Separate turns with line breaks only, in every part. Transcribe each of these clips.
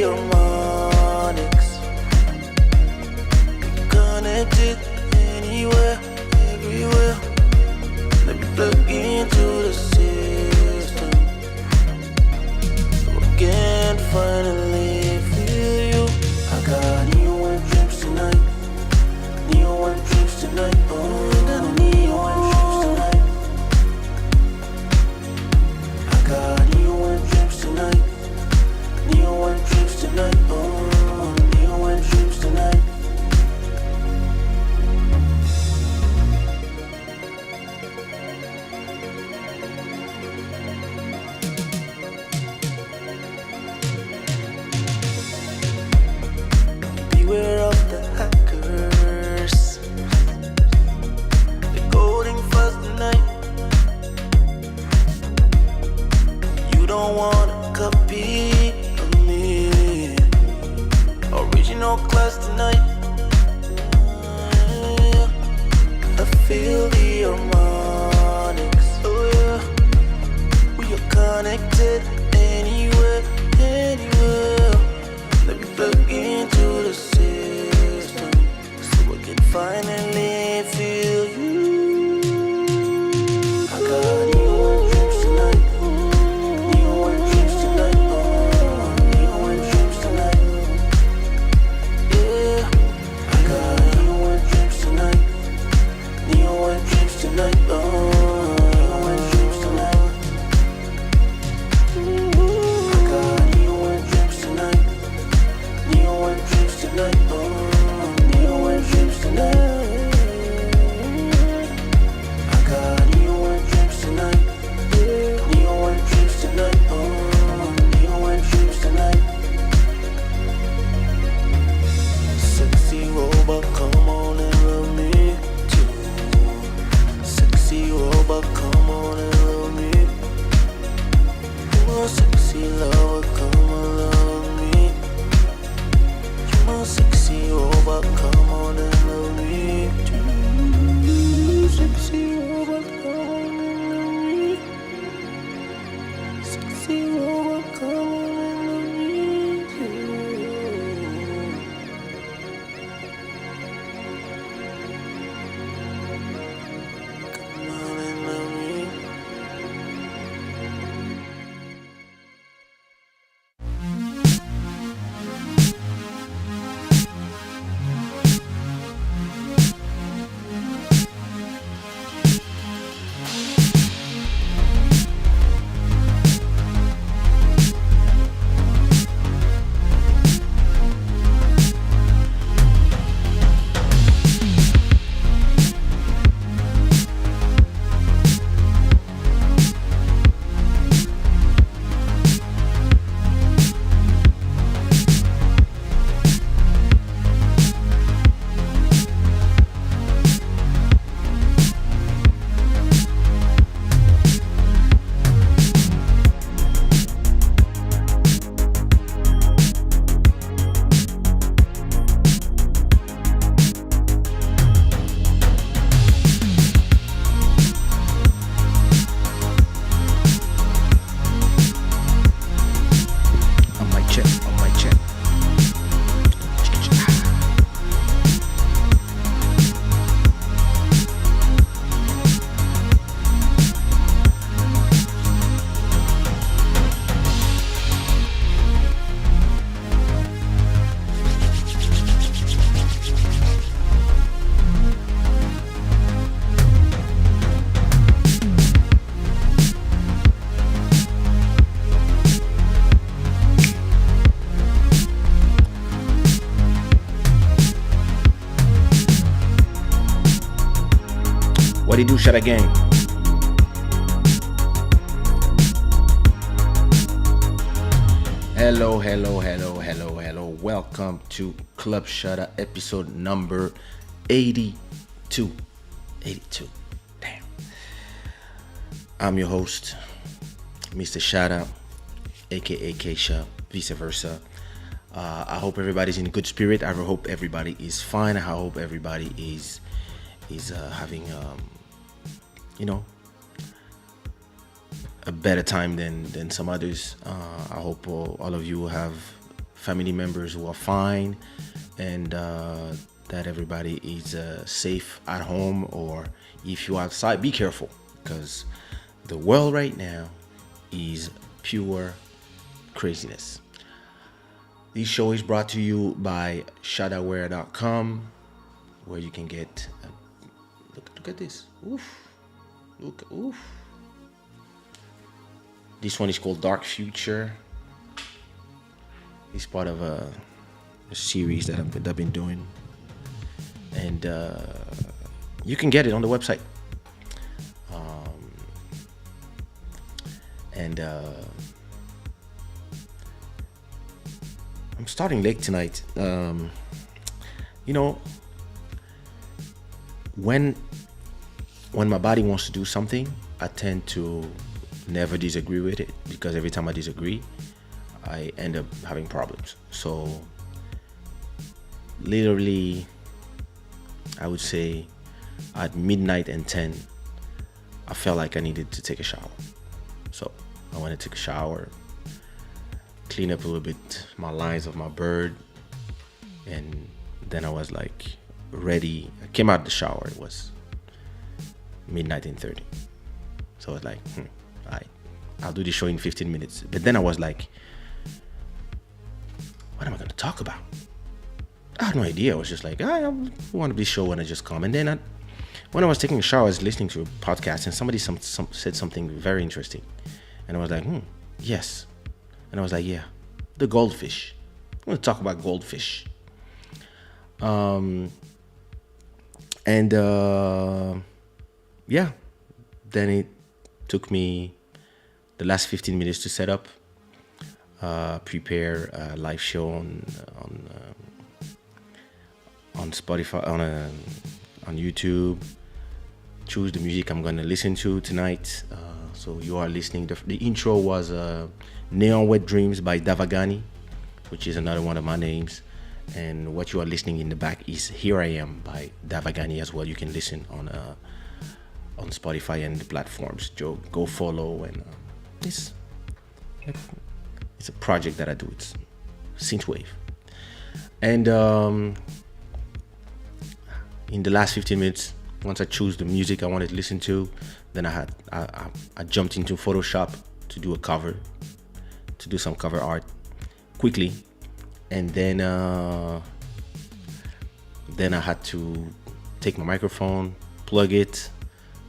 harmonics. Connected anywhere, everywhere. Let me plug into the system, so I can finally feel you. I got neon trips tonight, neon trips tonight. Oh, I got neon trips tonight. I got neon trips tonight, neon trips tonight. Oh, neon trips tonight. Beware of the hackers. They're coding fast tonight. You don't want a copy of me. Original class tonight. I feel the harmonics. Oh yeah, we are connected anywhere, anywhere. Let me plug into the system, so I can finally feel you. I got neon trips tonight, neon trips tonight. Oh, neon trips tonight. Yeah, I got neon trips tonight, neon trips tonight. Oh, neon trips tonight. I got neon trips tonight, neon trips tonight. Oh, neon trips tonight. I got neon trips tonight, neon trips tonight. Oh, neon trips tonight. Sexy robot, come on and love me too. Sexy robot, come on and love me. Oh, sexy lover, come and love me. You're my sexy robot, come on and love me too. Sexy robot, come on and love me. Sexy robot, come on and love me too. Come on and love me. On my check. What it do, Shada gang? Hello. Welcome to Club Shada episode number 82. 82. Damn. I'm your host, Mr. Shada, aka Kaysha, vice versa. I hope everybody's in good spirit. I hope everybody is fine. I hope everybody is having a better time than some others. I hope all of you have family members who are fine, and that everybody is safe at home, or if you're outside, be careful, because the world right now is pure craziness. This show is brought to you by shadaware.com, where you can get look at this. Oof. This one is called Dark Future. It's part of a series that I've been doing, and you can get it on the website. And I'm starting late tonight. You know, when my body wants to do something, I tend to never disagree with it, because every time I disagree, I end up having problems. So literally, I would say at midnight and 10, I felt like I needed to take a shower. So I went to take a shower, clean up a little bit my lines of my bird, and then I was like ready. I came out of the shower. It was midnight and 30. So I was like, I'll do the show in 15 minutes. But then I was like, what am I going to talk about? I had no idea. I was just like, I want to be show when I just come. And then when I was taking a shower, I was listening to a podcast, and somebody said something very interesting. And I was like, yes. And I was like, yeah, the goldfish. I'm going to talk about goldfish. Yeah, then it took me the last 15 minutes to set up, prepare a live show on Spotify, on YouTube, choose the music I'm going to listen to tonight. So you are listening. The intro was Neon Wet Dreams by Davagani, which is another one of my names. And what you are listening in the back is Here I Am by Davagani as well. You can listen on Spotify and the platforms. Go follow. And it's a project that I do. It's synthwave. And in the last 15 minutes, once I choose the music I wanted to listen to, then I jumped into Photoshop to do some cover art quickly. And then I had to take my microphone, plug it,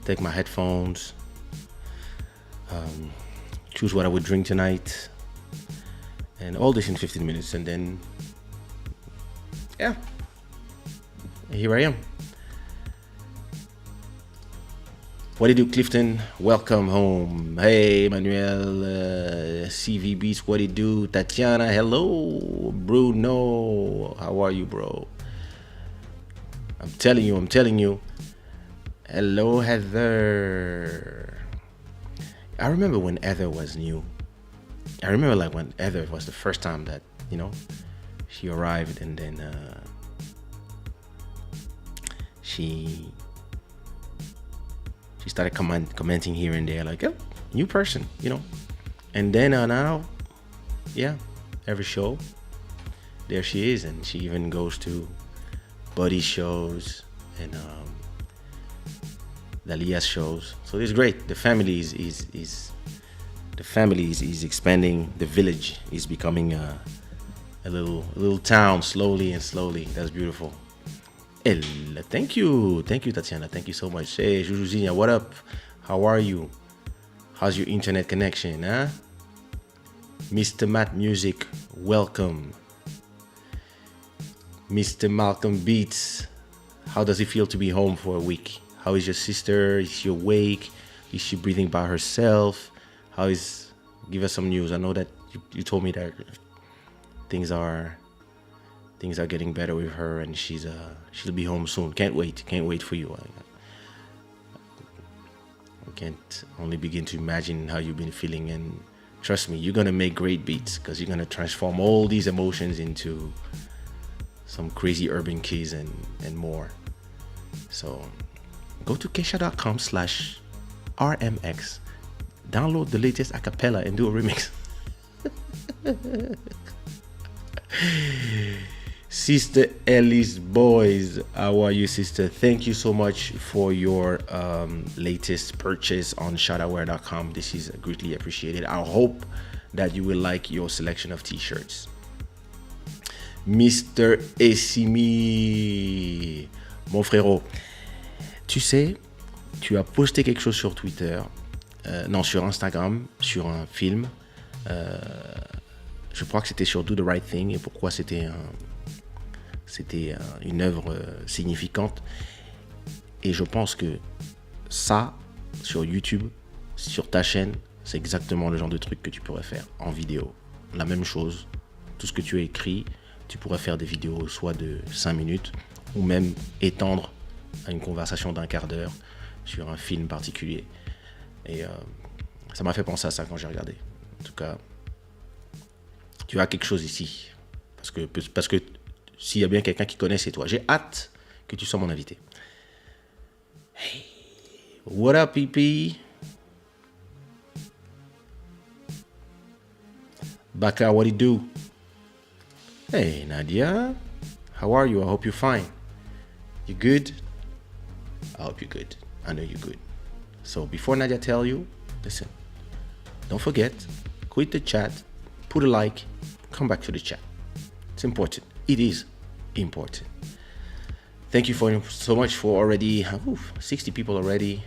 take my headphones, choose what I would drink tonight, and all this in 15 minutes. And then, yeah, here I am. What do you do, Clifton? Welcome home. Hey, Manuel, CV Beats, what do you do? Tatiana, hello. Bruno, how are you, bro? I'm telling you. Hello, Heather. I remember when Heather was new. I remember like when Heather was the first time that, she arrived, and then she started commenting here and there, like, oh, new person, And then now, yeah, every show, there she is, and she even goes to Buddy shows and Dalia's shows. So it's great. The family is expanding. The village is becoming a little town slowly. That's beautiful. Thank you, Tatiana. Thank you so much. Hey, Jujuzinha, what up? How are you? How's your internet connection, huh? Mr. Matt Music, welcome. Mr. Malcolm Beats, how does it feel to be home for a week? How is your sister? Is she awake? Is she breathing by herself? Give us some news. I know that you told me that things are getting better with her, and she'll be home soon. Can't wait for you. I can't only begin to imagine how you've been feeling, and trust me, you're gonna make great beats, because you're gonna transform all these emotions into some crazy urban keys and more. So go to kaysha.com/RMX, download the latest acapella and do a remix. Sister Ellis Boys, how are you, sister? Thank you so much for your latest purchase on shadaware.com. This is greatly appreciated. I hope that you will like your selection of t-shirts. Mr. Essimi, mon frérot, tu sais, tu as posté quelque chose sur Twitter, non, sur Instagram, sur un film. Je crois que c'était sur Do the Right Thing et pourquoi c'était une œuvre significante. Et je pense que ça, sur YouTube, sur ta chaîne, c'est exactement le genre de truc que tu pourrais faire en vidéo. La même chose, tout ce que tu as écrit, tu pourrais faire des vidéos soit de 5 minutes ou même étendre à une conversation d'1 quart d'heure sur un film particulier. Et ça m'a fait penser à ça quand j'ai regardé. En tout cas, tu as quelque chose ici. Parce que s'il y a bien quelqu'un qui connaît, c'est toi. J'ai hâte que tu sois mon invité. Hey, what up, PP? Baka, what it do? Hey, Nadia. How are you? I hope you're fine. You good? I hope you're good. I know you're good. So before Nadia tell you, listen, don't forget, quit the chat, put a like, come back to the chat. It's important. It is important. Thank you so much for already, 60 people already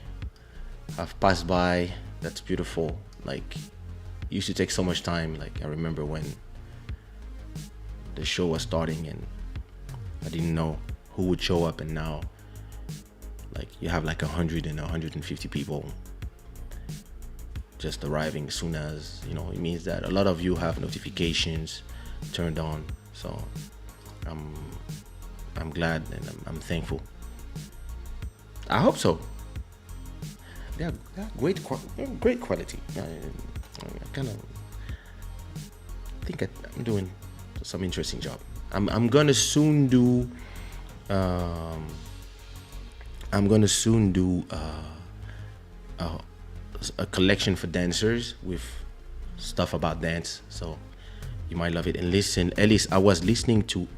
have passed by. That's beautiful. Like, it used to take so much time. Like, I remember when the show was starting and I didn't know who would show up, and now like you have like 100 and 150 people just arriving as soon as, you know, it means that a lot of you have notifications turned on. So I'm glad and I'm thankful. I hope so. They're great quality. I kind of think I'm doing some interesting job. I'm gonna soon do a collection for dancers with stuff about dance, so you might love it. And listen, Ellis, I was listening to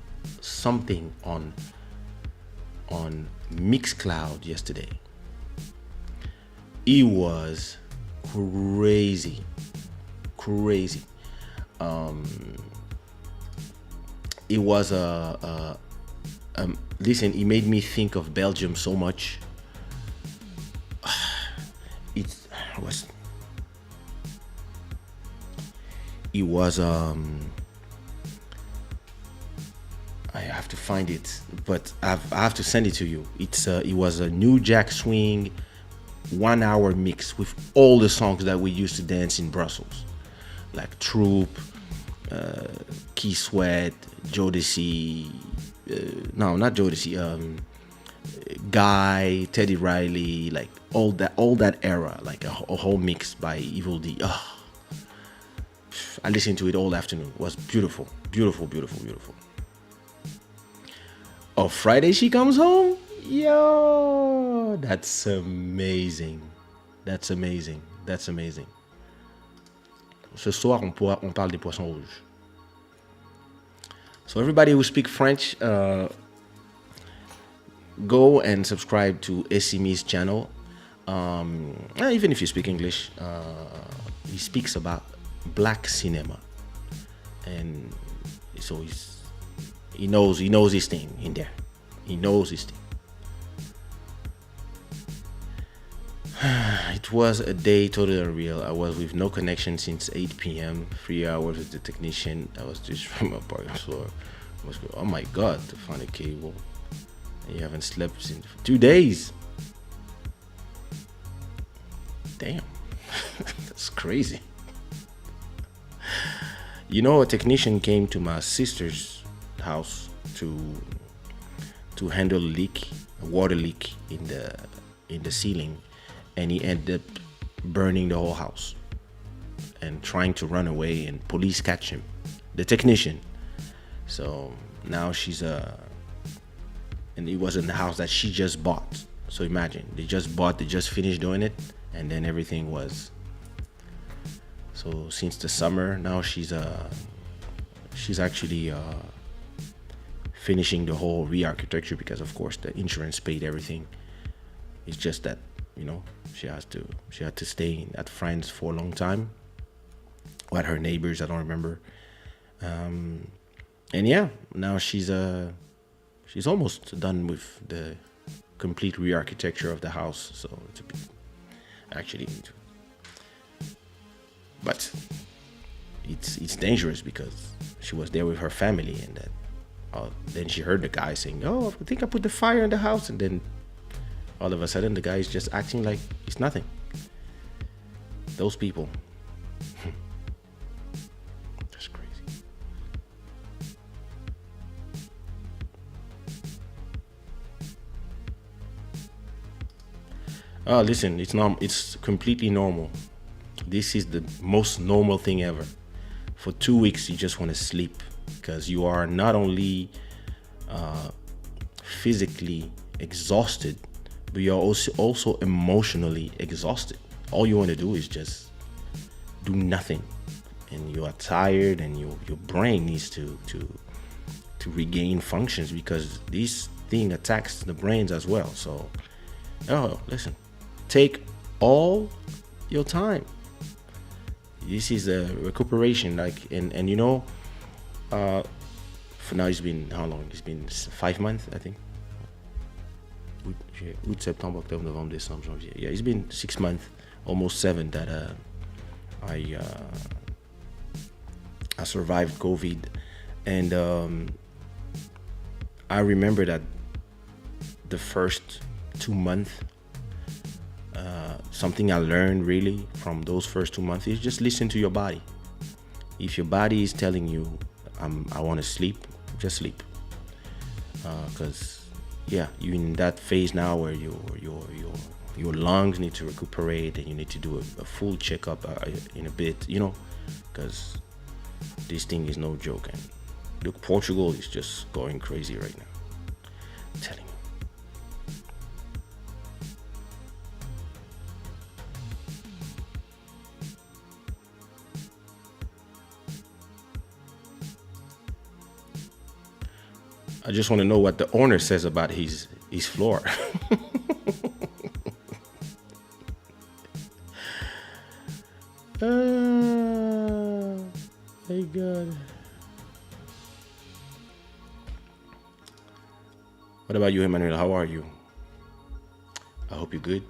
something on Mixcloud yesterday. It was crazy. It was listen, it made me think of Belgium so much. It was I have to find it, but I have to send it to you. It was a New Jack Swing 1 hour mix with all the songs that we used to dance in Brussels, like Troop, Key Sweat, Jodeci, no, not Jodeci, Guy, Teddy Riley, like all that era, like a whole mix by Evil D. I listened to it all afternoon. It was beautiful. Oh, Friday she comes home? Yo, that's amazing. Ce soir, on parle des poissons rouges. So everybody who speaks French, go and subscribe to Essimi's channel. Even if you speak English, he speaks about black cinema, and so he knows his thing in there. He knows his thing. It was a day totally unreal. I was with no connection since 8 p.m. 3 hours with the technician. I was just from my apartment floor. Oh my god, to find a cable. And you haven't slept in 2 days. Damn. That's crazy. You know, a technician came to my sister's house to handle a water leak in the ceiling, and he ended up burning the whole house and trying to run away, and police catch him, the technician. So now and it was in the house that she just bought. So imagine, they just finished doing it, and then everything was. So since the summer, now she's she's actually finishing the whole re-architecture because, of course, the insurance paid everything. It's just that, she had to stay at friends for a long time. What her neighbors, I don't remember. And yeah, now she's almost done with the complete re-architecture of the house. So it's a bit, actually, but it's dangerous because she was there with her family, and then she heard the guy saying, "Oh, I think I put the fire in the house," and then all of a sudden the guy is just acting like it's nothing. Those people. That's crazy. Oh, listen, it's completely normal. This is the most normal thing ever. For 2 weeks, you just want to sleep because you are not only physically exhausted, but you're also emotionally exhausted. All you want to do is just do nothing, and you are tired, and your brain needs to regain functions because this thing attacks the brains as well. So, listen, take all your time. This is a recuperation, for now it's been how long? It's been 5 months, I think. Août, septembre, octobre, novembre, décembre, janvier. Yeah, it's been 6 months, almost 7, that I survived COVID, and I remember that the first 2 months, something I learned really from those first 2 months is just listen to your body. If your body is telling you, I want to sleep, just sleep. Because you're in that phase now where your lungs need to recuperate, and you need to do a full checkup in a bit, because this thing is no joke. And look, Portugal is just going crazy right now. I'm telling you. I just want to know what the owner says about his floor. My God. What about you, Emmanuel? How are you? I hope you're good.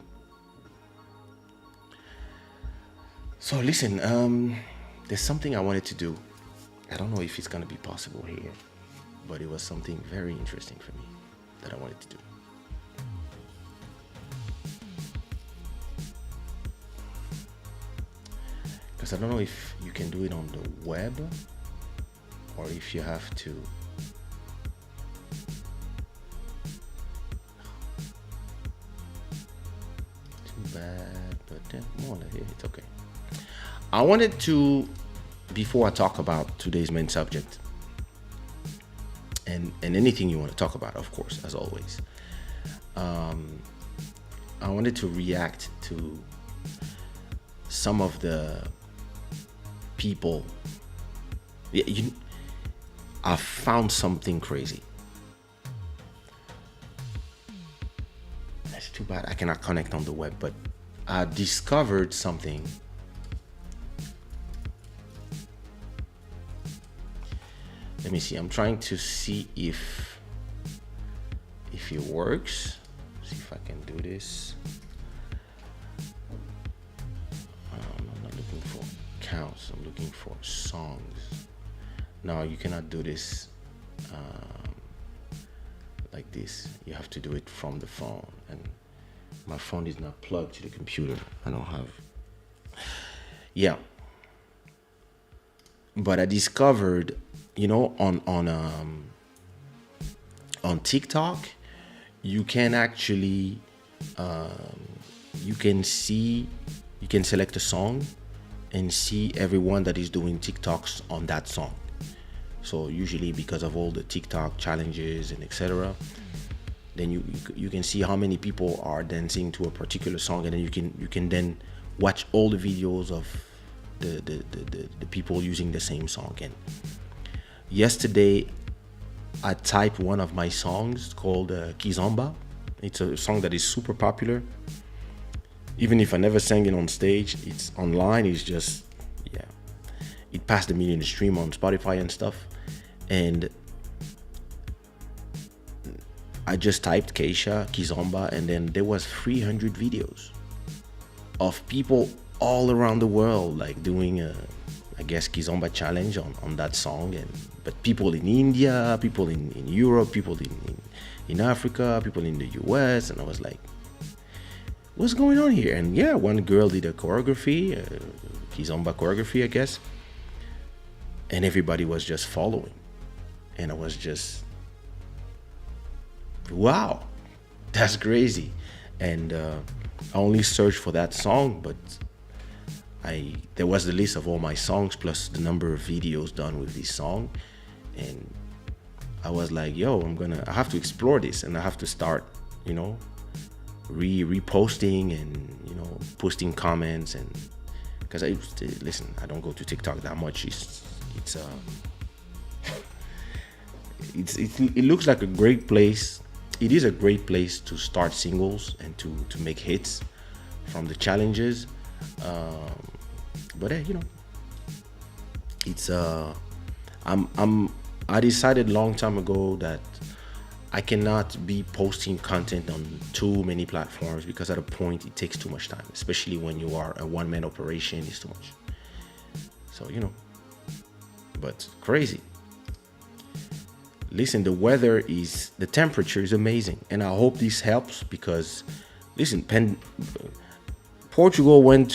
So listen, there's something I wanted to do. I don't know if it's gonna be possible here, but it was something very interesting for me that I wanted to do. Because I don't know if you can do it on the web or if you have to. Too bad, but more like it's okay. I wanted to, before I talk about today's main subject, and anything you want to talk about, of course, as always, I wanted to react to some of the people. I found something crazy. It's too bad I cannot connect on the web, but I discovered something. Let me see. I'm trying to see if it works. See if I can do this. I'm not looking for counts. I'm looking for songs. No, you cannot do this like this. You have to do it from the phone, and my phone is not plugged to the computer. I don't have. Yeah. But I discovered, on TikTok, you can actually you can select a song and see everyone that is doing TikToks on that song. So usually, because of all the TikTok challenges and etc., then you can see how many people are dancing to a particular song, and then you can then watch all the videos of the people using the same song. And Yesterday, I typed one of my songs called Kizomba. It's a song that is super popular. Even if I never sang it on stage, it's online. It's just, yeah, it passed the million stream on Spotify and stuff. And I just typed Kaysha, Kizomba, and then there was 300 videos of people all around the world, like doing a, I guess, Kizomba challenge on that song. And but people in India, people in Europe, people in Africa, people in the US, and I was like, what's going on here? And yeah, one girl did a choreography, Kizomba choreography, I guess, and everybody was just following, and I was just, wow, that's crazy. And I only searched for that song, but there was the list of all my songs plus the number of videos done with this song, and I was like, yo, I have to explore this, and I have to start, reposting and posting comments. And because listen, I don't go to TikTok that much. It looks like a great place. It is a great place to start singles and to make hits from the challenges. But it's I decided a long time ago that I cannot be posting content on too many platforms, because at a point it takes too much time, especially when you are a one-man operation. It's too much. So but crazy. Listen, the temperature is amazing, and I hope this helps, because listen, Portugal went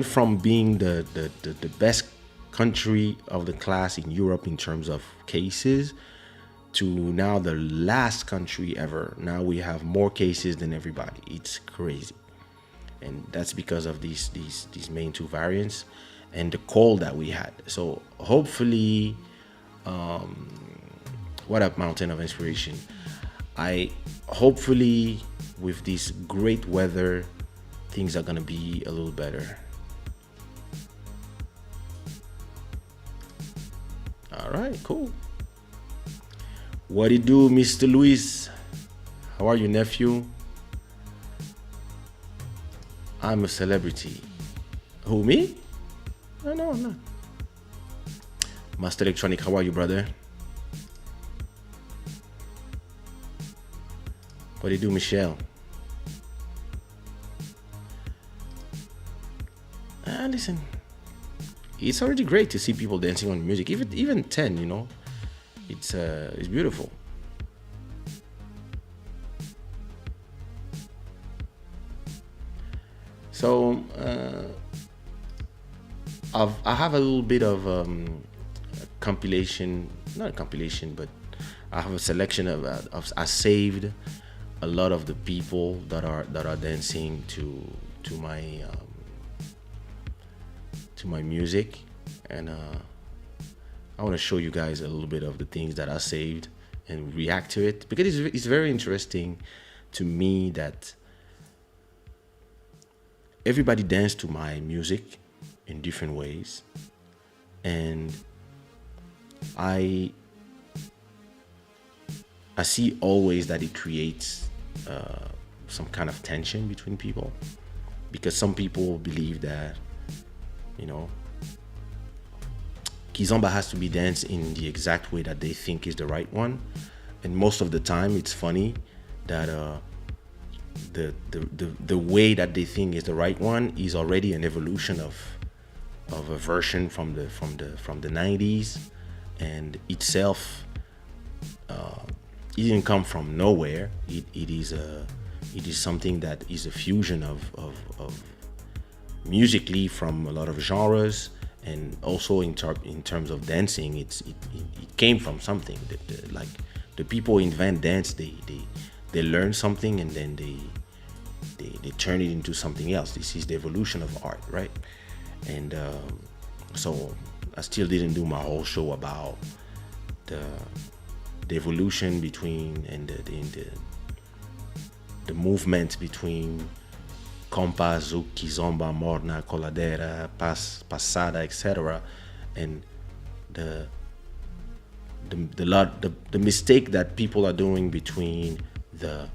from being the best country of the class in Europe in terms of cases to now the last country ever. Now we have more cases than everybody. It's crazy, and that's because of these main two variants and the cold that we had. So hopefully, what up, Mountain of Inspiration? Hopefully with this great weather, things are gonna be a little better. All right, cool. What it do, Mr. Luis? How are you, nephew? I'm a celebrity. Who, me? No, I'm not. Master Electronic, how are you, brother? What do you do, Michelle? Listen, it's already great to see people dancing on music, even 10, it's beautiful. So I have a little bit of a compilation, not a compilation, but I have a selection of I saved a lot of the people that are dancing to my music, and I want to show you guys a little bit of the things that I saved and react to it, because it's very interesting to me that everybody danced to my music in different ways, and I see always that it creates some kind of tension between people, because some people believe that Kizomba has to be danced in the exact way that they think is the right one, and most of the time it's funny that the way that they think is the right one is already an evolution of a version from the 90s, and itself it didn't come from nowhere. It is something that is a fusion of musically from a lot of genres, and also in terms of dancing, it came from something that like the people invent dance, they learn something, and then they turn it into something else. This is the evolution of art, right? And so I still didn't do my whole show about the evolution between and the movement between compa, zouk, kizomba, morna, coladera, passada, etc., and the mistake that people are doing between the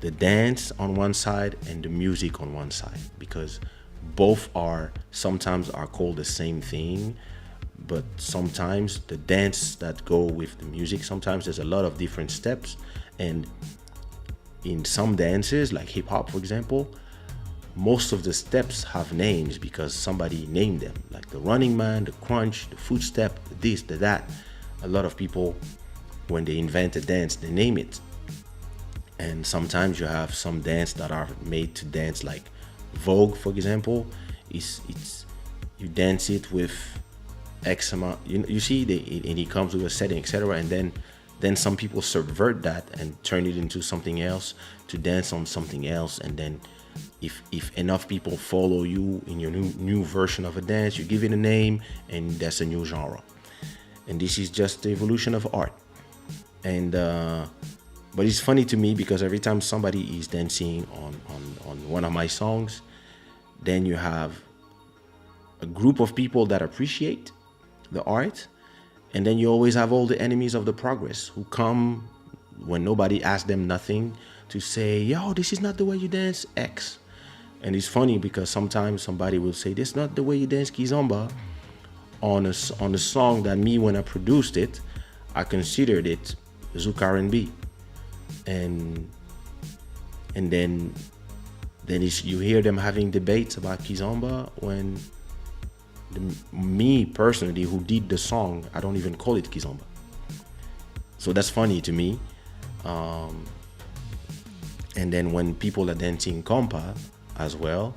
the dance on one side and the music on one side, because both are sometimes are called the same thing, but sometimes the dance that go with the music, sometimes there's a lot of different steps. And in some dances like hip hop for example, most of the steps have names because somebody named them, like the running man, the crunch, the footstep, the this, the that. A lot of people, when they invent a dance, they name it. And sometimes you have some dance that are made to dance, like Vogue for example. It's you dance it with X amount, you see, and it comes with a setting, etc. And then some people subvert that and turn it into something else to dance on something else. And then if enough people follow you in your new version of a dance, you give it a name, and that's a new genre. And this is just the evolution of art. And but it's funny to me because every time somebody is dancing on one of my songs, then you have a group of people that appreciate the art, and then you always have all the enemies of the progress who come when nobody asks them nothing to say, yo, this is not the way you dance X. And it's funny because sometimes somebody will say, this is not the way you dance Kizomba on a song that me, when I produced it, I considered it Zouk R&B. And then you hear them having debates about Kizomba when me personally, who did the song, I don't even call it Kizomba. So that's funny to me. And then when people are dancing compa as well,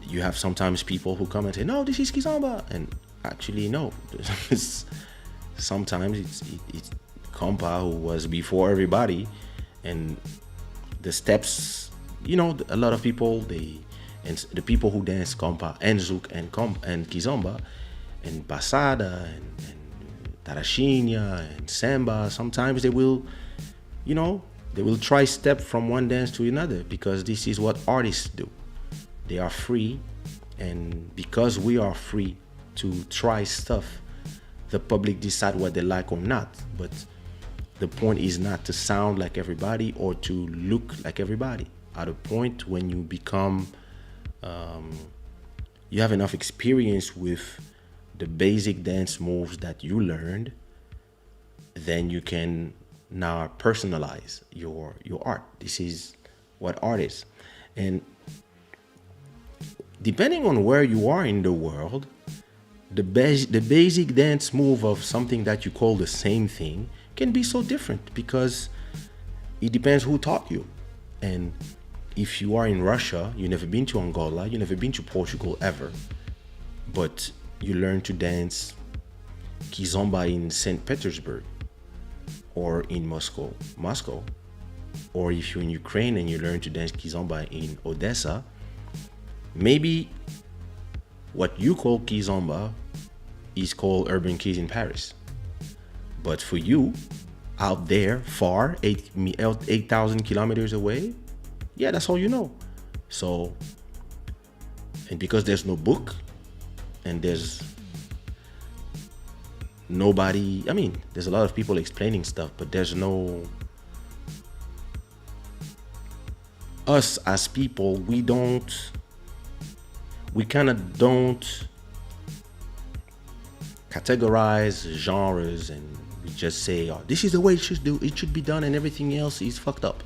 you have sometimes people who come and say, no, this is Kizomba. And actually, no. Sometimes it's compa who was before everybody. And the steps, a lot of people, and the people who dance compa and zouk and kizomba and basada and tarashinha and samba, sometimes they will try step from one dance to another, because this is what artists do. They are free, and because we are free to try stuff, the public decide what they like or not. But the point is not to sound like everybody or to look like everybody. At a point when you become you have enough experience with the basic dance moves that you learned, then you can now personalize your art. This is what art is. And depending on where you are in the world, the basic dance move of something that you call the same thing can be so different, because it depends who taught you. And if you are in Russia, you never been to Angola, you never been to Portugal ever, but you learn to dance Kizomba in St. Petersburg or in Moscow, or if you're in Ukraine and you learn to dance Kizomba in Odessa, maybe what you call Kizomba is called Urban Keys in Paris. But for you, out there, far, 8,000 kilometers away, yeah, that's all you know. So, and because there's no book and there's nobody, there's a lot of people explaining stuff, but there's no, us as people, we kind of don't categorize genres, and we just say, oh, this is the way it should be done, and everything else is fucked up.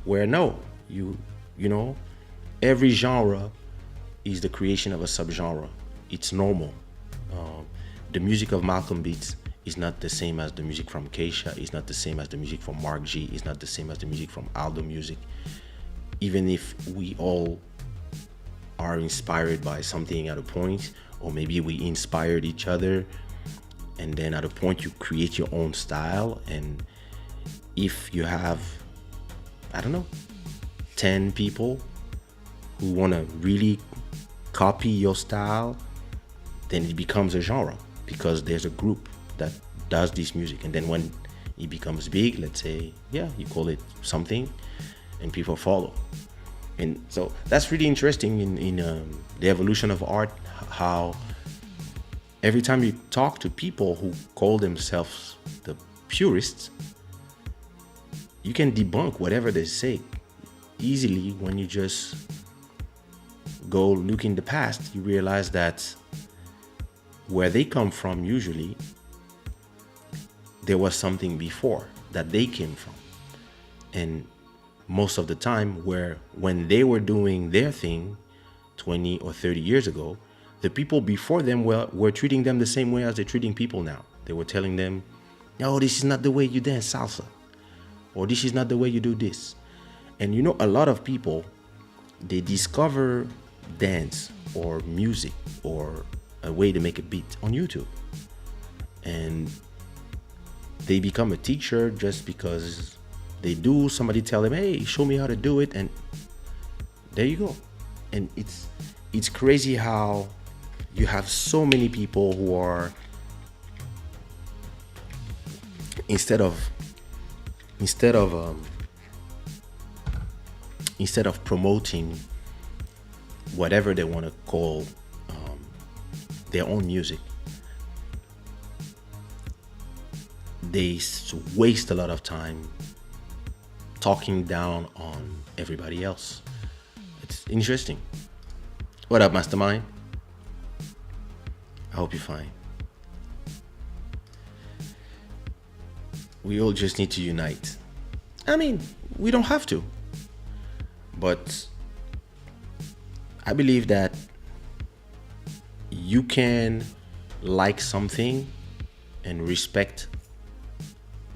Where no, you know, every genre is the creation of a subgenre. It's normal. The music of Malcolm Beats is not the same as the music from Kaysha. It's not the same as the music from Mark G. It's not the same as the music from Aldo Music. Even if we all are inspired by something at a point, or maybe we inspired each other, and then at a point you create your own style. And if you have, 10 people who want to really copy your style, then it becomes a genre, because there's a group that does this music. And then when it becomes big, let's say, you call it something, and people follow. And so that's really interesting in the evolution of art, how every time you talk to people who call themselves the purists, you can debunk whatever they say easily. When you just go look in the past, you realize that where they come from, usually there was something before that they came from. And most of the time, when they were doing their thing 20 or 30 years ago, the people before them were treating them the same way as they're treating people now. They were telling them, no, this is not the way you dance salsa, or this is not the way you do this. And you know, a lot of people, they discover dance or music or a way to make a beat on YouTube. And they become a teacher just because somebody tell them, hey, show me how to do it. And there you go. And it's crazy how you have so many people who are, instead of promoting whatever they want to call their own music, they waste a lot of time talking down on everybody else. It's interesting. What up, Mastermind? I hope you're fine. We all just need to unite. I mean, we don't have to. But I believe that you can like something and respect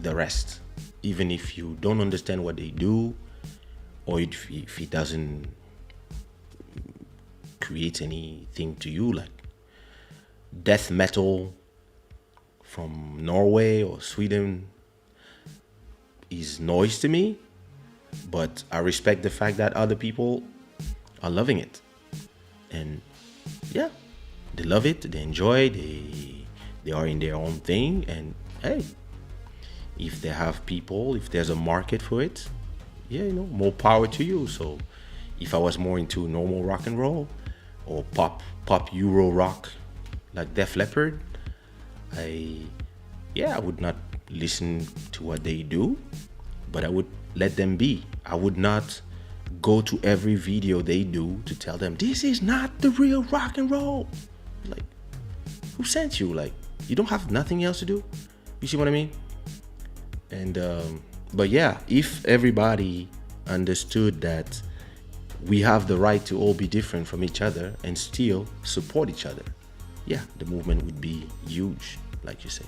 the rest, even if you don't understand what they do, or if it doesn't create anything to you. Like death metal from Norway or Sweden is noise to me, but I respect the fact that other people are loving it. And yeah, they love it, they enjoy it, they are in their own thing. And hey, if they have people, if there's a market for it, yeah, you know, more power to you. So if I was more into normal rock and roll or pop Euro rock like Def Leppard, I would not listen to what they do, but I would let them be. I would not go to every video they do to tell them this is not the real rock and roll. Like, who sent you? Like, you don't have nothing else to do? You see what I mean? And but yeah, if everybody understood that we have the right to all be different from each other and still support each other, yeah, the movement would be huge, like you say.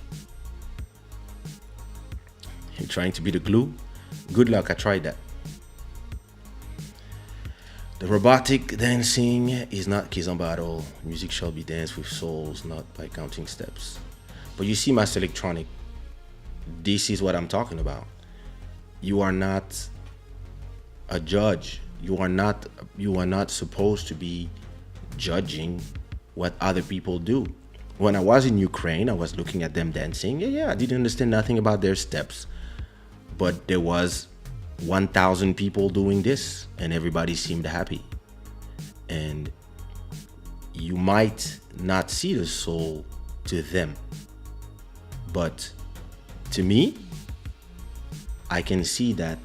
You're trying to be the glue? Good luck, I tried that. The robotic dancing is not kizomba at all. Music shall be danced with souls, not by counting steps. But you see, Master Electronic, this is what I'm talking about. You are not a judge. You are not supposed to be judging what other people do. When I was in Ukraine, I was looking at them dancing. Yeah, I didn't understand nothing about their steps. But there was 1,000 people doing this and everybody seemed happy. And you might not see the soul to them, but to me, I can see that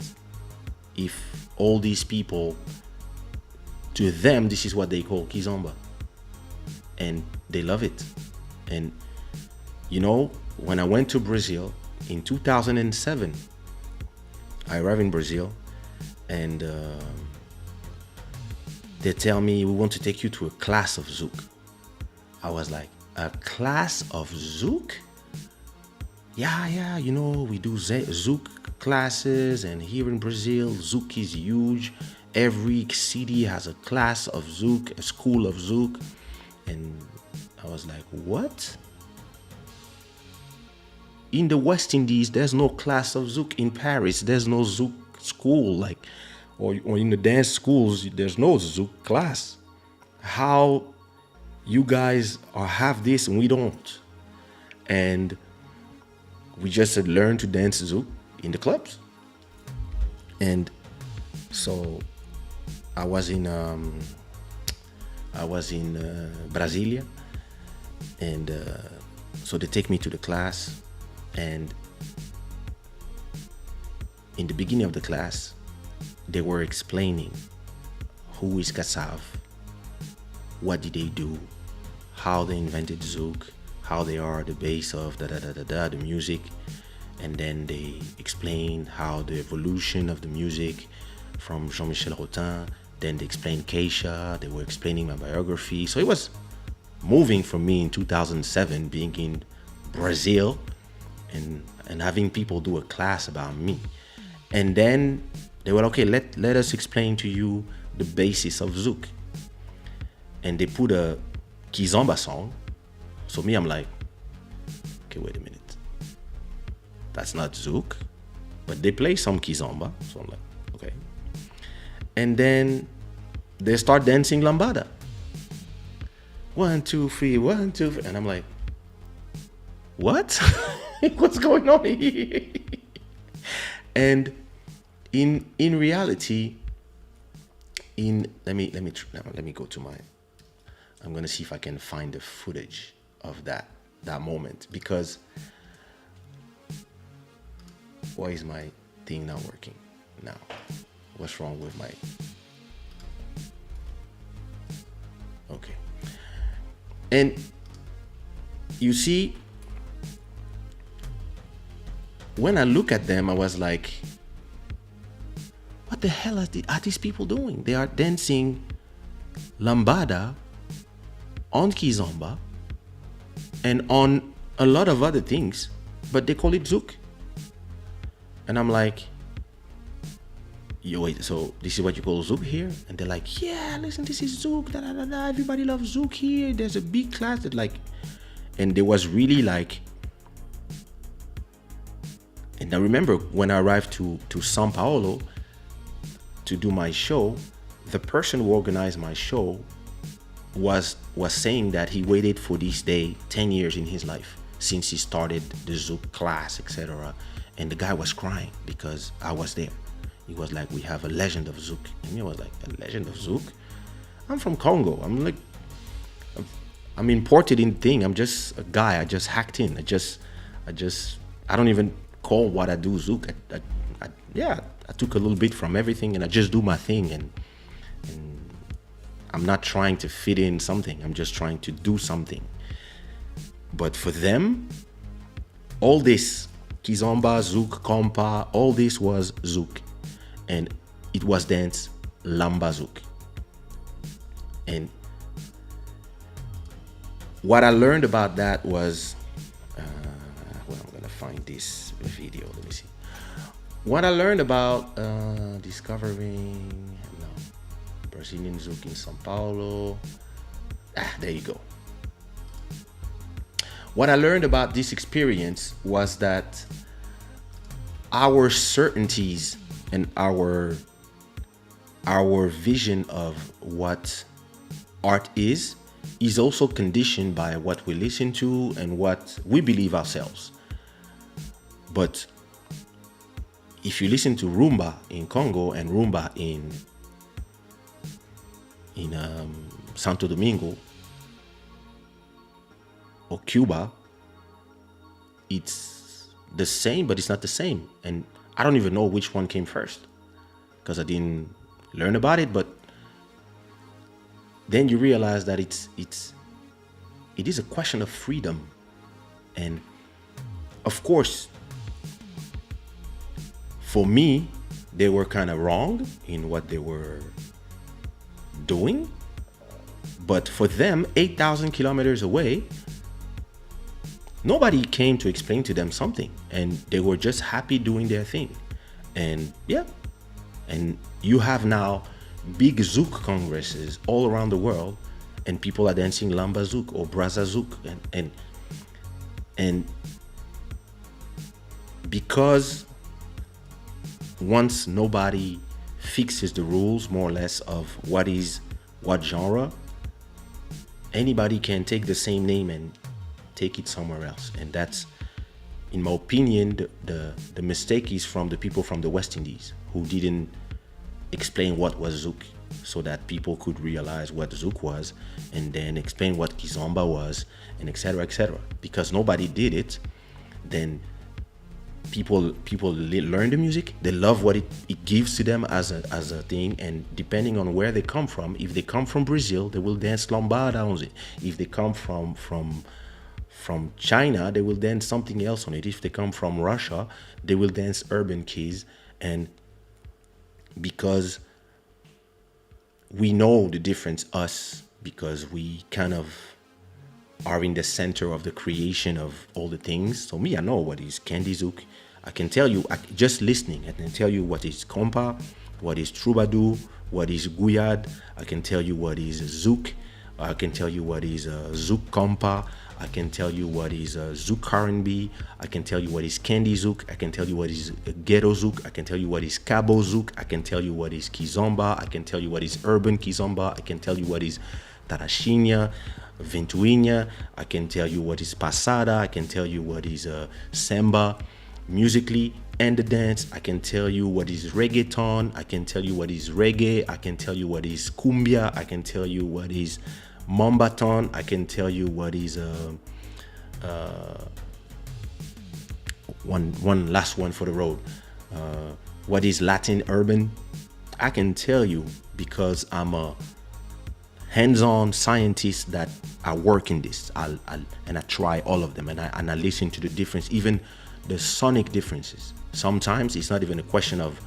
if all these people, to them, this is what they call kizomba, and they love it. And you know, when I went to Brazil in 2007, I arrived in Brazil, and they tell me, we want to take you to a class of Zouk. I was like, a class of Zouk? Yeah, you know, we do Zouk classes, and here in Brazil, Zouk is huge. Every city has a class of Zouk, a school of Zouk. And I was like, what? In the West Indies, there's no class of Zouk. In Paris, there's no Zouk school, like, or in the dance schools, there's no Zouk class. How you guys have this and we don't? And we just learn to dance Zouk in the clubs. And so I was in Brasilia, And so they take me to the class, and in the beginning of the class, they were explaining who is Kassav, what did they do, how they invented Zouk, how they are the base of the music. And then they explained how the evolution of the music from Jean-Michel Rotin. Then they explained Kaysha. They were explaining my biography. So it was moving for me in 2007, being in Brazil and having people do a class about me. And then they were, okay, let us explain to you the basis of Zouk. And they put a Kizomba song. So me, I'm like, okay, wait a minute. That's not Zouk. But they play some Kizomba. So I'm like, okay. And then they start dancing lambada. 1, 2, 3, 1, 2, 3. And I'm like, what? What's going on here? And in reality, let me go to my, I'm gonna see if I can find the footage of that moment, because why is my thing not working now? What's wrong with my, okay. And you see, when I look at them, I was like, what the hell are these people doing? They are dancing lambada on kizomba and on a lot of other things, but they call it Zouk. And I'm like, yo, wait, so this is what you call Zouk here? And they're like, yeah, listen, this is Zouk, everybody loves Zouk here. There's a big class that like, and there was really like, and I remember when I arrived to Sao Paulo to do my show, the person who organized my show was saying that he waited for this day 10 years in his life since he started the Zouk class, etc. And the guy was crying because I was there. He was like, we have a legend of Zouk. And me, I was like, a legend of Zouk? I'm from Congo. I'm imported in thing. I'm just a guy. I just hacked in. I don't even call what I do Zouk. I took a little bit from everything and I just do my thing. And I'm not trying to fit in something. I'm just trying to do something. But for them, all this, Kizomba, Zouk, Kompa, all this was Zouk. And it was dance Lamba Zouk. And what I learned about that was, well, I'm gonna find this video, let me see. What I learned about discovering Brazilian Zouk in Sao Paulo. There you go. What I learned about this experience was that our certainties and our vision of what art is also conditioned by what we listen to and what we believe ourselves. But if you listen to rumba in Congo and rumba in Santo Domingo or Cuba, it's the same, but it's not the same. And I don't even know which one came first because I didn't learn about it. But then you realize that it is a question of freedom. And of course, for me, they were kind of wrong in what they were doing. But for them, 8,000 kilometers away, nobody came to explain to them something, and they were just happy doing their thing. And yeah, and you have now big Zouk congresses all around the world, and people are dancing Lamba Zouk or Braza Zouk, and because once nobody fixes the rules more or less of what genre, anybody can take the same name and take it somewhere else. And that's, in my opinion, the mistake is from the people from the West Indies who didn't explain what was Zouk so that people could realize what zouk was, and then explain what kizomba was, and etc., etc. Because nobody did it, then people learn the music, they love what it gives to them as a thing, and depending on where they come from, if they come from Brazil, they will dance lambada on it. If they come from China, they will dance something else on it. If they come from Russia, they will dance urban keys. And because we know the difference, us, because we kind of are in the center of the creation of all the things. So me, I know what is Candy Zouk. I can tell you, just listening, I can tell you what is compa, what is troubadour, what is guyad. I can tell you what is zouk. I can tell you what is zouk compa. I can tell you what is zouk R&B. I can tell you what is Candy Zouk. I can tell you what is ghetto zouk. I can tell you what is cabo zouk. I can tell you what is kizomba. I can tell you what is urban kizomba. I can tell you what is tarashinha, ventuinha. I can tell you what is passada. I can tell you what is samba, musically and the dance. I can tell you what is reggaeton. I can tell you what is reggae. I can tell you what is cumbia. I can tell you what is mombaton. I can tell you what is one last one for the road. What is Latin urban? I can tell you because I'm a hands-on scientist that I work in this. And I try all of them, and I listen to the difference, even the sonic differences. Sometimes it's not even a question of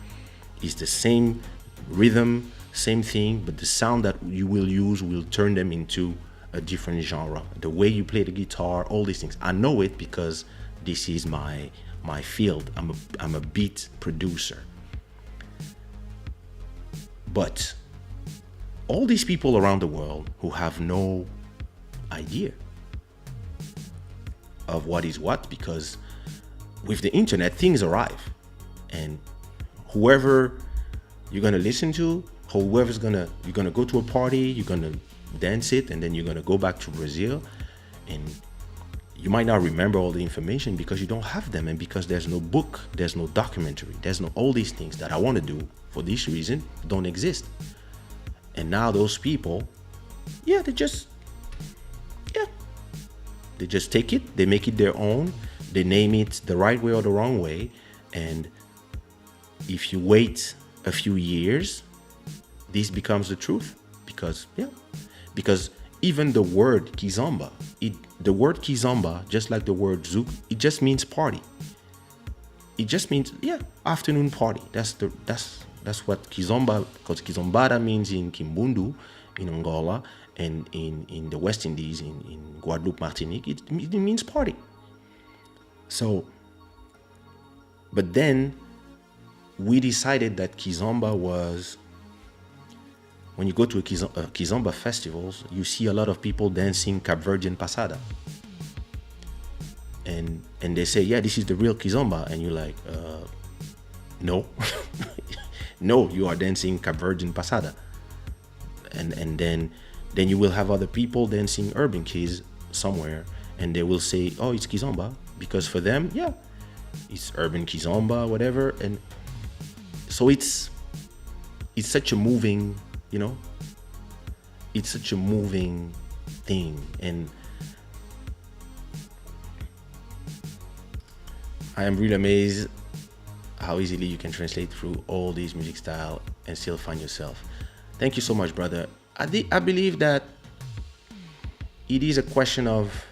it's the same rhythm, same thing, but the sound that you will use will turn them into a different genre. The way you play the guitar, all these things. I know it because this is my field. I'm a beat producer. But all these people around the world who have no idea of what is what, because with the internet, things arrive, and whoever you're gonna listen to, you're gonna go to a party, you're gonna dance it, and then you're gonna go back to Brazil, and you might not remember all the information because you don't have them, and because there's no book, there's no documentary, there's no all these things that I want to do for this reason don't exist. And now those people, they just take it, they make it their own, they name it the right way or the wrong way. And if you wait a few years, this becomes the truth. Because even the word kizomba, just like the word zouk, it just means party. It just means afternoon party. That's what kizomba, because kizombada means in Kimbundu, in Angola, and in the West Indies, in Guadeloupe, Martinique, it means party. So, but then we decided that kizomba was, when you go to a kizomba festivals, you see a lot of people dancing Cape Verdean passada. And they say, this is the real kizomba. And you're like, no. No, you are dancing Cape Verdean passada. And then you will have other people dancing urban keys somewhere, and they will say, oh, it's kizomba, because for them, it's urban kizomba, whatever. And so it's such a moving, it's such a moving thing. And I am really amazed how easily you can translate through all these music style and still find yourself. Thank you so much, brother. I believe that it is a question of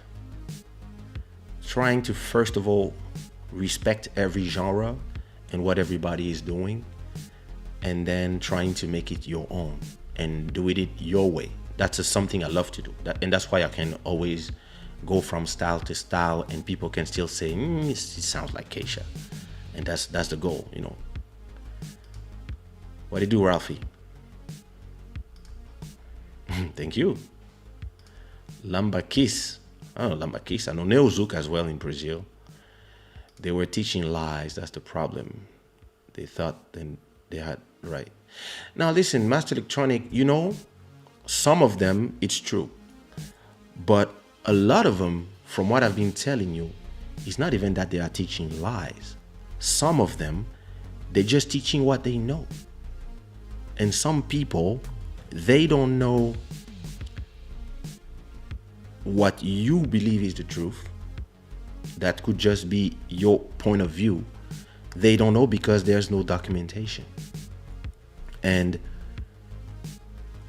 trying to, first of all, respect every genre and what everybody is doing, and then trying to make it your own and do it your way. That's something I love to do. And that's why I can always go from style to style, and people can still say, it sounds like Kaysha. And that's the goal, What do you do, Ralphie? Thank you. Lambakis. Oh, Lambakis. I know Neozouk as well in Brazil. They were teaching lies. That's the problem. They thought then they had right. Now listen, Master Electronic, some of them, it's true. But a lot of them, from what I've been telling you, it's not even that they are teaching lies. Some of them, they're just teaching what they know. And some people they don't know what you believe is the truth. That could just be your point of view. They don't know because there's no documentation. And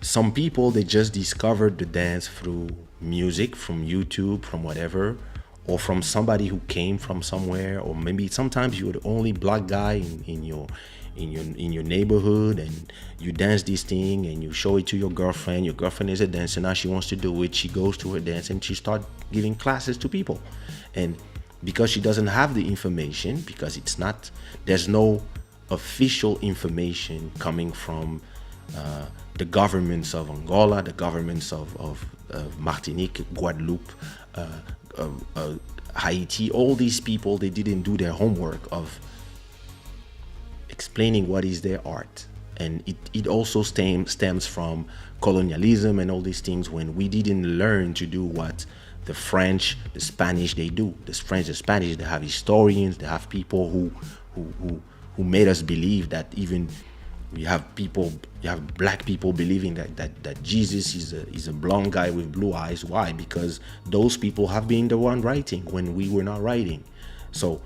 some people, they just discovered the dance through music, from YouTube, from whatever, or from somebody who came from somewhere, or maybe sometimes you're the only black guy in your neighborhood, and you dance this thing and you show it to your girlfriend. Your girlfriend is a dancer, now she wants to do it. She goes to her dance and she starts giving classes to people. And because she doesn't have the information, because there's no official information coming from the governments of Angola, the governments of Martinique, Guadeloupe, Haiti, all these people, they didn't do their homework of explaining what is their art. And it also stems from colonialism and all these things, when we didn't learn to do what the French, the Spanish, they do. The French, the Spanish, they have historians, they have people who made us believe that even you have black people believing that Jesus is a blonde guy with blue eyes. Why? Because those people have been the one writing when we were not writing. So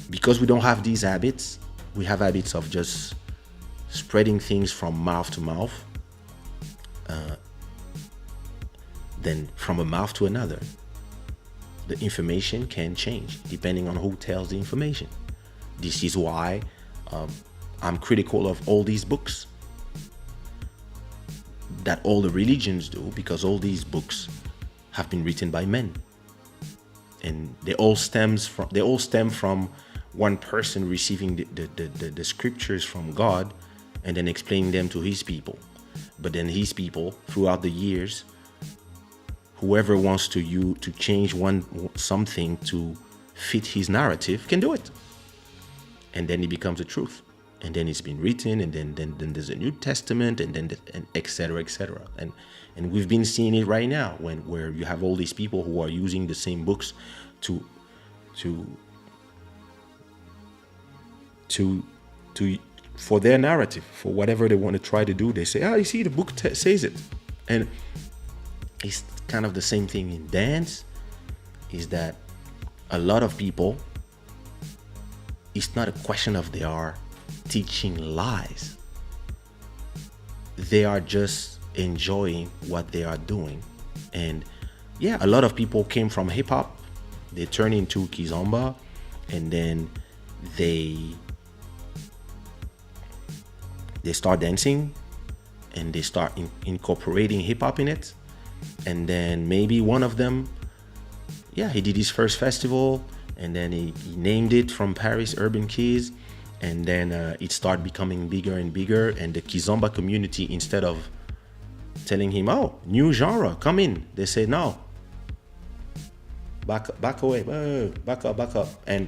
because we don't have these habits, we have habits of just spreading things from mouth to mouth, then from a mouth to another. The information can change depending on who tells the information. This is why I'm critical of all these books that all the religions do, because all these books have been written by men, and they all stem from one person receiving the scriptures from God and then explaining them to his people. But then his people, throughout the years, whoever wants to change something to fit his narrative can do it, and then it becomes the truth. And then it's been written, and then there's a New Testament, and then and etc. And we've been seeing it right now, where you have all these people who are using the same books to for their narrative, for whatever they want to try to do. They say, you see, the book says it. And it's kind of the same thing in dance, is that a lot of people, it's not a question of they are teaching lies. They are just enjoying what they are doing. And yeah, a lot of people came from hip hop, they turn into kizomba, and then they start dancing, and they start incorporating hip hop in it. And then maybe one of them, he did his first festival, and then he named it from Paris Urban Keys. And then it started becoming bigger and bigger. And the kizomba community, instead of telling him, new genre, come in, they say, no, back away, back up. And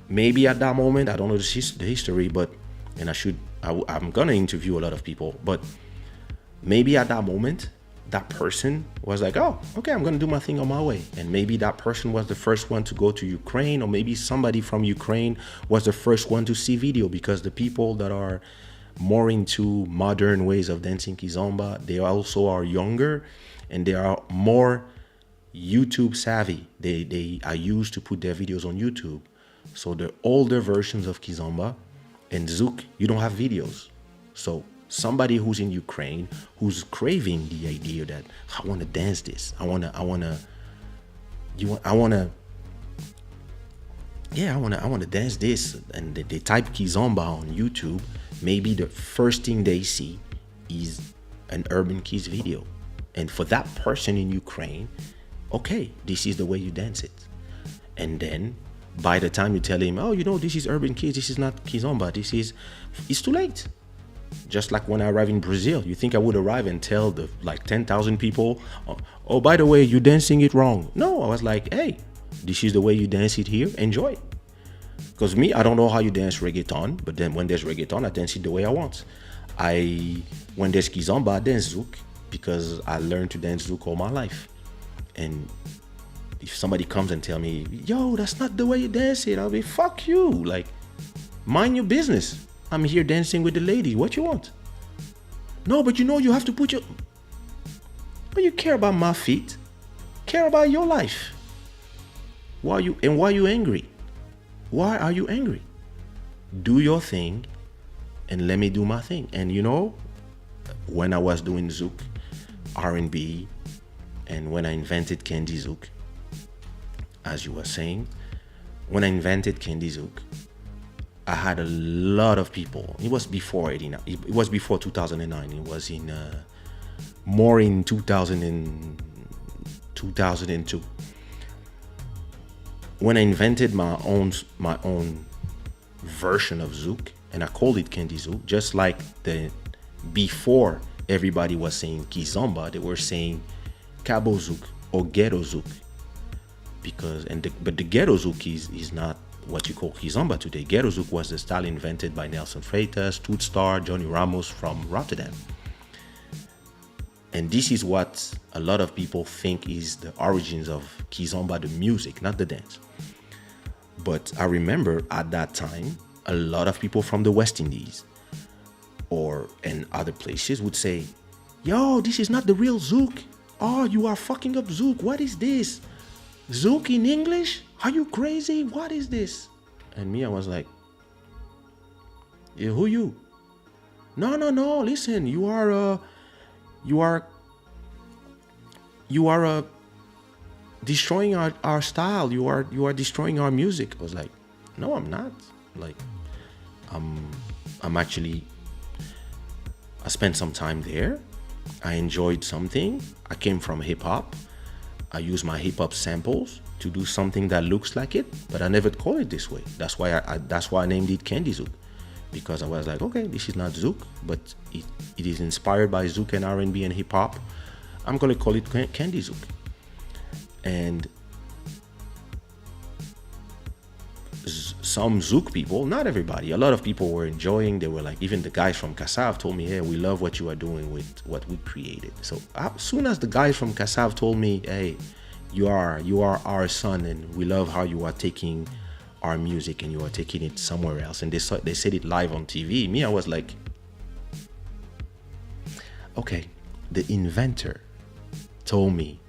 maybe at that moment, I don't know the history, but, and I'm gonna interview a lot of people, but maybe at that moment, that person was like, okay, I'm gonna do my thing on my way. And maybe that person was the first one to go to Ukraine, or maybe somebody from Ukraine was the first one to see video, because the people that are more into modern ways of dancing kizomba, they also are younger, and they are more YouTube savvy. They are used to put their videos on YouTube. So the older versions of kizomba and zouk, you don't have videos. So somebody who's in Ukraine, who's craving the idea that I want to dance this, I want to dance this, and they type kizomba on YouTube, maybe the first thing they see is an Urban Keys video. And for that person in Ukraine, okay, this is the way you dance it. And then by the time you tell him, this is Urban Keys, this is not kizomba, it's too late. Just like when I arrived in Brazil, you think I would arrive and tell the 10,000 people, by the way, you're dancing it wrong. No, I was like, hey, this is the way you dance it here, enjoy. Because me, I don't know how you dance reggaeton, but then when there's reggaeton, I dance it the way I want. When there's kizomba, I dance zouk, because I learned to dance zouk all my life. And if somebody comes and tell me, yo, that's not the way you dance it, I'll be, fuck you, mind your business. I'm here dancing with the lady. What you want? No, but you have to put your. But you care about my feet. Care about your life. Why are you angry? Why are you angry? Do your thing and let me do my thing. And when I was doing Zouk, R&B, and when I invented Candy Zouk, as you were saying, when I invented Candy Zouk, I had a lot of people. It was before 89. It was before 2009. It was in more in 2002. When I invented my own version of Zouk, and I called it Candy Zouk, just like before everybody was saying Kizomba, they were saying Cabo Zouk or Ghetto Zouk, but the Ghetto Zouk is not what you call Kizomba today. Ghetto Zouk was the style invented by Nelson Freitas, Tootstar, Johnny Ramos from Rotterdam. And this is what a lot of people think is the origins of Kizomba, the music, not the dance. But I remember at that time, a lot of people from the West Indies and other places would say, yo, this is not the real Zouk. Oh, you are fucking up Zouk. What is this? Zouk in English? Are you crazy? What is this? And me, I was like, yeah, who you? No, listen, you are destroying our style. You are destroying our music. I was like, no, I'm not. Like, I'm actually, I spent some time there. I enjoyed something. I came from hip hop. I use my hip hop samples to do something that looks like it, but I never call it this way. That's why I named it Candy Zouk, because I was like, okay, this is not Zouk, but it is inspired by Zouk and R&B and hip hop. I'm gonna call it Candy Zouk. And some Zouk people, not everybody, a lot of people were enjoying. They were like, even the guys from Kassav told me, hey, we love what you are doing with what we created. So as soon as the guys from Kassav told me, hey, you are our son, and we love how you are taking our music and you are taking it somewhere else, and they said it live on TV, me, I was like, okay, the inventor told me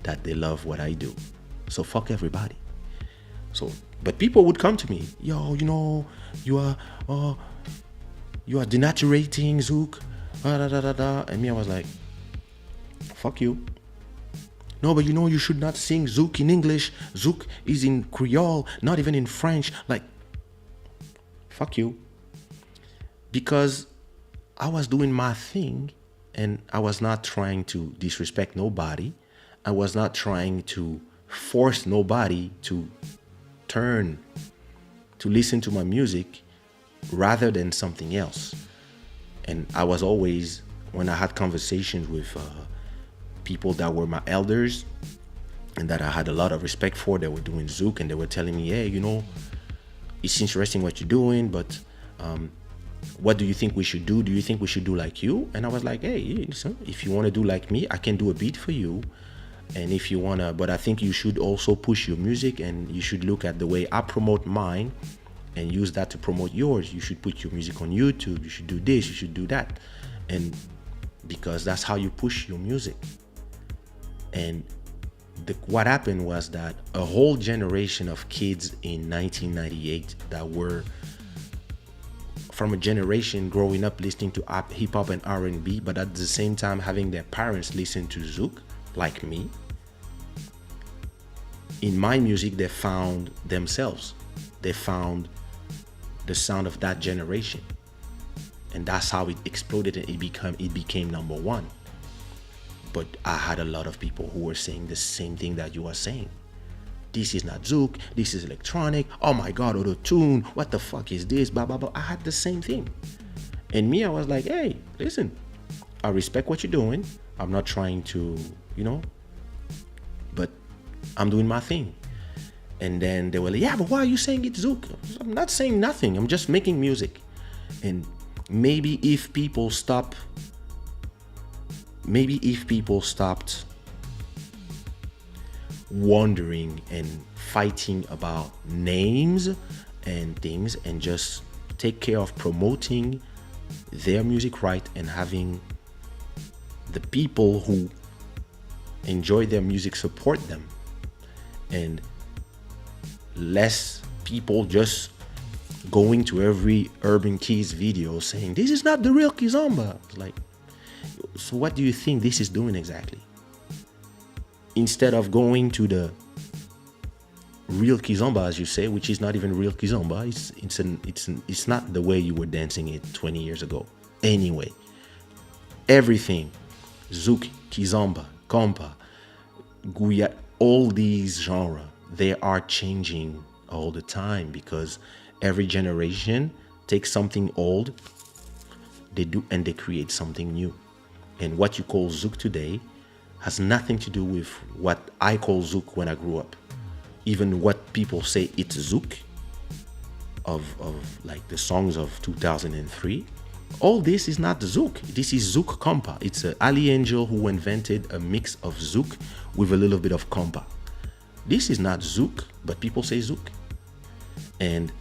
that they love what I do, so fuck everybody. So, but people would come to me, yo, you are denaturating Zouk, and me, I was like, fuck you. No, but you should not sing Zouk in English. Zouk is in Creole, not even in French. Like, fuck you. Because I was doing my thing, and I was not trying to disrespect nobody. I was not trying to force nobody to listen to my music rather than something else. And I was always, when I had conversations with people that were my elders and that I had a lot of respect for, they were doing Zouk, and they were telling me, hey, it's interesting what you're doing, but what do you think we should do? Do you think we should do like you? And I was like, hey, listen, if you want to do like me, I can do a beat for you. And if you want to, but I think you should also push your music, and you should look at the way I promote mine and use that to promote yours. You should put your music on YouTube. You should do this, you should do that. And because that's how you push your music. And what happened was that a whole generation of kids in 1998 that were from a generation growing up listening to hip hop and R&B, but at the same time having their parents listen to Zouk, like me, in my music, they found themselves. They found the sound of that generation. And that's how it exploded, and it became number one. But I had a lot of people who were saying the same thing that you are saying. This is not Zouk, this is electronic, oh my God, auto-tune, what the fuck is this, blah, blah, blah. I had the same thing. And me, I was like, hey, listen, I respect what you're doing. I'm not trying to, but I'm doing my thing. And then they were like, yeah, but why are you saying it's Zouk? I'm not saying nothing, I'm just making music. And maybe if people stopped wondering and fighting about names and things, and just take care of promoting their music right and having the people who enjoy their music support them, and less people just going to every Urban Keys video saying this is not the real Kizomba. It's like, so what do you think this is doing exactly? Instead of going to the real Kizomba, as you say, which is not even real Kizomba, it's not the way you were dancing it 20 years ago. Anyway, everything, Zouk, Kizomba, Kompa, Guya, all these genres, they are changing all the time because every generation takes something old, they do, and they create something new. And what you call Zouk today has nothing to do with what I call Zouk when I grew up. Even what people say it's Zouk of like the songs of 2003, all this is not Zouk. This is Zouk Kompa. It's Ali Angel who invented a mix of Zouk with a little bit of Kompa. This is not Zouk, but people say Zouk. And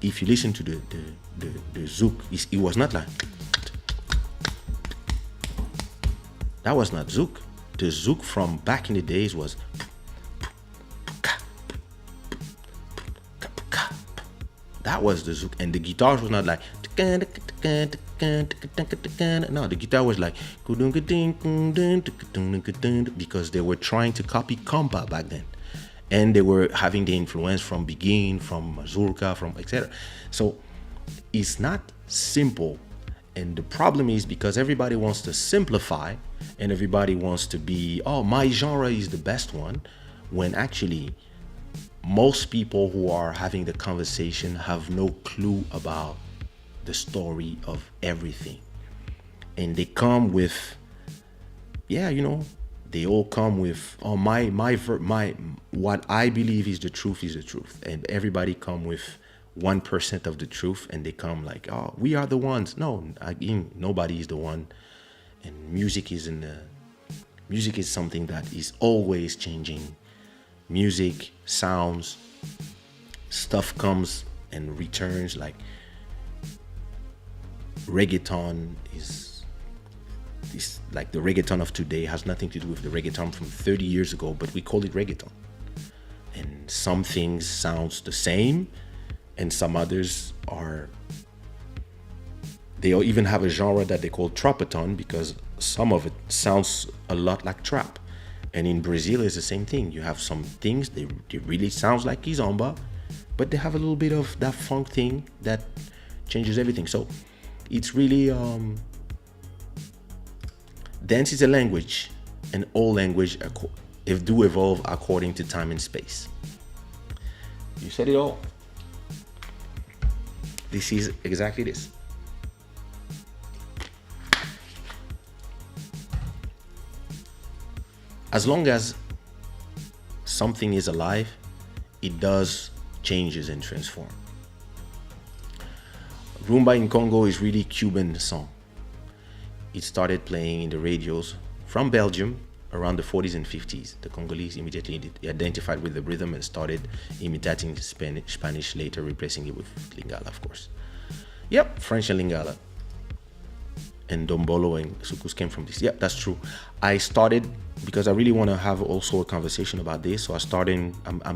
if you listen to the Zouk, it was not like, that was not Zouk. The Zouk from back in the days was, that was the Zouk. And the guitars was not like, no, the guitar was like, because they were trying to copy Kompa back then. And they were having the influence from Begin, from Mazurka, from etc. So it's not simple. And the problem is because everybody wants to simplify and everybody wants to be, oh, my genre is the best one, when actually most people who are having the conversation have no clue about the story of everything. And they come with, yeah, you know, they all come with, oh, my what I believe is the truth. And everybody come with 1% of the truth, and they come like, oh, we are the ones. No, nobody is the one. And music is something that is always changing. Music, sounds, stuff comes and returns. Like reggaeton is like the reggaeton of today has nothing to do with the reggaeton from 30 years ago, but we call it reggaeton. And some things sounds the same, and some others are, they even have a genre that they call trapaton because some of it sounds a lot like trap. And in Brazil, it's the same thing. You have some things, they really sounds like Kizomba, but they have a little bit of that funk thing that changes everything. So it's really, dance is a language, and all language do evolve according to time and space. You said it all. This is exactly this. As long as something is alive, it does changes and transform. Rumba in Congo is really Cuban song. It started playing in the radios from Belgium around the 40s and 50s. The Congolese immediately identified with the rhythm and started imitating Spanish, later replacing it with Lingala, of course. Yep, French and Lingala. And Dombolo and Sukus came from this. Yeah, that's true. I started because I really want to have also a conversation about this. So I started. I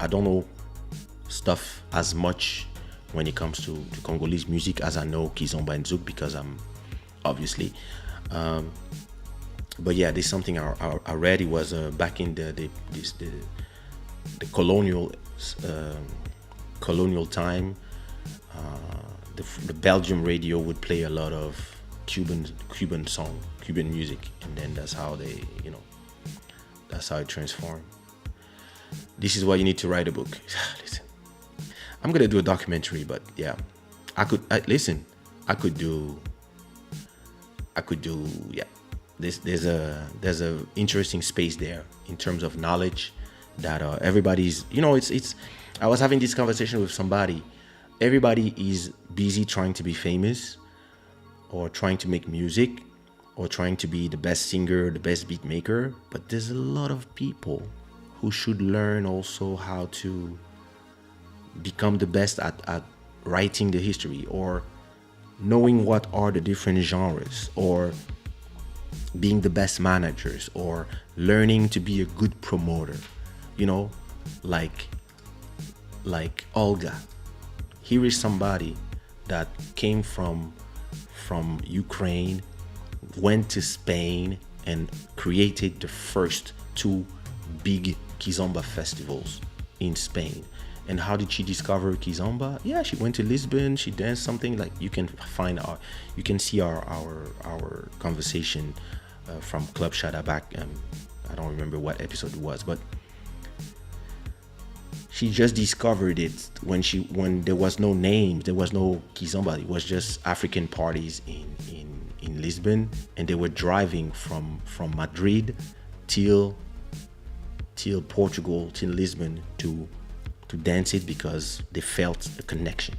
don't know stuff as much when it comes to Congolese music as I know Kizomba and Zouk, because I'm obviously. But yeah, this is something I read. It was back in the colonial time. The Belgium radio would play a lot of Cuban music, and then that's how they, that's how it transformed. This is why you need to write a book. Listen, I'm gonna do a documentary, but yeah, I could do. Yeah, there's a interesting space there in terms of knowledge that everybody's. It's. I was having this conversation with somebody. Everybody is busy trying to be famous, or trying to make music, or trying to be the best singer, the best beat maker. But there's a lot of people who should learn also how to become the best at writing the history, or knowing what are the different genres, or being the best managers, or learning to be a good promoter, you know, like Olga. Here is somebody that came from Ukraine, went to Spain, and created the first two big kizomba festivals in Spain. And how did she discover kizomba? Yeah, she went to Lisbon. She danced something like, you can find our, you can see our conversation from Club Shada back. I don't remember what episode it was, but she just discovered it when there was no names, there was no kizomba. It was just African parties in Lisbon, and they were driving from Madrid till Portugal, till Lisbon to dance it because they felt a connection.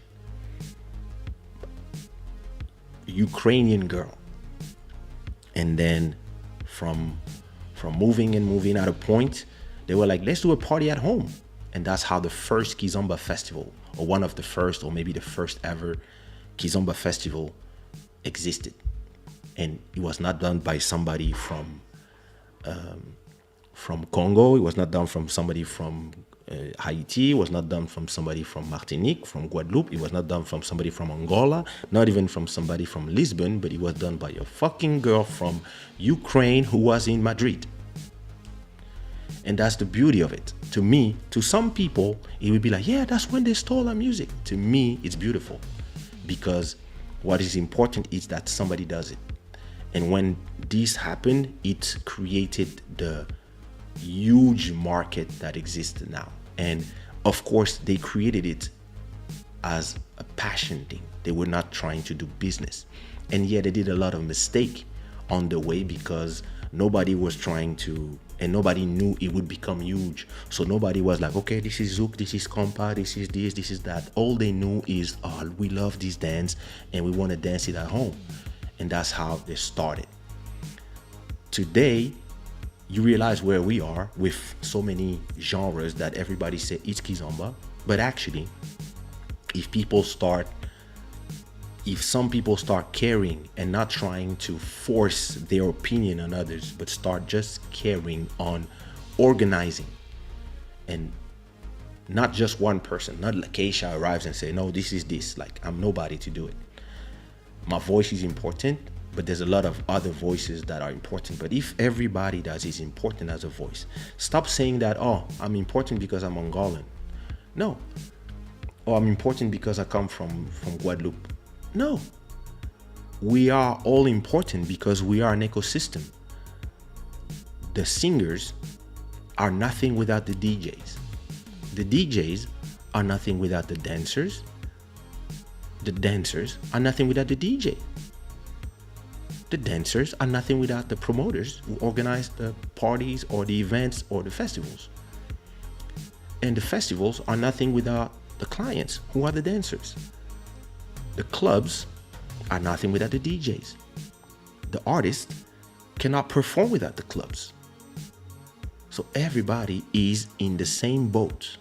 Ukrainian girl, and then from moving at a point, they were like, let's do a party at home. And that's how the first Kizomba festival, or one of the first, or maybe the first ever Kizomba festival existed. And it was not done by somebody from Congo. It was not done from somebody from Haiti. It was not done from somebody from Martinique, from Guadeloupe. It was not done from somebody from Angola, not even from somebody from Lisbon, but it was done by a fucking girl from Ukraine who was in Madrid. And that's the beauty of it. To me, to some people, it would be like, yeah, that's when they stole our music. To me, it's beautiful, because what is important is that somebody does it. And when this happened, it created the huge market that exists now. And of course, they created it as a passion thing. They were not trying to do business. And yet they did a lot of mistake on the way, because nobody was trying to, and nobody knew it would become huge. So nobody was like, okay, this is Zouk, this is Compa, this is this, this is that. All they knew is, oh, we love this dance and we want to dance it at home. And that's how they started. Today, you realize where we are with so many genres that everybody say it's kizomba. But actually, if some people start caring and not trying to force their opinion on others, but start just caring on organizing, and not just one person, not like Kaysha arrives and say, no, this is this, like I'm nobody to do it. My voice is important, but there's a lot of other voices that are important. But if everybody that is important as a voice, stop saying that, oh, I'm important because I'm Angolan. No. Or I'm important because I come from Guadeloupe. No, we are all important because we are an ecosystem. The singers are nothing without the DJs. The DJs are nothing without the dancers. The dancers are nothing without the DJ. The dancers are nothing without the promoters who organize the parties or the events or the festivals. And the festivals are nothing without the clients, who are the dancers. The clubs are nothing without the DJs. The artists cannot perform without the clubs. So everybody is in the same boat.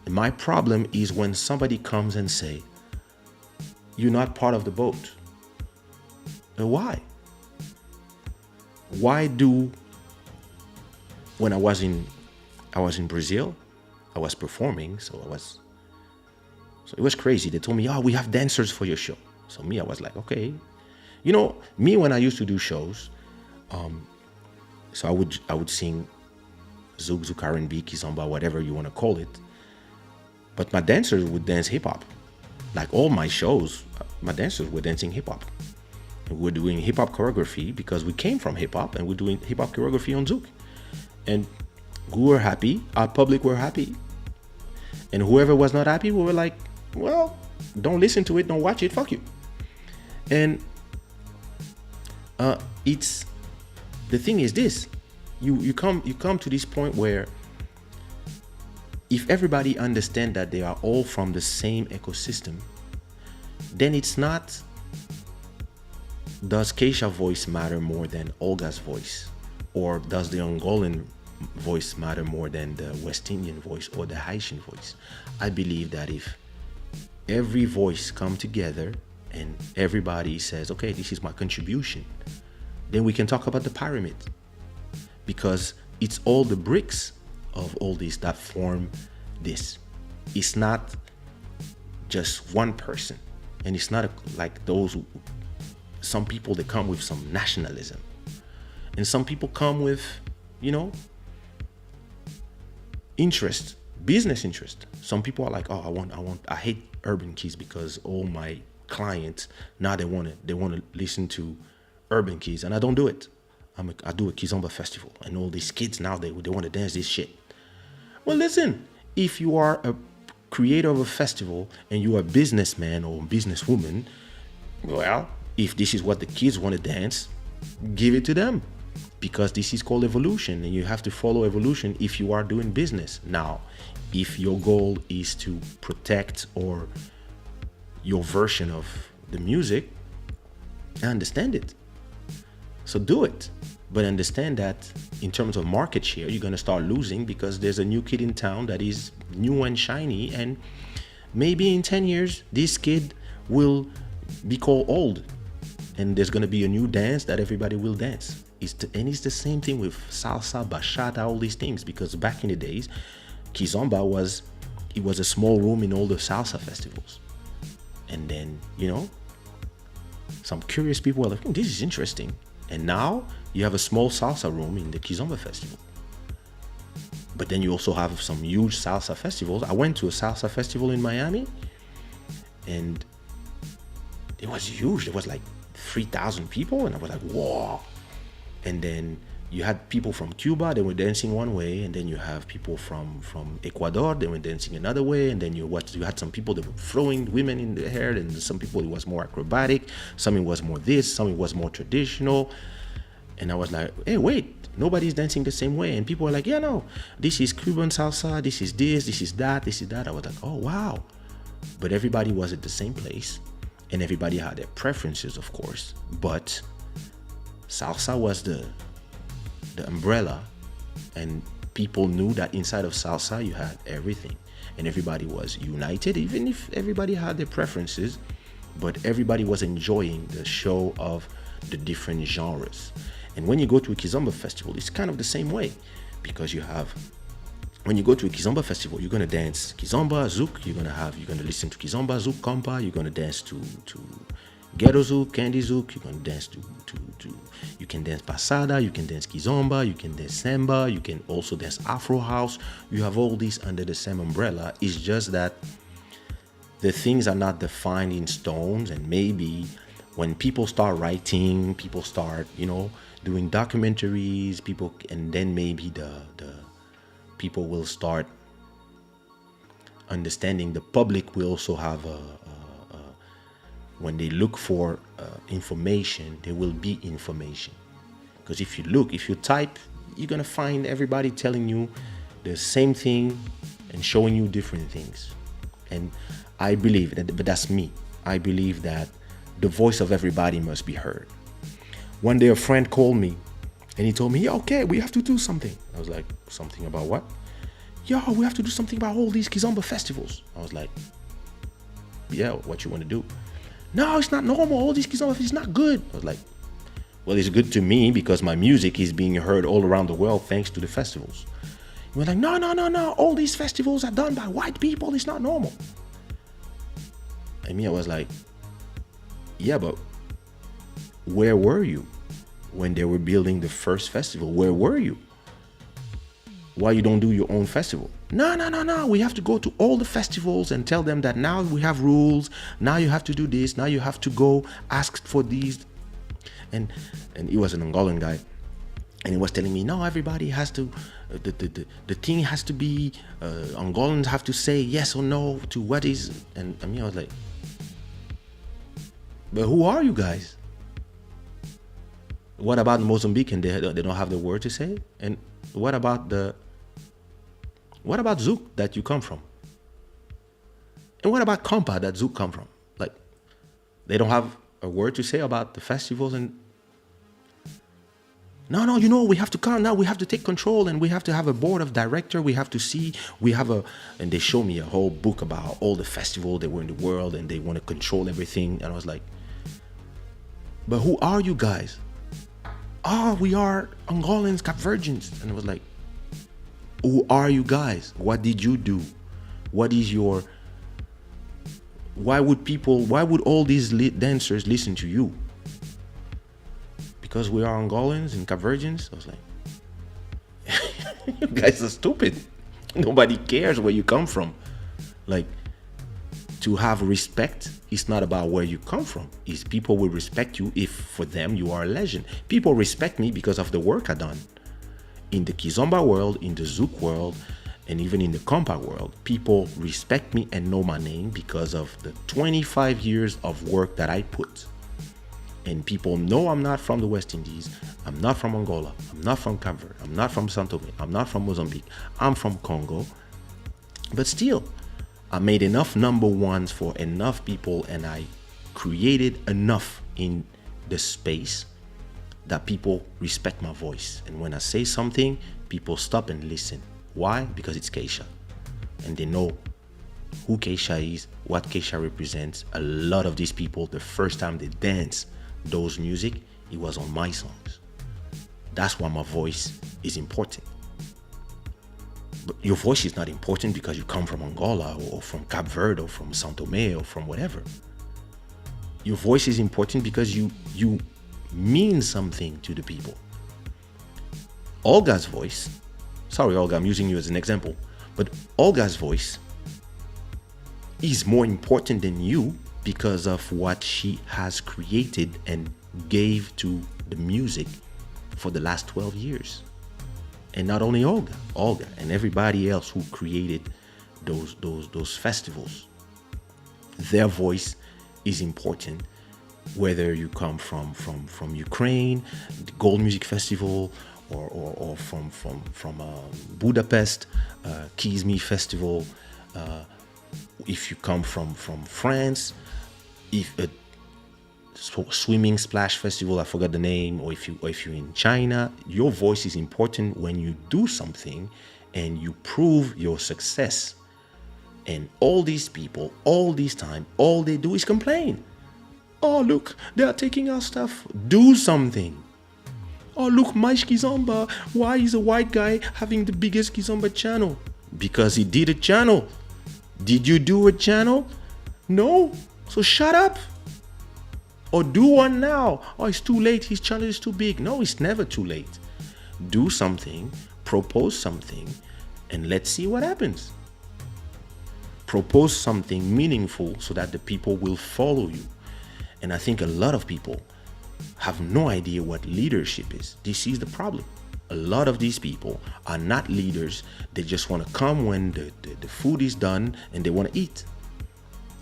And my problem is when somebody comes and say, you're not part of the boat. Why? Why do, when I was in Brazil, I was performing, so it was crazy. They told me, oh, we have dancers for your show. So me, I was like, okay. You know, me, when I used to do shows, so I would sing Zouk, R&B, Kizomba, whatever you want to call it. But my dancers would dance hip hop. Like all my shows, my dancers were dancing hip hop. We're doing hip hop choreography because we came from hip hop, and we're doing hip hop choreography on Zouk. And we were happy, our public were happy. And whoever was not happy, we were like, well, don't listen to it, don't watch it, fuck you. And it's, the thing is this, you come to this point where if everybody understand that they are all from the same ecosystem, then it's not, does Kaysha's voice matter more than Olga's voice? Or does the Angolan voice matter more than the West Indian voice or the Haitian voice. I believe that if every voice come together and everybody says, okay, this is my contribution, then we can talk about the pyramid, because it's all the bricks of all this that form this. It's not just one person, and it's not like those. Some people, they come with some nationalism, and some people come with, interest, business interest. Some people are like, oh, I hate urban keys because all my clients now they want to listen to urban keys, and I don't do it. I do a Kizomba festival, and all these kids now they want to dance this shit. Well, listen, if you are a creator of a festival and you are a businessman or businesswoman, well, if this is what the kids want to dance, give it to them, because this is called evolution, and you have to follow evolution if you are doing business. Now, if your goal is to protect or your version of the music, I understand it. So do it. But understand that in terms of market share, you're going to start losing, because there's a new kid in town that is new and shiny, and maybe in 10 years, this kid will be called old, and there's going to be a new dance that everybody will dance. And it's the same thing with salsa, bachata, all these things, because back in the days, Kizomba was a small room in all the salsa festivals. And then, some curious people were like, this is interesting. And now you have a small salsa room in the Kizomba festival. But then you also have some huge salsa festivals. I went to a salsa festival in Miami, and it was huge. It was like 3,000 people, and I was like, whoa. And then you had people from Cuba, they were dancing one way, and then you have people from Ecuador, they were dancing another way, and then you had some people that were throwing women in the hair, and some people it was more acrobatic, some it was more this, some it was more traditional. And I was like, hey, wait, nobody's dancing the same way. And people were like, yeah, no, this is Cuban salsa, this is this is that, this is that. I was like, oh, wow. But everybody was at the same place, and everybody had their preferences, of course. But salsa was the umbrella, and people knew that inside of salsa you had everything, and everybody was united, even if everybody had their preferences, but everybody was enjoying the show of the different genres. And when you go to a Kizomba festival, it's kind of the same way, because when you go to a Kizomba festival, you're gonna dance Kizomba, Zouk, you're gonna listen to Kizomba, Zouk, Compa, you're gonna dance to Ghetto Zouk, Candy Zouk, you're gonna dance you can dance Passada, you can dance Kizomba, you can dance Samba, you can also dance Afro House. You have all these under the same umbrella. It's just that the things are not defined in stones, and maybe when people start writing, people start, doing documentaries, and then maybe the people will start understanding. The public will also have when they look for information, there will be information. Because if you type, you're gonna find everybody telling you the same thing and showing you different things. And I believe that, but that's me. I believe that the voice of everybody must be heard. One day a friend called me and he told me, yeah, okay, we have to do something. I was like, something about what? Yeah, we have to do something about all these Kizomba festivals. I was like, yeah, what you want to do? No, it's not normal. All these Kizomba festivals, it's not good. I was like, well, it's good to me because my music is being heard all around the world thanks to the festivals. He was like, no. All these festivals are done by white people. It's not normal. And me, I was like, yeah, but where were you when they were building the first festival? Where were you? Why you don't do your own festival? No. We have to go to all the festivals and tell them that now we have rules. Now you have to do this. Now you have to go ask for these. And he was an Angolan guy. And he was telling me, no, everybody has to, the thing has to be, Angolans have to say yes or no to what is. And I mean, I was like, but who are you guys? What about Mozambique? And they don't have the word to say? And what about Zouk that you come from? And what about Compa that Zouk come from? Like, they don't have a word to say about the festivals. And No, we have to come now. We have to take control, and we have to have a board of director. We have to see. And they show me a whole book about all the festival they were in the world, and they want to control everything. And I was like, but who are you guys? Oh, we are Angolans, Capverdians. And I was like, who are you guys? What did you do? What is your... why would all these dancers listen to you? Because we are Angolans and Capverdians? I was like, you guys are stupid. Nobody cares where you come from. Like, to have respect is not about where you come from. It's people will respect you if for them you are a legend. People respect me because of the work I've done. In the Kizomba world, in the Zouk world, and even in the Compa world, people respect me and know my name because of the 25 years of work that I put. And people know I'm not from the West Indies. I'm not from Angola. I'm not from Cape Verde. I'm not from Santo Tomé. I'm not from Mozambique. I'm from Congo. But still, I made enough number ones for enough people, and I created enough in the space that people respect my voice. And when I say something, people stop and listen. Why? Because it's Kaysha. And they know who Kaysha is, what Kaysha represents. A lot of these people, the first time they dance those music, it was on my songs. That's why my voice is important. But your voice is not important because you come from Angola or from Cape Verde or from Santo Tomé or from whatever. Your voice is important because you mean something to the people. Olga's voice, sorry Olga, I'm using you as an example, but Olga's voice is more important than you because of what she has created and gave to the music for the last 12 years. And not only Olga and everybody else who created those festivals. Their voice is important, whether you come from Ukraine, the Gold Music Festival, or from Budapest, Kizmi Festival. If you come from France, if a swimming splash festival, I forgot the name, or if you're in China, your voice is important when you do something and you prove your success. And all these people, all this time, all they do is complain. Oh, look, they are taking our stuff. Do something. Oh, look, Mais Kizomba. Why is a white guy having the biggest Kizomba channel? Because he did a channel. Did you do a channel? No. So shut up. Or do one now. Oh, it's too late. His channel is too big. No, it's never too late. Do something, propose something, and let's see what happens. Propose something meaningful so that the people will follow you. And I think a lot of people have no idea what leadership is. This is the problem. A lot of these people are not leaders. They just want to come when the food is done and they want to eat.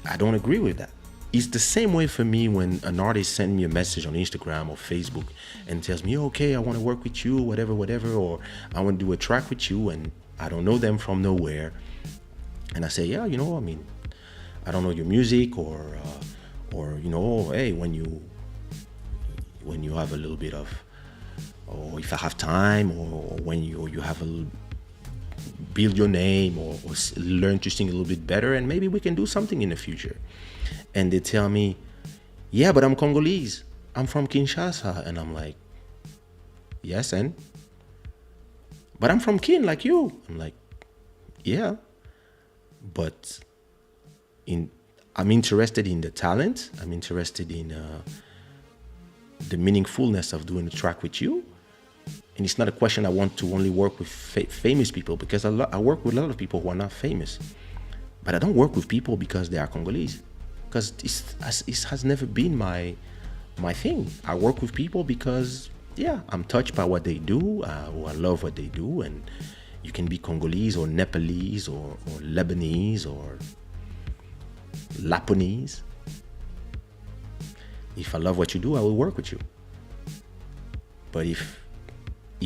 I don't agree with that. It's the same way for me when an artist sends me a message on Instagram or Facebook and tells me, okay, I want to work with you, whatever, or I want to do a track with you, and I don't know them from nowhere. And I say, yeah, I mean, I don't know your music, or hey, when you have a little bit of, or if I have time, or when you have a little, build your name, or learn to sing a little bit better, and maybe we can do something in the future. And they tell me, yeah, but I'm Congolese. I'm from Kinshasa. And I'm like, yes, and? But I'm from Kin like you. I'm like, yeah. But I'm interested in the talent. I'm interested in the meaningfulness of doing a track with you. And it's not a question I want to only work with famous people, because I work with a lot of people who are not famous. But I don't work with people because they are Congolese, because it has never been my thing. I work with people because, yeah, I'm touched by what they do, or I love what they do. And you can be Congolese or Nepalese or Lebanese or Laponese. If I love what you do, I will work with you. But if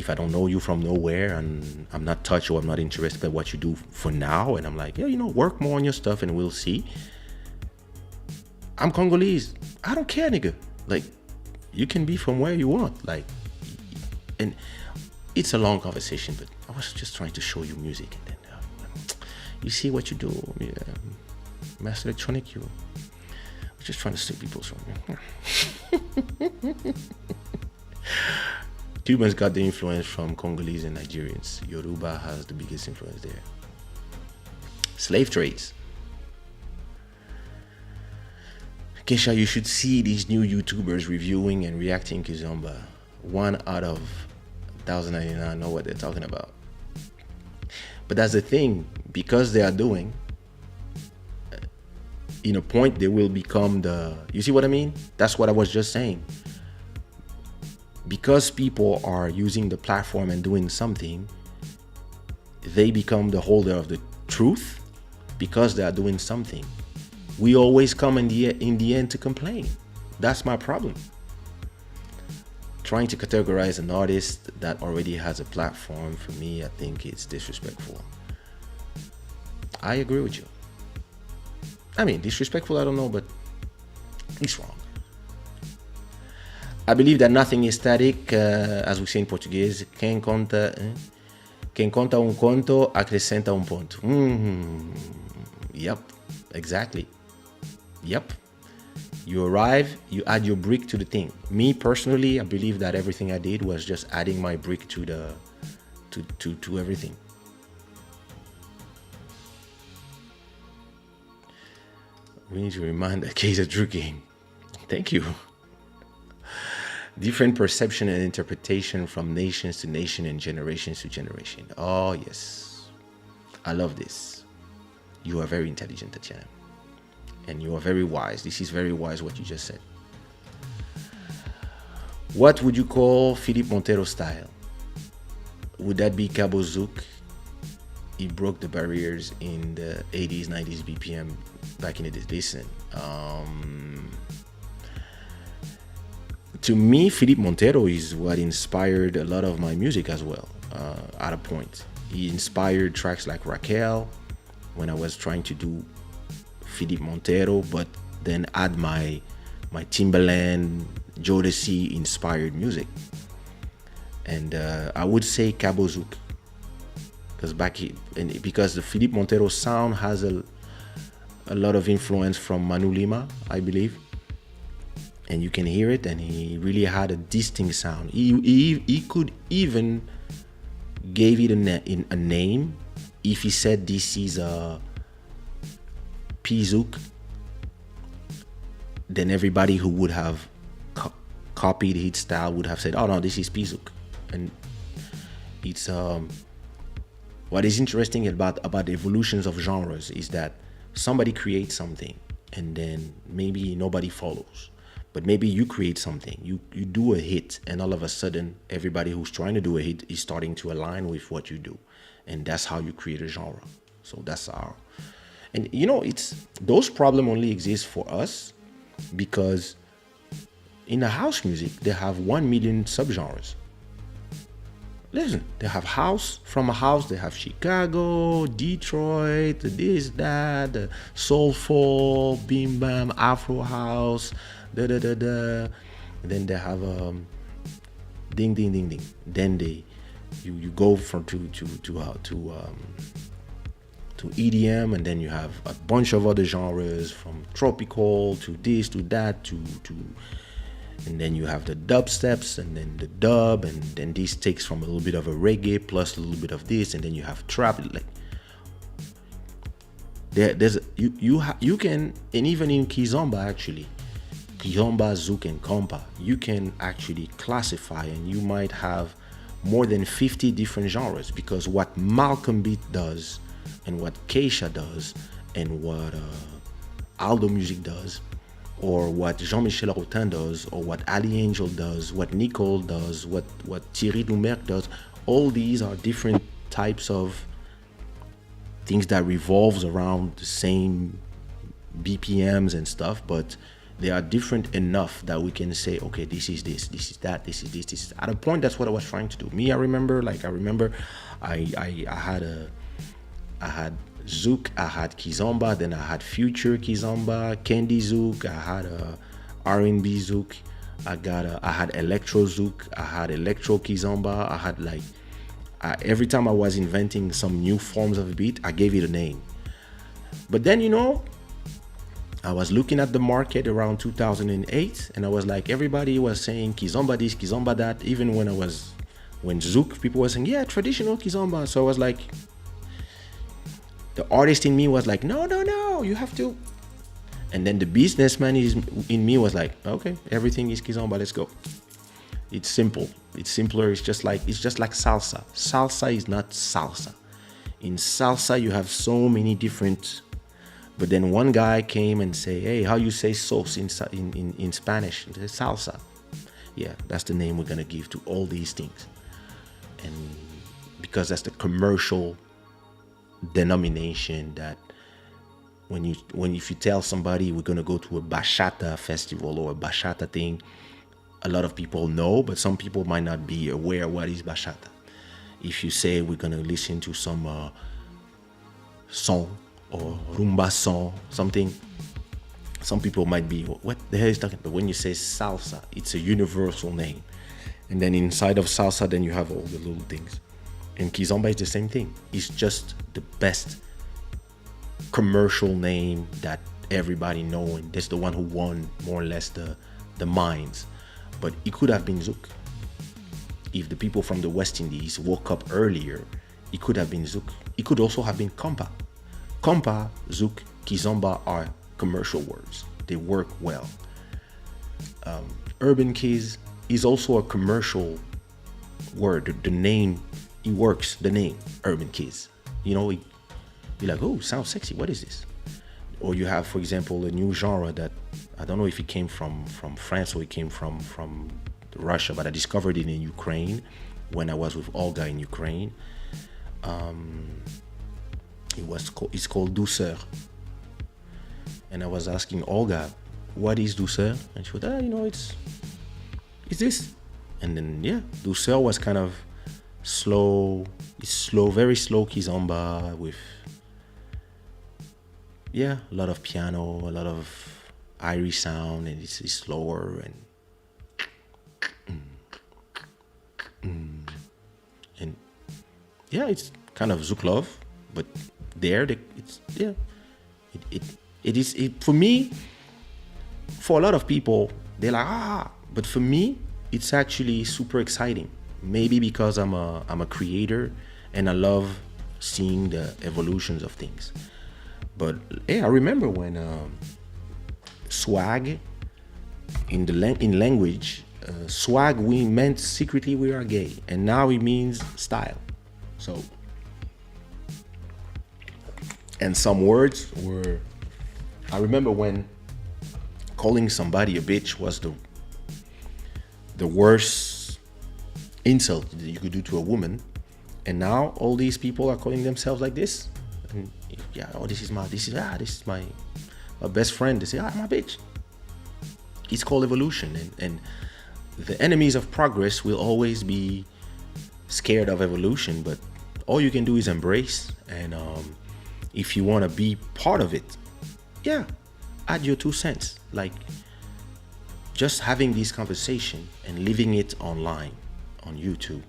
I don't know you from nowhere and I'm not touched or I'm not interested in what you do for now, and I'm like, yeah, work more on your stuff and we'll see. I'm Congolese. I don't care, nigga. Like, you can be from where you want. Like, And it's a long conversation, but I was just trying to show you music, and then you see what you do, mass electronic. You just trying to steal people's from you. Cubans got the influence from Congolese and Nigerians. Yoruba has the biggest influence there. Slave trades. Kaysha, you should see these new YouTubers reviewing and reacting Kizomba. 1 out of 1,099 know what they're talking about. But that's the thing, because they are doing, in a point they will become the, you see what I mean? That's what I was just saying. Because people are using the platform and doing something, they become the holder of the truth because they are doing something. We always come in the end to complain. That's my problem. Trying to categorize an artist that already has a platform, for me, I think it's disrespectful. I agree with you. I mean, disrespectful, I don't know, but it's wrong. I believe that nothing is static, as we say in Portuguese. Quem conta conto, acrescenta ponto. Yep, exactly. Yep. You arrive, you add your brick to the thing. Me personally, I believe that everything I did was just adding my brick to the to everything. We need to remind that Kaysha Drew game. Thank you. Different perception and interpretation from nations to nation and generations to generation. Oh yes, I love this. You are very intelligent, Tatiana. And you are very wise. This is very wise what you just said. What would you call Philippe Montero style? Would that be Cabo Zouk? He broke the barriers in the 80s, 90s BPM back in the days. Listen, to me, Philippe Montero is what inspired a lot of my music as well, at a point. He inspired tracks like Raquel when I was trying to do Philippe Montero, but then add my Timbaland, Jodeci inspired music. And I would say Cabo Zouk, because the Philippe Montero sound has a lot of influence from Manu Lima, I believe, and you can hear it. And he really had a distinct sound. He could even gave it a name. If he said this is a P-Zouk, then everybody who would have copied his style would have said, oh no, this is P-Zouk. And it's what is interesting about the evolutions of genres is that somebody creates something and then maybe nobody follows, but maybe you create something, you do a hit, and all of a sudden everybody who's trying to do a hit is starting to align with what you do, and that's how you create a genre. So that's our, and it's those problems only exist for us because in the house music they have 1 million subgenres. Listen, they have house. From a house, they have Chicago, Detroit, this, that, soulful, bim bam, Afro house, da da da da. Then they have ding ding ding ding. Then you go from to EDM, and then you have a bunch of other genres from tropical to this to that to. And then you have the dub steps, and then the dub, and then this takes from a little bit of a reggae plus a little bit of this, and then you have trap. Like there's you can, and even in Kizomba actually, Kizomba, Zouk, and Kompa, you can actually classify, and you might have more than 50 different genres, because what Malcolm Beat does, and what Kaysha does, and what Aldo Music does, or what Jean-Michel Rotin does, or what Ali Angel does, what Nicole does, what Thierry Doumerc does. All these are different types of things that revolves around the same BPMs and stuff, but they are different enough that we can say, okay, this is this is that, this is this is. At a point, that's what I was trying to do. Me, I remember I had Zouk, I had Kizomba, then I had Future Kizomba, Candy Zouk, I had R&B Zouk, I had electro zouk, I had electro kizomba, I had like every time I was inventing some new forms of beat, I gave it a name. But then, I was looking at the market around 2008, and I was like, everybody was saying kizomba this, kizomba that. Even when zouk, people were saying, yeah, traditional kizomba. So I was like, the artist in me was like, no, no, no, you have to. And then the businessman in me was like, okay, everything is kizomba, let's go. It's simple. It's simpler. It's just like salsa. Salsa is not salsa. In salsa, you have so many different. But then one guy came and say, hey, how you say sauce in Spanish? Salsa. Yeah, that's the name we're gonna give to all these things. And because that's the commercial denomination that if you tell somebody we're gonna go to a bachata festival or a bachata thing, a lot of people know, but some people might not be aware what is bachata. If you say we're gonna listen to some song or rumba song, something, some people might be, what the hell is talking? But when you say salsa, it's a universal name. And then inside of salsa, then you have all the little things. And kizomba is the same thing. It's just the best commercial name that everybody know, and that's the one who won more or less the minds. But it could have been zouk. If the people from the West Indies woke up earlier, it could have been zouk. It could also have been compa. Compa, zouk, kizomba are commercial words. They work well. Urban kiz is also a commercial word. The name, it works. The name, urban kiz. You're like, oh, sounds sexy. What is this? Or you have, for example, a new genre that I don't know if it came from France or it came from Russia, but I discovered it in Ukraine when I was with Olga in Ukraine. It's called douceur. And I was asking Olga, what is douceur? And she went, it's this. And then, yeah, douceur was kind of slow. It's slow, very slow kizomba with, yeah, a lot of piano, a lot of Irish sound, and it's slower and yeah, it's kind of zouk love, but it is for me. For a lot of people, they're like but for me, it's actually super exciting. Maybe because I'm a creator and I love seeing the evolutions of things. But yeah, I remember when swag in language, swag we meant secretly we are gay, and now it means style. So, and some words were, I remember when calling somebody a bitch was the worst insult that you could do to a woman, and now all these people are calling themselves like this. And yeah, this is my best friend. They say, my bitch. It's called evolution, and the enemies of progress will always be scared of evolution. But all you can do is embrace, and if you want to be part of it, yeah, add your 2 cents. Like just having this conversation and leaving it online on YouTube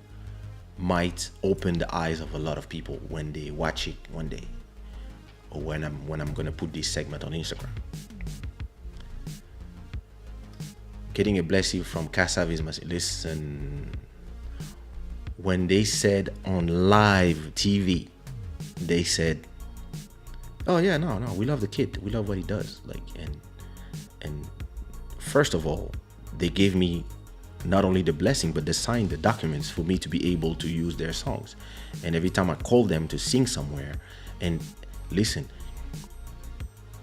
might open the eyes of a lot of people when they watch it one day, or when I'm gonna put this segment on Instagram. Getting a blessing from Kaysha is listen. When they said on live TV, they said, "Oh yeah, no, we love the kid. We love what he does." Like, and first of all, they gave me not only the blessing, but they signed the documents for me to be able to use their songs. And every time I called them to sing somewhere, and listen,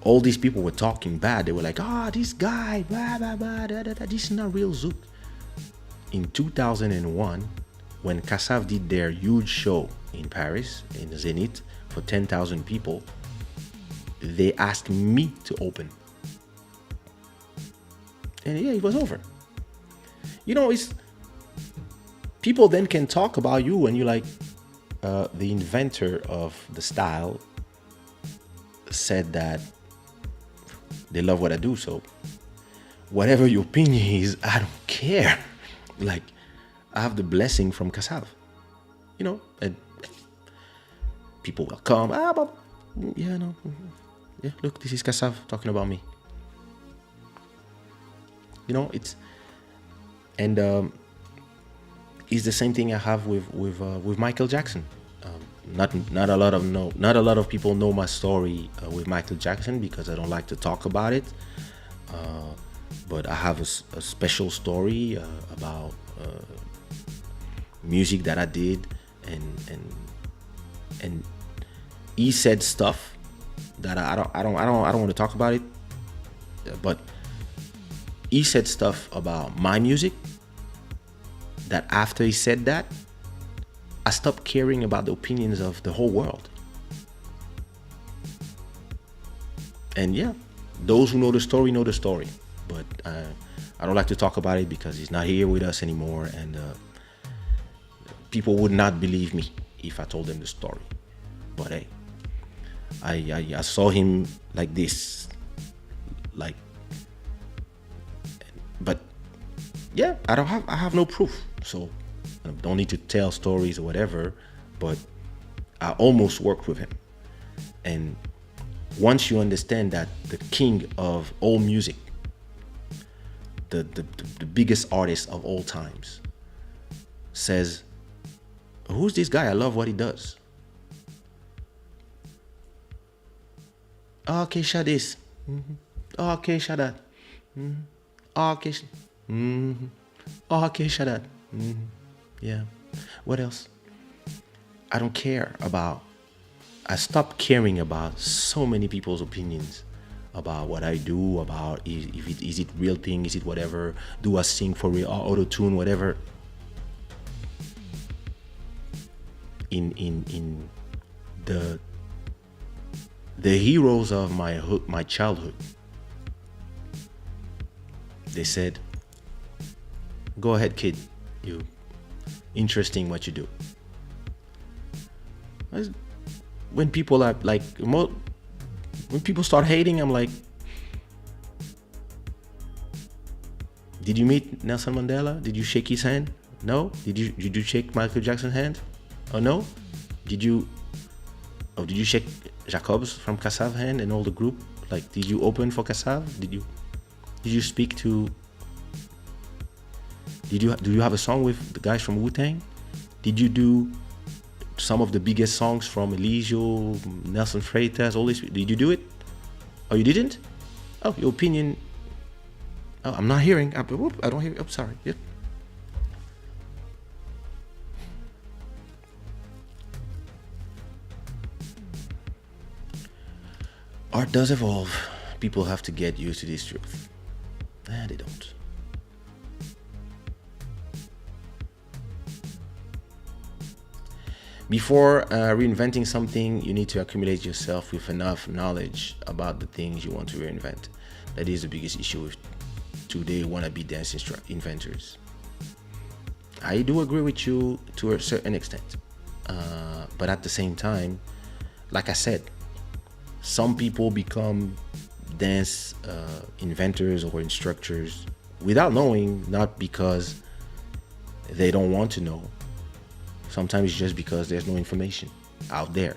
all these people were talking bad. They were like, this guy, blah, blah, blah, da, da, da. This is not real zouk. In 2001, when Kaysha did their huge show in Paris, in Zenith, for 10,000 people, they asked me to open. And yeah, it was over. It's people then can talk about you when you're like, the inventor of the style said that they love what I do. So whatever your opinion is, I don't care. Like, I have the blessing from Kassav, and people will come. But yeah, no, yeah. Look, this is Kassav talking about me. It's and it's the same thing I have with Michael Jackson. Not a lot of people know my story with Michael Jackson because I don't like to talk about it. But I have a special story about music that I did, and he said stuff that I don't want to talk about it. But he said stuff about my music that after he said that, I stopped caring about the opinions of the whole world. And yeah, those who know the story know the story. But I don't like to talk about it because he's not here with us anymore, and people would not believe me if I told them the story. But hey, I saw him like this, like. But yeah, I have no proof, so I don't need to tell stories or whatever. But I almost worked with him, and once you understand that the king of all music, the biggest artist of all times, says, "Who's this guy? I love what he does." Oh, Kaysha this. Mm-hmm. Oh, Kaysha that. Mm-hmm. Oh, Kaysha. Mm-hmm. Oh, Kaysha that. Mm-hmm. Yeah. What else? I don't care about. I stopped caring about so many people's opinions about what I do, about is it real thing, is it whatever, do I sing for real, auto tune, whatever. In the heroes of my childhood, they said, "Go ahead, kid, you interesting what you do." When people are like, when people start hating, I'm like, did you meet Nelson Mandela? Did you shake his hand? No. Did you shake Michael Jackson's hand? Oh no. Did you shake Jacob's from Kassav's hand and all the group? Like, did you open for Kassav? Did you speak to? Do you have a song with the guys from Wu-Tang? Did you do some of the biggest songs from Eligio, Nelson Freitas, all this? Did you do it? Oh, you didn't? Oh, your opinion. Oh, I'm not hearing. I don't hear. I'm sorry. Yep. Art does evolve. People have to get used to this truth. Nah, they don't. Before reinventing something, you need to accumulate yourself with enough knowledge about the things you want to reinvent. That is the biggest issue with today wannabe dance inventors. I do agree with you to a certain extent. But at the same time, like I said, some people become dance inventors or instructors without knowing, not because they don't want to know. Sometimes it's just because there's no information out there.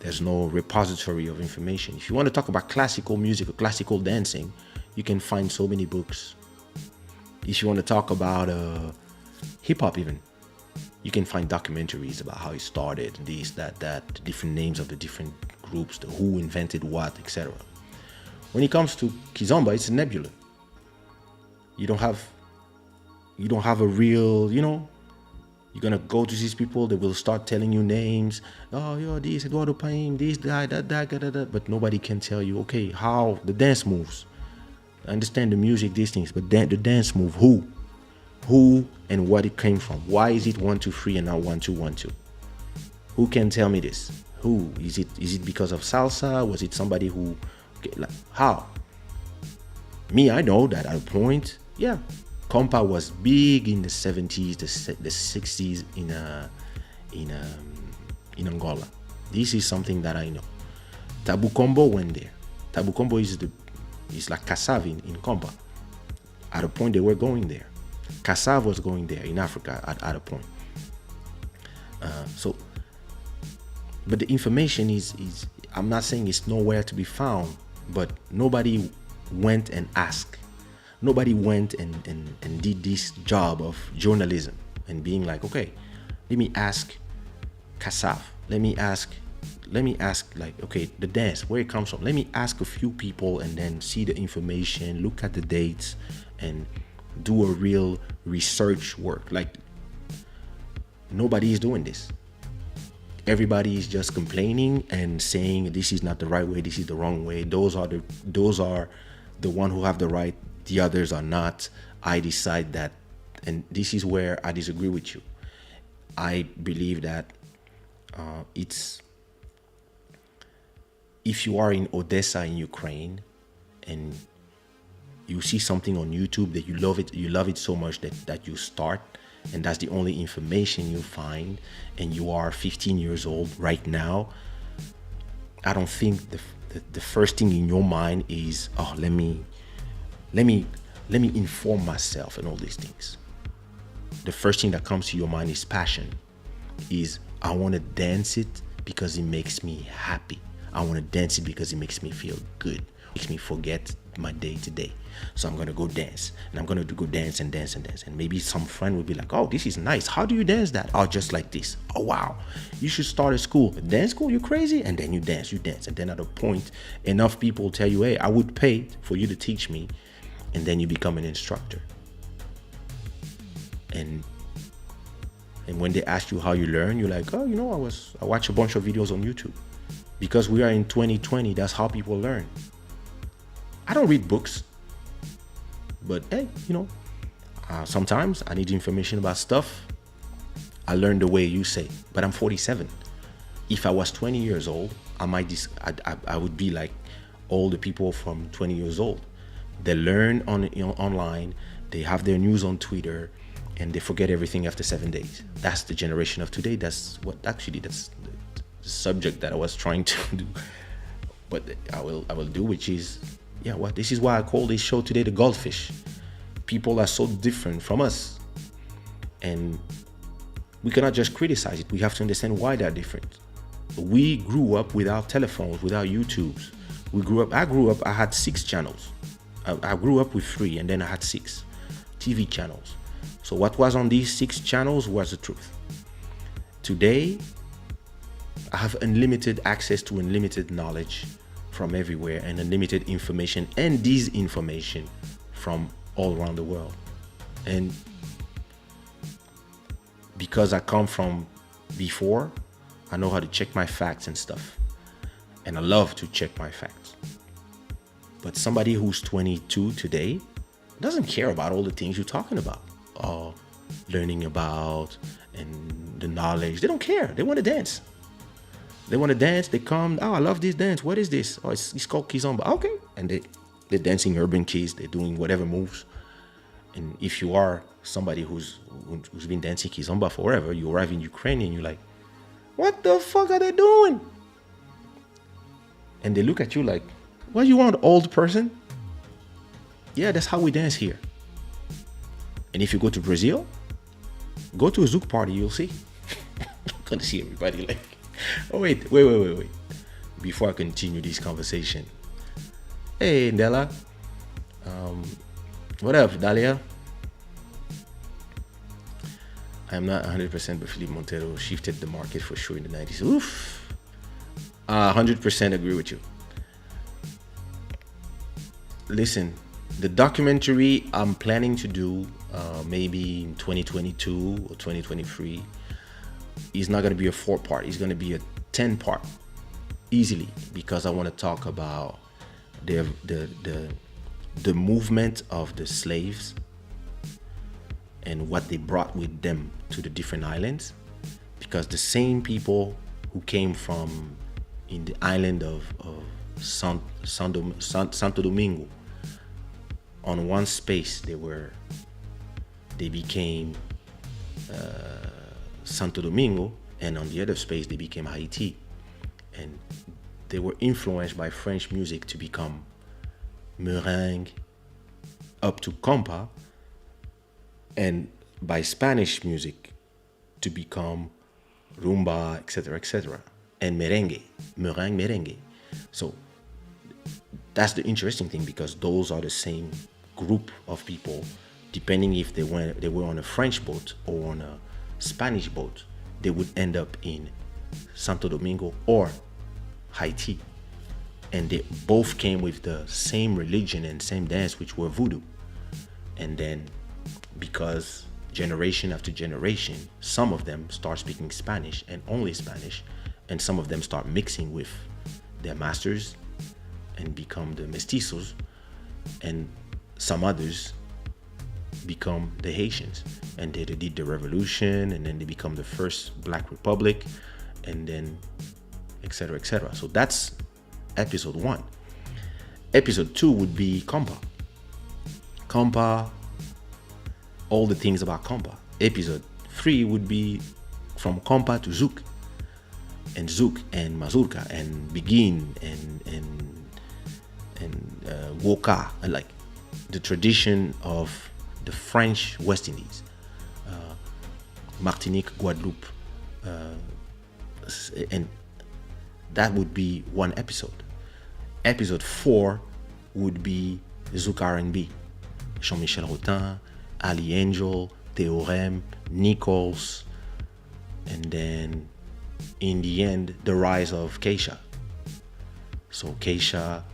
There's no repository of information. If you want to talk about classical music or classical dancing, you can find so many books. If you want to talk about hip hop even, you can find documentaries about how it started, this, that, the different names of the different groups, the who invented what, etc. When it comes to Kizomba, it's a nebula. You don't have a real, you're gonna go to these people, they will start telling you names. Oh, yo, this Eduardo Paim, this guy, that. But nobody can tell you, okay, how the dance moves. I understand the music, these things, but the dance move, who and what it came from. Why is it 1 2 3 and not 1 2 1 2? Who can tell me this? Who is it? Is it because of salsa? Was it somebody who? Okay, like, how? Me, I know that at a point, yeah. Compa was big in the 70s, the 60s in Angola. This is something that I know. Tabu Combo went there. Tabu Combo is like Kassav in Compa. At a point, they were going there. Kassav was going there in Africa at a point. So, but the information is I'm not saying it's nowhere to be found, but nobody went and asked. Nobody went and did this job of journalism and being like, okay, let me ask Kassav. Let me ask like, okay, the dance, where it comes from. Let me ask a few people and then see the information, look at the dates, and do a real research work. Like, nobody is doing this. Everybody is just complaining and saying this is not the right way, this is the wrong way. Those are the one who have the right, the others are not. I decide that, and this is where I disagree with you. I believe that it's, if you are in Odessa in Ukraine and you see something on YouTube that you love it so much that you start, and that's the only information you find, and you are 15 years old right now, I don't think the first thing in your mind is, oh, let me inform myself and all these things. The first thing that comes to your mind is passion. Is, I want to dance it because it makes me happy. I want to dance it because it makes me feel good. It makes me forget my day to day. So I'm going to go dance, and I'm going to go dance and dance and dance. And maybe some friend will be like, oh, this is nice. How do you dance that? Oh, just like this. Oh, wow. You should start a school. A dance school? You're crazy? And then you dance. And then at a point, enough people tell you, hey, I would pay for you to teach me. And then you become an instructor. And when they ask you how you learn, you're like, oh, I watch a bunch of videos on YouTube. Because we are in 2020, that's how people learn. I don't read books, but hey, sometimes I need information about stuff. I learn the way you say, but I'm 47. If I was 20 years old, I would be like all the people from 20 years old. They learn online, they have their news on Twitter, and they forget everything after 7 days. That's the generation of today. That's the subject that I was trying to do, but I will do, which is, this is why I call this show today the Goldfish. People are so different from us, and we cannot just criticize it. We have to understand why they're different. We grew up without telephones, without YouTubes. I grew up, I had 6 channels. I grew up with 3, and then I had 6 TV channels. So what was on these 6 channels was the truth. Today, I have unlimited access to unlimited knowledge from everywhere, and unlimited information and disinformation from all around the world. And because I come from before, I know how to check my facts and stuff. And I love to check my facts. But somebody who's 22 today doesn't care about all the things you're talking about, or learning about, and the knowledge. They don't care. They want to dance. They come, oh, I love this dance. What is this? Oh, it's called Kizomba. Okay. And they're dancing urban keys. They're doing whatever moves. And if you are somebody who's been dancing Kizomba forever, you arrive in Ukraine and you're like, what the fuck are they doing? And they look at you like, what you want, old person? Yeah, that's how we dance here. And if you go to Brazil, go to a Zouk party, you'll see. You're gonna see everybody like, oh, wait. Before I continue this conversation. Hey, Ndella. What up, Dalia? I'm not 100%, but Felipe Montero shifted the market for sure in the 90s. Oof. 100% agree with you. Listen, the documentary I'm planning to do maybe in 2022 or 2023 is not going to be a 4-part. It's going to be a 10-part easily, because I want to talk about the movement of the slaves and what they brought with them to the different islands. Because the same people who came from in the island of Santo Domingo, on one space they became Santo Domingo, and on the other space they became Haiti. And they were influenced by French music to become meringue, up to compa, and by Spanish music to become rumba, etc., and merengue. So that's the interesting thing, because those are the same group of people, depending if they were on a French boat or on a Spanish boat, they would end up in Santo Domingo or Haiti, and they both came with the same religion and same dance, which were voodoo. And then, because generation after generation, some of them start speaking Spanish and only Spanish, and some of them start mixing with their masters and become the mestizos, and some others become the Haitians, and they did the revolution, and then they become the first Black Republic, and then etc. So that's episode 1. Episode 2 would be compa, all the things about compa. Episode 3 would be from compa to zouk, and mazurka, and begin, and woka, and like the tradition of the French West Indies, Martinique, Guadeloupe, and that would be one episode. Episode 4 would be zouk R&B, Jean-Michel Rotin, Ali Angel, Théorème, Nichols, and then in the end, the rise of Kaysha. So Kaysha,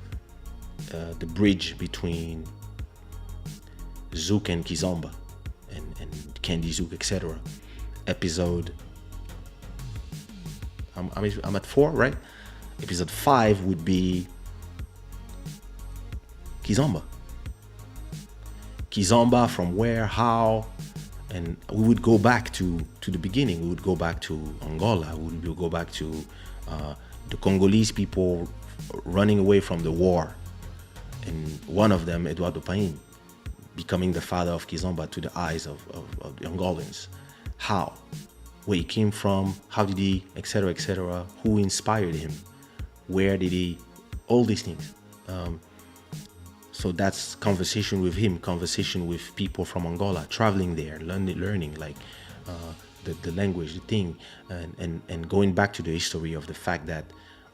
the bridge between zouk and kizomba, and candy zouk, etc. Episode, I'm at 4, right? Episode 5 would be kizomba. Kizomba, from where, how, and we would go back to the beginning. We would go back to Angola. We would go back to the Congolese people running away from the war, and one of them, Eduardo Paim, becoming the father of kizomba to the eyes of the Angolans. How, where he came from, how did he, etc., who inspired him, where did he, all these things. So that's conversation with him, conversation with people from Angola, traveling there, learning like the language, the thing, and going back to the history of the fact that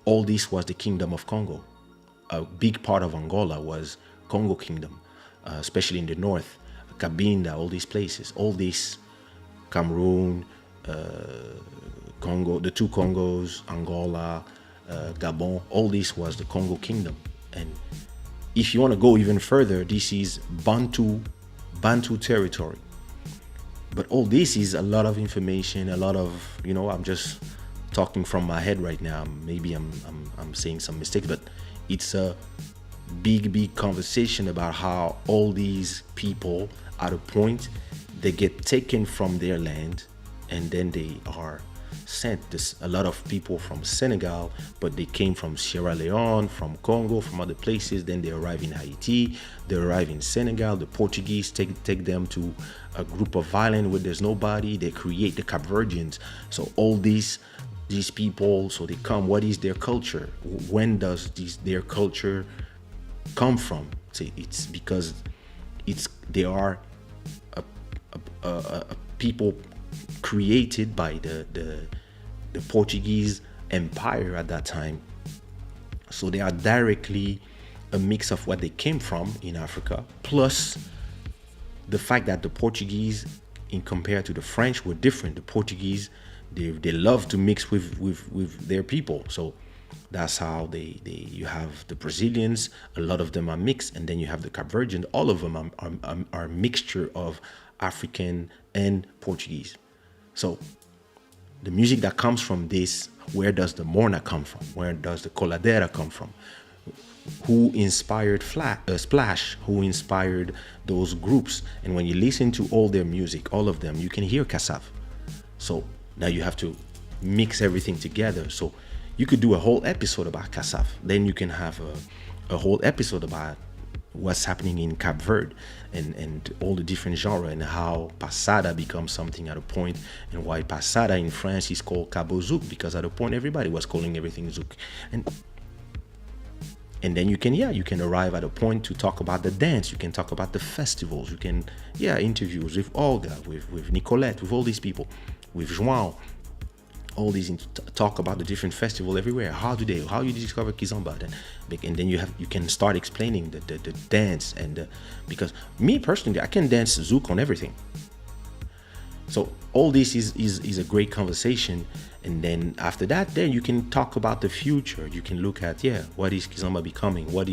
all this was the Kingdom of Congo. A big part of Angola was Congo Kingdom, especially in the north, Cabinda, all these places, all these, Cameroon, Congo, the two Congos, Angola, Gabon, all this was the Congo Kingdom. And if you want to go even further, this is Bantu territory. But all this is a lot of information, a lot of, I'm just talking from my head right now. Maybe I'm saying some mistakes, but it's a big conversation about how all these people, at a point, they get taken from their land, and then they are sent. There's a lot of people from Senegal, but they came from Sierra Leone, from Congo, from other places. Then they arrive in Haiti, they arrive in Senegal. The Portuguese take them to a group of islands where there's nobody. They create the Capverdians. So all these people, so they come. What is their culture? When does their culture come from? Say it's because they are a people created by the Portuguese Empire at that time. So they are directly a mix of what they came from in Africa, plus the fact that the Portuguese, in compared to the French, were different. The Portuguese, they love to mix with their people. So that's how you have the Brazilians, a lot of them are mixed, and then you have the Capverdian, all of them are a mixture of African and Portuguese. So the music that comes from this, where does the Morna come from? Where does the Coladera come from? Who inspired Splash? Who inspired those groups? And when you listen to all their music, all of them, you can hear Kassav. So now you have to mix everything together. So you could do a whole episode about Kassav. Then you can have a whole episode about what's happening in Cap Verde and all the different genres, and how Passada becomes something at a point, and why Passada in France is called Cabo Zouk, because at a point everybody was calling everything Zouk. And And then you can arrive at a point to talk about the dance. You can talk about the festivals. You can, interviews with Olga, with Nicolette, with all these people, with João, all these, talk about the different festival everywhere. How you discover Kizomba? And then you can start explaining the dance, and because me personally, I can dance zouk on everything. So all this is a great conversation. And then after that, then you can talk about the future. You can look at, what is Kizomba becoming? Why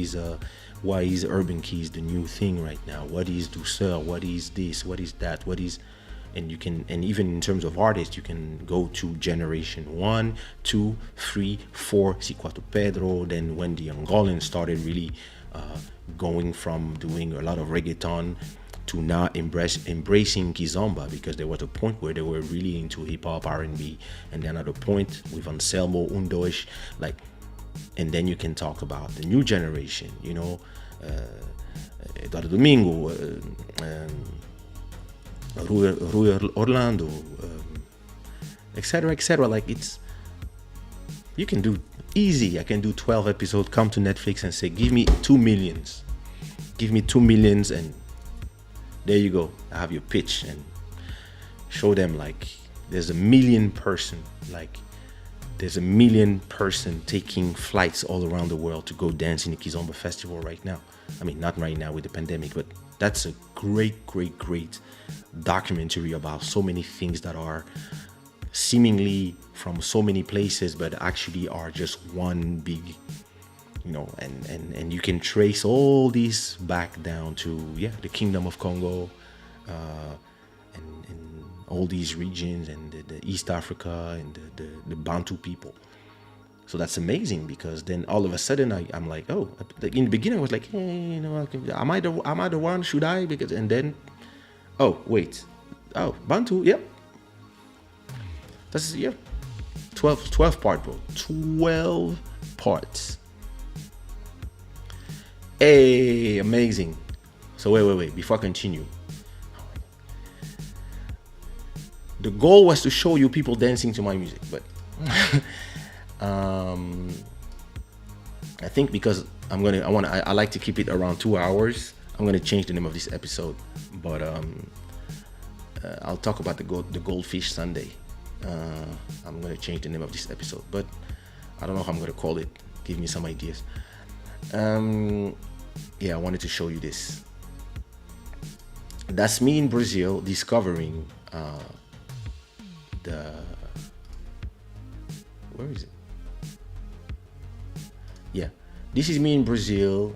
is Urban Keys the new thing right now? What is Douceur? What is this? What is that? And you can, and even in terms of artists, you can go to generation 1, 2, 3, 4, Siquato Pedro. Then when the Angolans started really going from doing a lot of reggaeton to now embracing Kizomba, because there was a point where they were really into hip hop, R&B, and then at a point with Anselmo, Undois, like, and then you can talk about the new generation, Eduardo Domingo, Rui Orlando, etc., etc. Like, you can do easy. I can do 12 episodes, come to Netflix and say, give me 2 millions. Give me 2 millions, and there you go. I have your pitch, and show them, like, there's a million person taking flights all around the world to go dance in the Kizomba Festival right now. I mean, not right now with the pandemic, but that's a great, great, great documentary about so many things that are seemingly from so many places, but actually are just one big, and you can trace all these back down to the Kingdom of Congo, and all these regions, and the East Africa, and the Bantu people. So that's amazing, because then all of a sudden I'm like, oh, in the beginning I was like, hey, am I the one? Should I? Because, and then, oh wait, Bantu, yep. That's 12 part, bro. 12 parts. Hey, amazing. So wait. Before I continue, the goal was to show you people dancing to my music, but I think because I like to keep it around 2 hours. I'm gonna change the name of this episode, but I'll talk about the Goldfish Sunday. I'm gonna change the name of this episode, but I don't know how I'm gonna call it. Give me some ideas. I wanted to show you this. That's me in Brazil discovering where is it? Yeah, this is me in Brazil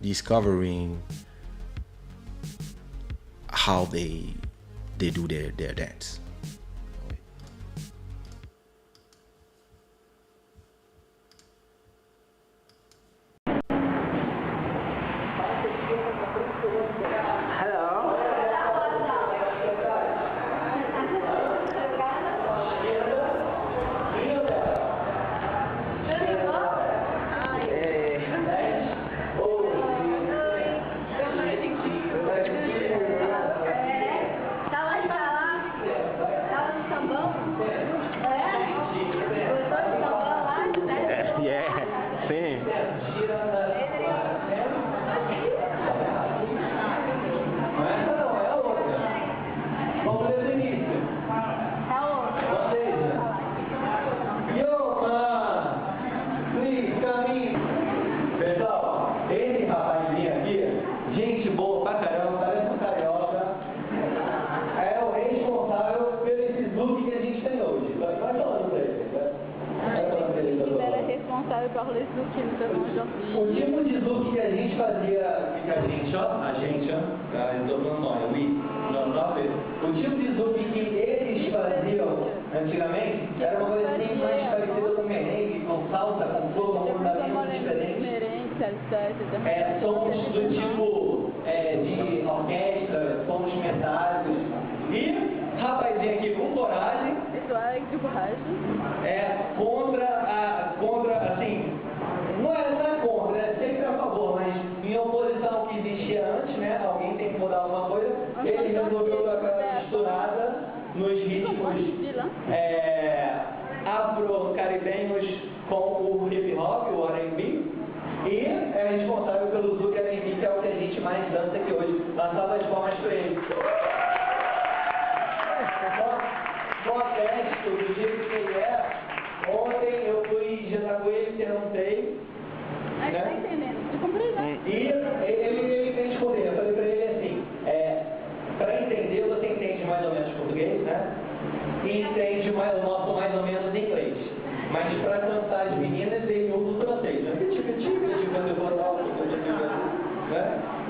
discovering how they do their dance.
O tipo de look que a gente fazia, o tipo de look que eles faziam antigamente era uma coisa assim mais parecida com merengue, com salsa, com flor, com ornamentos diferentes. Sons do tipo de orquestra, sons metálicos. E rapazinho aqui com coragem. Contra, assim, não é contra, é sempre a favor, mas em oposição ao que existia antes, né? Alguém tem que mudar alguma coisa, ele resolveu dar aquela misturada nos ritmos afro-caribenhos com o hip hop, o R&B, E é responsável pelo Zouk R&B, que é o que a gente mais dança aqui hoje. Uma salva de palmas para ele. Protesto do jeito que ele é. Ontem eu fui jantar com ele, perguntei.
Aí tá entendendo. Eu comprei já.
E ele me respondeu. Eu falei para ele assim: para entender, você entende mais ou menos português, né? E entende o nosso mais ou menos inglês. Mas para cantar as meninas, ele usa o francês. Né?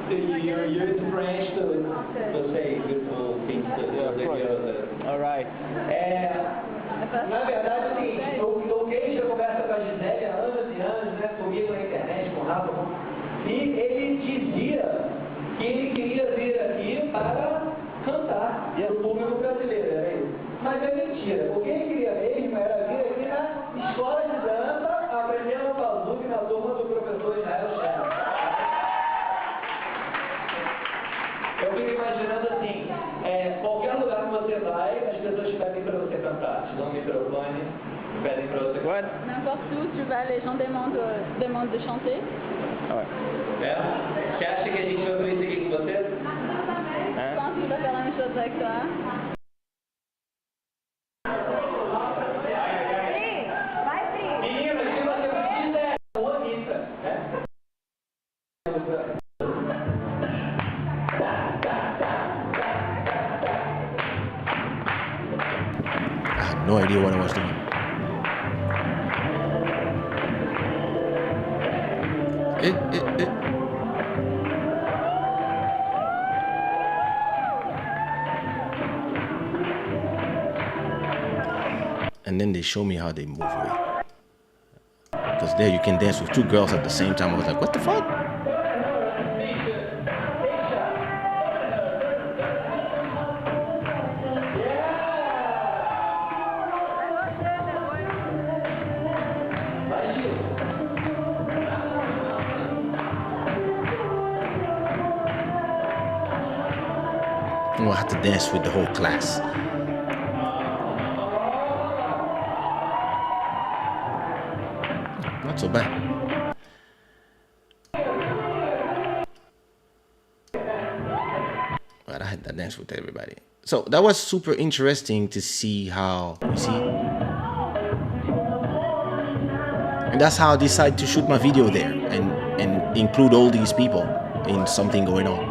You're French to say beautiful things to the girls.
All right.
Na verdade, é o seguinte, o Kaysha conversa com a Gisele há anos e anos, né, comigo na internet, com o Rafa, e ele dizia que ele queria vir aqui para cantar para o público brasileiro, era isso. Mas é mentira, o que ele queria mesmo era vir aqui na escola de dança, aprendendo o Zouk na turma do professor Israel Shada. Eu fico imaginando assim, qualquer lugar que você vai, as pessoas pedem para você cantar. Te dão um microfone, pedem para você cantar.
N'importe où tu vas, les gens demandent de chanter.
Você acha que a gente vai fazer isso aqui com você?
Je pense qu'il va faire la même chose avec toi.
Menina, se você me quiser, uma Anitta, né?
I had no idea what I was doing. And then they show me how they move away. Because there you can dance with two girls at the same time. I was like, what the fuck? Oh, I had to dance with the whole class. Not so bad. But I had to dance with everybody. So that was super interesting to see how, you see? And that's how I decided to shoot my video there and include all these people in something going on.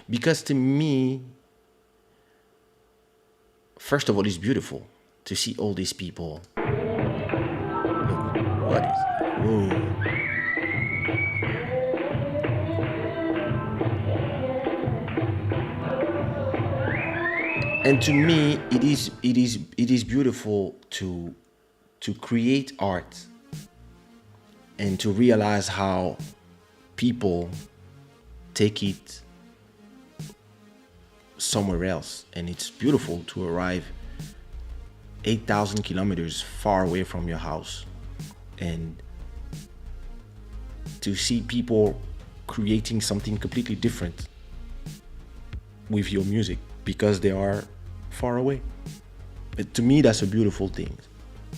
Because to me, first of all, it's beautiful to see all these people. Look, what is it? Whoa. And to me, it is beautiful to create art and to realize how people take it somewhere else, and it's beautiful to arrive 8,000 kilometers far away from your house and to see people creating something completely different with your music because they are far away. But to me, that's a beautiful thing.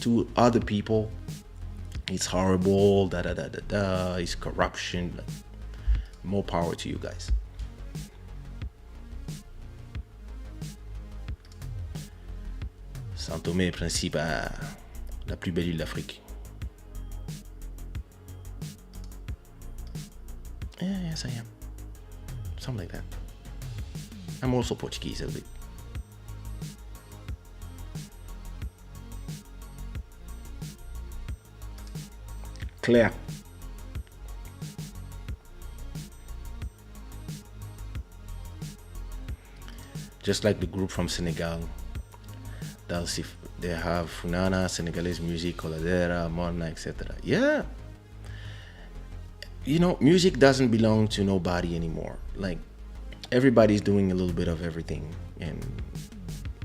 To other people, it's horrible, it's corruption. More power to you guys. Saint Tomé, principe, la plus belle île d'Afrique. Yeah, yes, I am. Something like that. I'm also Portuguese a bit. Claire. Just like the group from Senegal. They have Funana, Senegalese music, Coladera, Morna, etc. Yeah. You know, music doesn't belong to nobody anymore. Like, everybody's doing a little bit of everything. And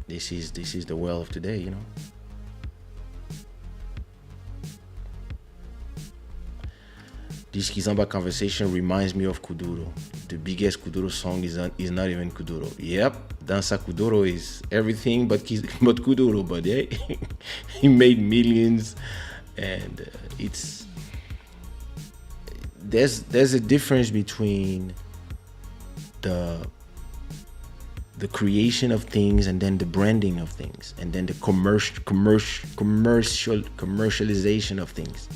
this is the world of today, you know. This Kizomba conversation reminds me of Kuduro. The biggest Kuduro song is not even Kuduro. Yep, Dança Kuduro is everything but Kuduro, but yeah, he made millions, and it's there's a difference between the creation of things and then the branding of things and then the commercialization of things.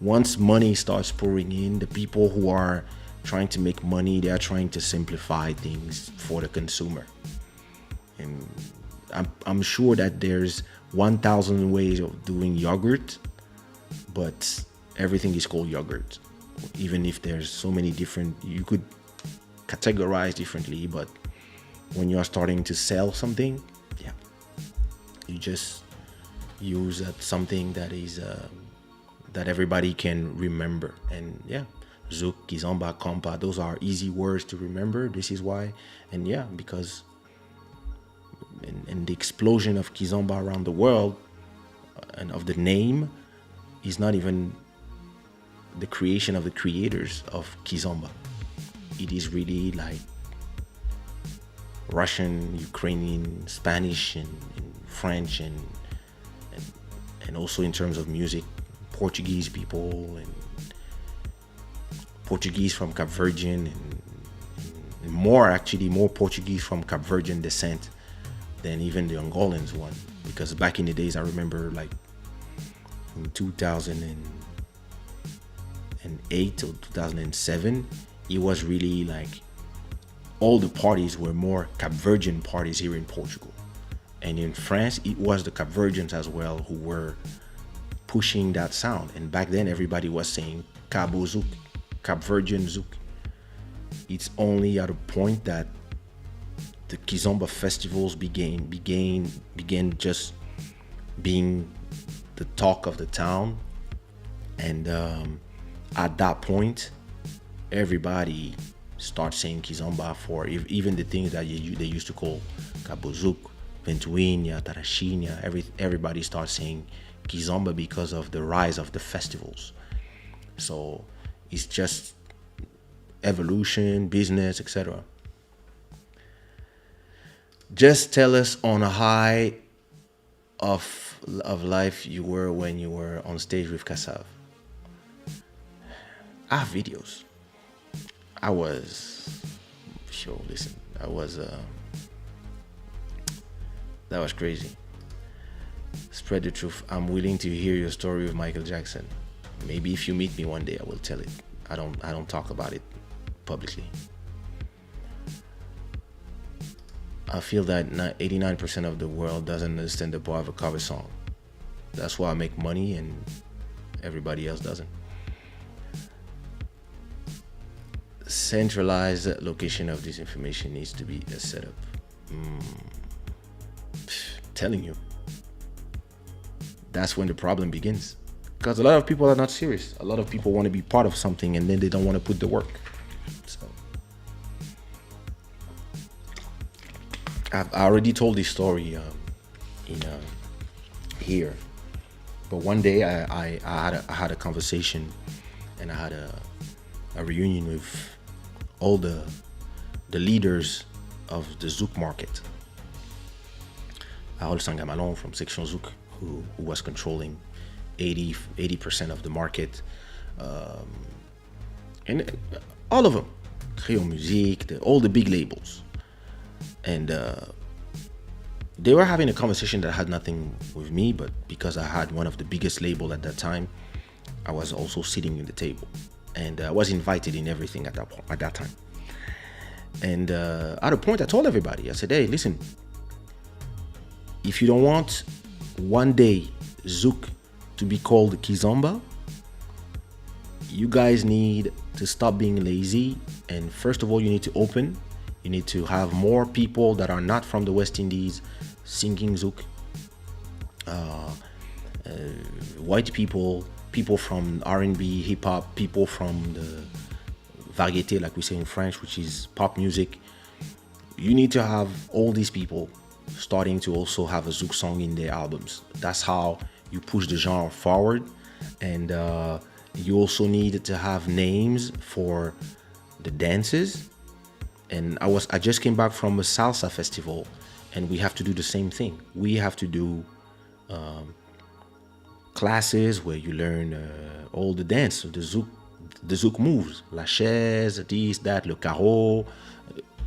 Once money starts pouring in, the people who are trying to make money, they are trying to simplify things for the consumer. And I'm sure that there's 1,000 ways of doing yogurt, but everything is called yogurt. Even if there's so many different, you could categorize differently, but when you are starting to sell something, yeah, you just use something that is that everybody can remember. And yeah, Zouk, Kizomba, Kompa, those are easy words to remember. This is why. And yeah, because and the explosion of Kizomba around the world and of the name is not even the creation of the creators of Kizomba. It is really like Russian, Ukrainian, Spanish, and French, and also in terms of music, Portuguese people, and Portuguese from Cape Verdean, and more Portuguese from Cape Verdean descent than even the Angolans one. Because back in the days, I remember like in 2008 or 2007, it was really like all the parties were more Cape Verdean parties here in Portugal. And in France, it was the Cape Verdeans as well who were pushing that sound. And back then, everybody was saying Cabo Zouk, Cape Verdean Zouk. It's only at a point that the Kizomba festivals began just being the talk of the town. And at that point, everybody starts saying Kizomba for even the things that they used to call Cabo Zouk, Ventuinha, Tarashinha. Everybody starts saying Kizomba because of the rise of the festivals. So it's just evolution, business, etc. Just tell us on a high of life you were when you were on stage with Kassav. I have videos. I was that was crazy. Spread the truth. I'm willing to hear your story with Michael Jackson. Maybe if you meet me one day, I will tell it. I don't talk about it publicly. I feel that 89% of the world doesn't understand the power of a cover song. That's why I make money and everybody else doesn't. Centralized location of this information needs to be a setup. Telling you, that's when the problem begins. Because a lot of people are not serious. A lot of people want to be part of something and then they don't want to put the work. So I already told this story here, but one day I had a conversation and I had a reunion with all the leaders of the Zouk market. Harold Sangamalon from Section Zouk, who was controlling 80% of the market, and all of them, Créole Musique, all the big labels. And they were having a conversation that had nothing with me, but because I had one of the biggest labels at that time, I was also sitting at the table. And I was invited in everything at that time. And at a point, I told everybody, I said, hey, listen, if you don't want one day Zouk to be called Kizomba, you guys need to stop being lazy. And first of all, you need to open. You need to have more people that are not from the West Indies singing Zouk. White people from R&B, hip hop, people from the variété, like we say in French, which is pop music. You need to have all these people starting to also have a Zouk song in their albums. That's how you push the genre forward. And you also need to have names for the dances And I just came back from a salsa festival, and we have to do the same thing. We have to do classes where you learn all the dance, the zouk moves, la chaise, this, that, le carreau,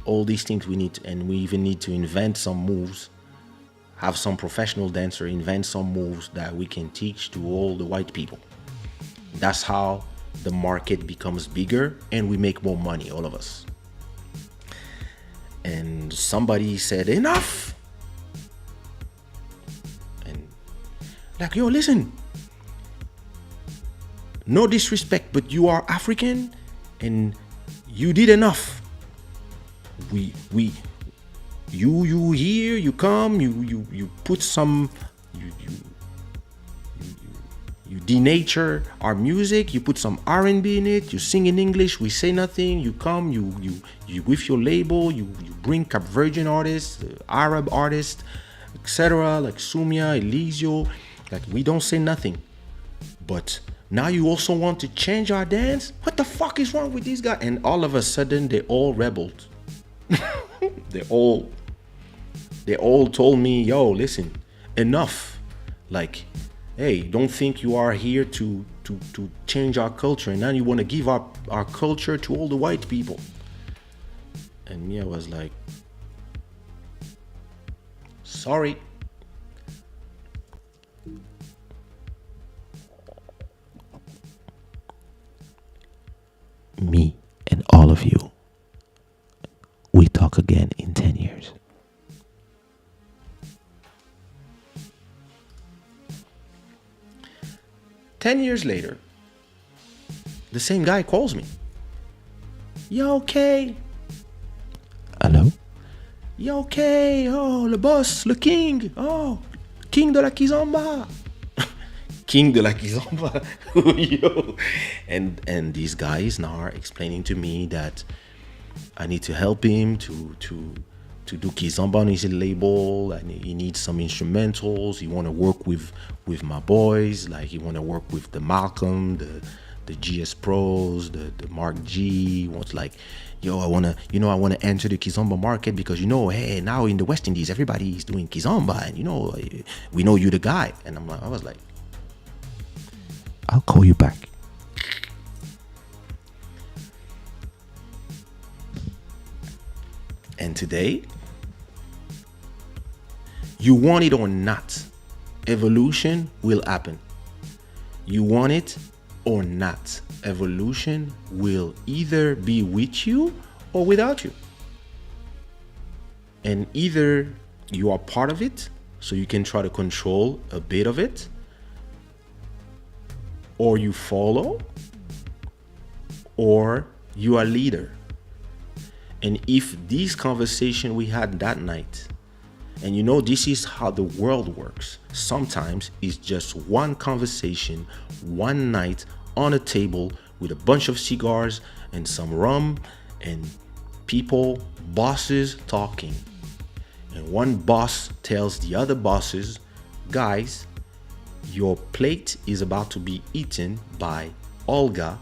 all these things we need, and we even need to invent some moves. Have some professional dancer invent some moves that we can teach to all the white people. That's how the market becomes bigger and we make more money, all of us. And somebody said, enough. And like, yo, listen, no disrespect, but you are African and you did enough. You here, you come, you put some, you denature our music, you put some R&B in it, you sing in English, we say nothing, you come, you with your label, you bring Cap Verdean artists, Arab artists, etc., like Sumia, Elisio, like we don't say nothing. But now you also want to change our dance? What the fuck is wrong with these guys? And all of a sudden they all rebelled. They all told me, yo, listen, enough. Like, hey, don't think you are here to change our culture, and now you want to give our culture to all the white people. And me, I was like, sorry. Me and all of you, we talk again in 10 years. Ten years later, the same guy calls me. Yo, Kay. Hello? Yo, Kay. Oh, le boss, le king. Oh, king de la Kizomba. King de la Kizomba. Yo. And these guys now are explaining to me that I need to help him to do Kizomba on his label, and he needs some instrumentals. He want to work with my boys, like he want to work with the Malcolm, the GS Pros, the Mark G. He wants like, yo, I want to enter the Kizomba market because hey, now in the West Indies everybody is doing Kizomba, and we know you the guy. And I was like, I'll call you back. And today, you want it or not, evolution will happen. You want it or not, evolution will either be with you or without you. And either you are part of it, so you can try to control a bit of it, or you follow, or you are leader. And if this conversation we had that night, and this is how the world works. Sometimes it's just one conversation, one night on a table with a bunch of cigars and some rum and people, bosses talking. And one boss tells the other bosses, guys, your plate is about to be eaten by Olga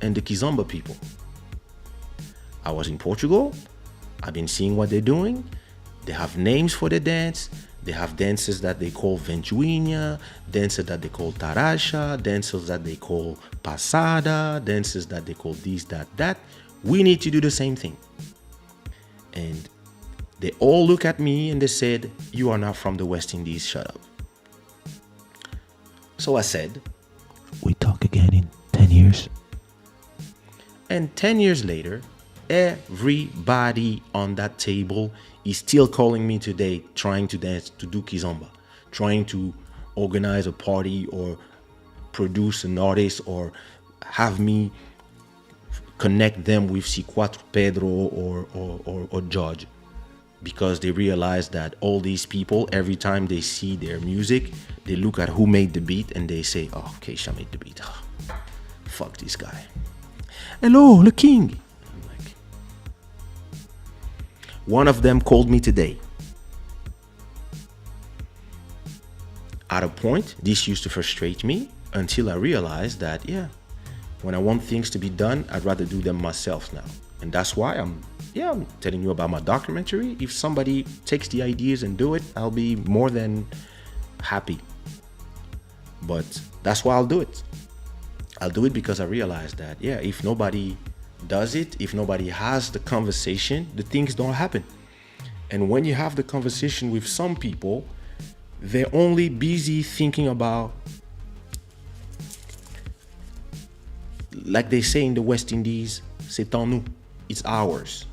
and the Kizomba people. I was in Portugal. I've been seeing what they're doing. They have names for the dance. They have dances that they call Ventuinha, dances that they call Tarasha, dances that they call Passada, dances that they call this, that. We need to do the same thing. And they all look at me and they said, you are not from the West Indies, shut up. So I said, we talk again in 10 years. And 10 years later, everybody on that table is still calling me today, trying to dance, to do Kizomba, trying to organize a party or produce an artist or have me connect them with C4 Pedro or George, because they realize that all these people, every time they see their music, they look at who made the beat and they say, oh, Kaysha made the beat. Oh, fuck this guy. Hello, the king. One of them called me today. At a point, this used to frustrate me until I realized that, when I want things to be done, I'd rather do them myself now. And that's why I'm telling you about my documentary. If somebody takes the ideas and do it, I'll be more than happy. But that's why I'll do it. I'll do it because I realize that, if nobody does it, if nobody has the conversation, the things don't happen. And when you have the conversation with some people, they're only busy thinking about, like they say in the West Indies, c'est en nous, it's ours.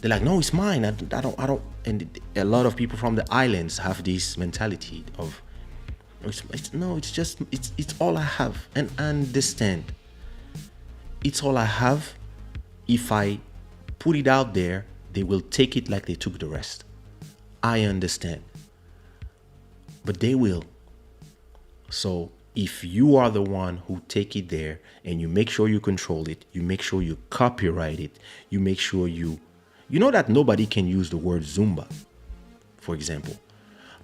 They're like, no, it's mine. I don't. And a lot of people from the islands have this mentality of, it's all I have. And I understand. It's all I have. If I put it out there, they will take it like they took the rest. I understand. But they will. So if you are the one who take it there and you make sure you control it, you make sure you copyright it, you make sure you know that nobody can use the word Zumba, for example.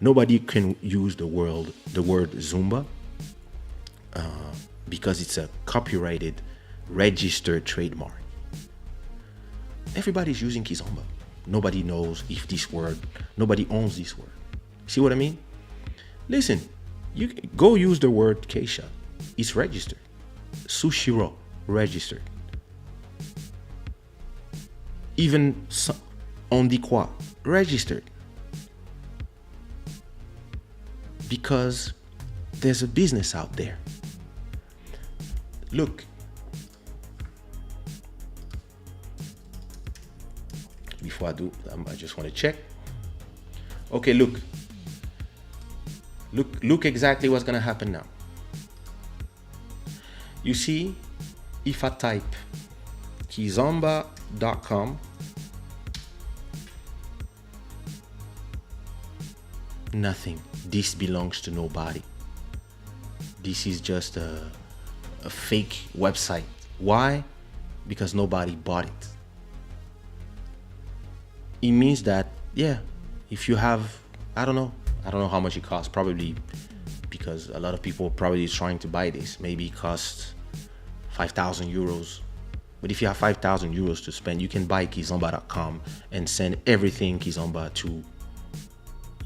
Nobody can use the word Zumba because it's a copyrighted, registered trademark. Everybody's using Kizomba. Nobody knows if nobody owns this word. See what I mean? Listen, you go use the word Kaysha. It's registered. Sushiro, registered. Even on the quoi, registered. Because there's a business out there. Look. Before I do, I just want to check. Okay, look exactly what's gonna happen now. You see, if I type kizomba.com, nothing. This belongs to nobody. This is just a fake website. Why? Because nobody bought it. It means that, if you have, I don't know how much it costs, probably because a lot of people probably is trying to buy this. Maybe it costs 5,000 euros. But if you have 5,000 euros to spend, you can buy kizomba.com and send everything Kizomba to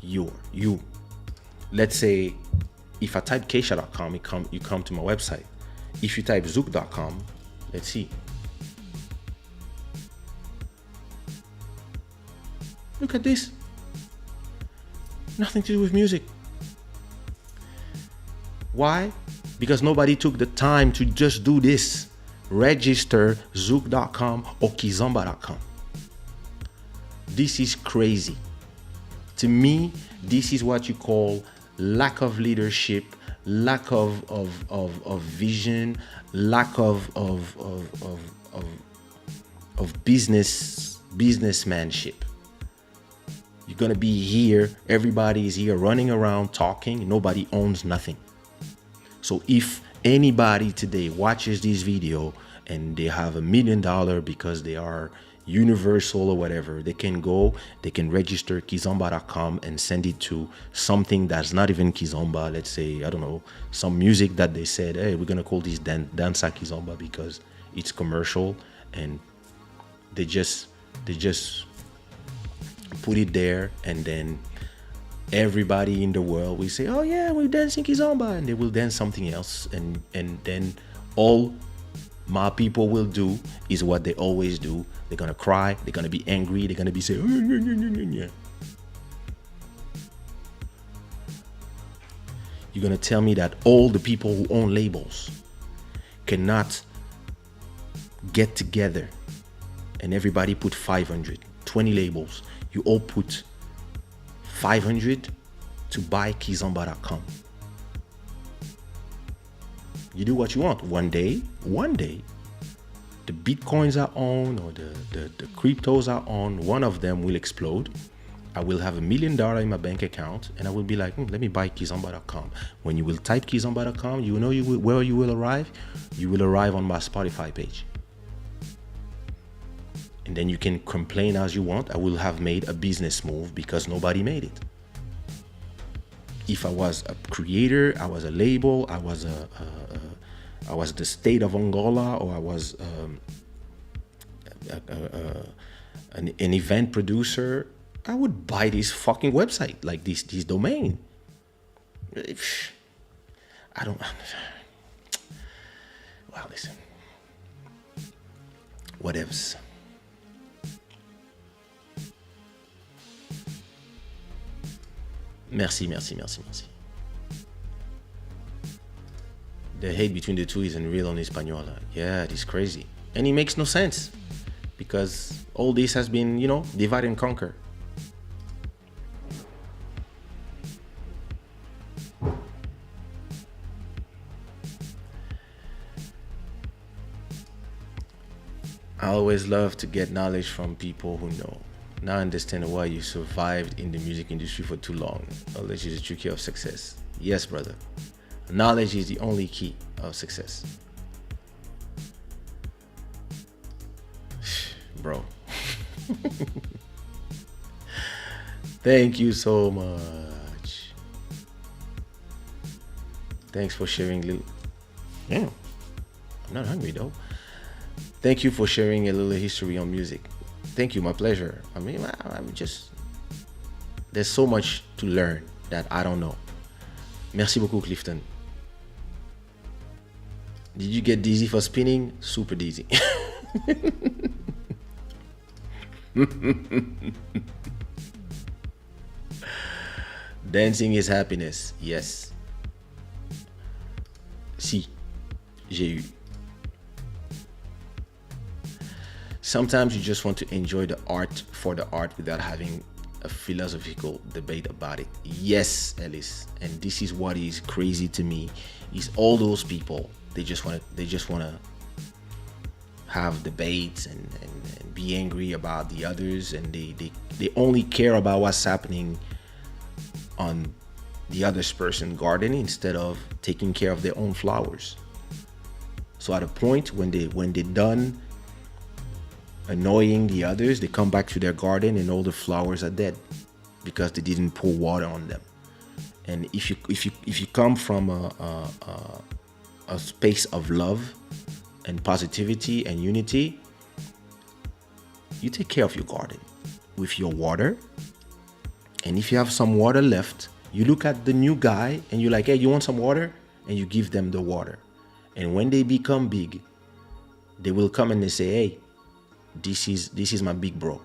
you. Let's say if I type kaysha.com, you come to my website. If you type zouk.com, let's see. Look at this. Nothing to do with music. Why? Because nobody took the time to just do this. Register zouk.com or kizomba.com. This is crazy. To me, this is what you call lack of leadership, lack of vision, lack of businessmanship. You're gonna be here, everybody is here running around talking, nobody owns nothing. So if anybody today watches this video and they have $1 million because they are universal or whatever, they can register kizomba.com and send it to something that's not even Kizomba. Let's say, I don't know, some music that they said, hey, we're gonna call this dansa Kizomba because it's commercial, and they just put it there, and then everybody in the world will say, oh yeah, we're dancing Kizomba, and they will dance something else, and then all my people will do is what they always do. They're gonna cry, they're gonna be angry, they're gonna be saying, yeah. You're gonna tell me that all the people who own labels cannot get together and everybody put 500, 20 labels, you all put 500 to buy kizomba.com. You do what you want. One day, the bitcoins are on, or the cryptos are on, one of them will explode. I will have $1 million in my bank account, and I will be like, let me buy kizomba.com. When you will type kizomba.com, you know where you will arrive? You will arrive on my Spotify page. And then you can complain as you want. I will have made a business move because nobody made it. If I was a creator, I was a label, I was the state of Angola, or I was an event producer, I would buy this fucking website, like this domain. I don't. Well, listen. Whatevs. Merci. The hate between the two isn't real on Hispaniola. Yeah, it is crazy. And it makes no sense. Because all this has been, divide and conquer. I always love to get knowledge from people who know. Now I understand why you survived in the music industry for too long. Knowledge is the true key of success. Yes, brother. Knowledge is the only key of success. Bro. Thank you so much. Thanks for sharing little. Yeah. I'm not hungry though. Thank you for sharing a little history on music. Thank you, my pleasure. I mean, I'm just, there's so much to learn that I don't know. Merci beaucoup, Clifton. Did you get dizzy for spinning? Super dizzy. Dancing is happiness. Yes. Si, j'ai eu. Sometimes you just want to enjoy the art for the art without having a philosophical debate about it. Yes, Ellis. And this is what is crazy to me, is all those people, they just want to have debates and be angry about the others, and they only care about what's happening on the other person's garden instead of taking care of their own flowers. So at a point when they're done annoying the others, they come back to their garden and all the flowers are dead because they didn't pour water on them. And if you come from a space of love and positivity and unity, you take care of your garden with your water. And if you have some water left, you look at the new guy and you're like, hey, you want some water? And you give them the water. And when they become big, they will come and they say, hey, this is my big bro,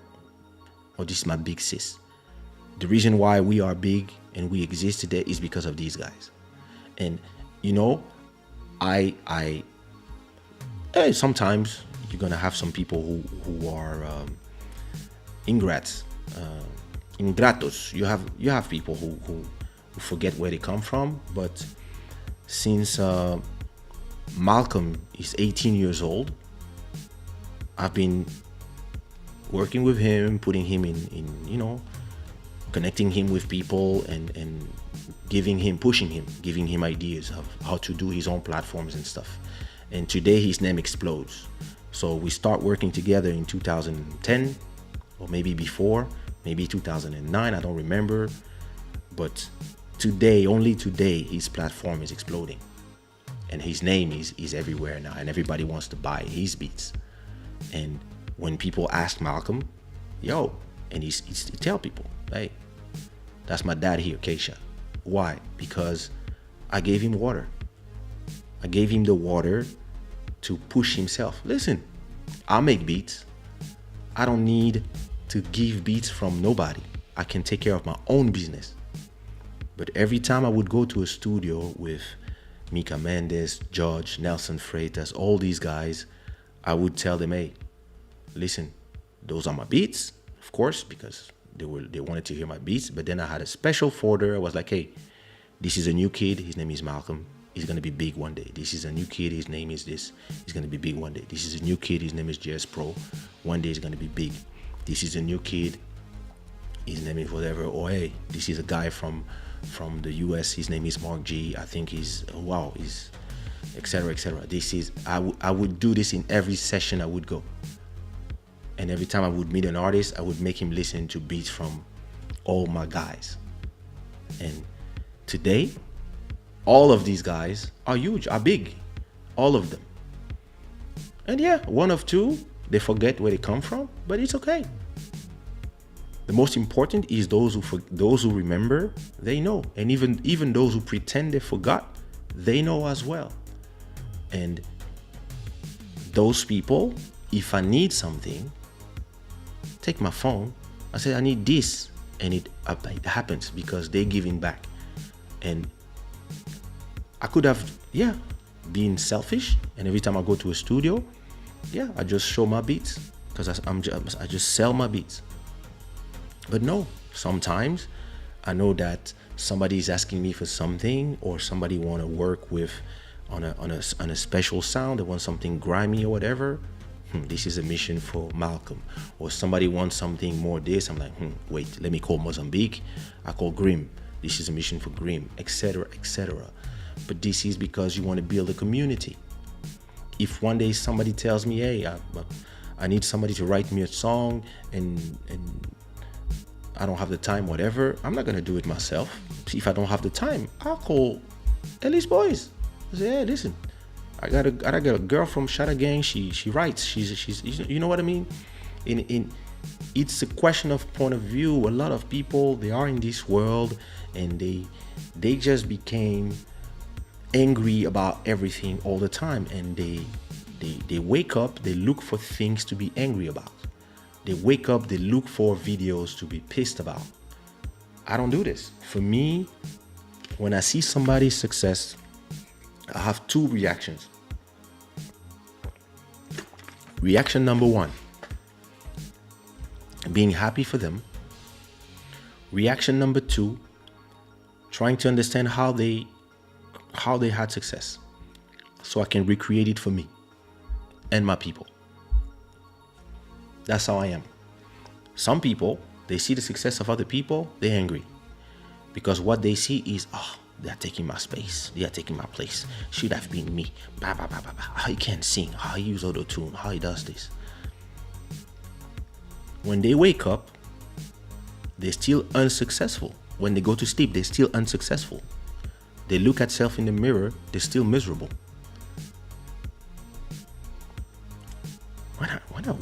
or this is my big sis. The reason why we are big and we exist today is because of these guys. And sometimes you're gonna have some people who are ingratos. You have people who forget where they come from. But since Malcolm is 18 years old, I've been working with him, putting him in connecting him with people and giving him ideas of how to do his own platforms and stuff. And today his name explodes. So we start working together in 2010, or maybe before, maybe 2009, I don't remember. But only today, his platform is exploding. And his name is everywhere now, and everybody wants to buy his beats. And when people ask Malcolm, and he tell people, hey, that's my dad here, Kaysha. Why? Because I gave him water. I gave him the water to push himself. Listen, I make beats. I don't need to give beats from nobody. I can take care of my own business. But every time I would go to a studio with Mika Mendes, George, Nelson Freitas, all these guys, I would tell them, hey, listen, those are my beats, of course, because they wanted to hear my beats. But then I had a special folder. I was like, hey, this is a new kid. His name is Malcolm. He's going to be big one day. This is a new kid. His name is this. He's going to be big one day. This is a new kid. His name is JS Pro. One day he's going to be big. This is a new kid. His name is whatever. Or hey, this is a guy from the US. His name is Mark G. I think he's etc. etc. This is I would do this in every session I would go. And every time I would meet an artist, I would make him listen to beats from all my guys. And today, all of these guys are huge, are big. All of them. And yeah, one of two They forget where they come from, but it's okay. The most important is those who remember, they know. And even those who pretend they forgot, they know as well. And those people, if I need something, take my phone, I say I need this, and it happens because they're giving back. And I could have, been selfish, and every time I go to a studio, I just show my beats because I just sell my beats. But no, sometimes I know that somebody is asking me for something, or somebody want to work with on a special sound. They want something grimy or whatever. This is a mission for Malcolm. Or somebody wants something more this. I'm like, wait, let me call Mozambique. I call Grim. This is a mission for Grim, etc., etc. But this is because you want to build a community. If one day somebody tells me, hey, I need somebody to write me a song, and I don't have the time, whatever, I'm not gonna do it myself. If I don't have the time, I'll call Ellie's boys. I say, hey, listen, I got a girl from Shada gang. She writes. She's you know what I mean? It's a question of point of view. A lot of people, they are in this world, and they just became angry about everything all the time, and they wake up, they look for things to be angry about. They wake up, they look for videos to be pissed about. I don't do this. For me, when I see somebody's success, I have two reactions. Reaction number one, being happy for them. Reaction number two, trying to understand how they had success, so I can recreate it for me and my people. That's how I am. Some people, they see the success of other people, they're angry. Because what they see is, they're taking my space. They are taking my place. Should have been me. Bah, bah, bah, bah, bah. How he can't sing. How he use auto-tune. How he does this. When they wake up, they're still unsuccessful. When they go to sleep, they're still unsuccessful. They look at self in the mirror, they're still miserable.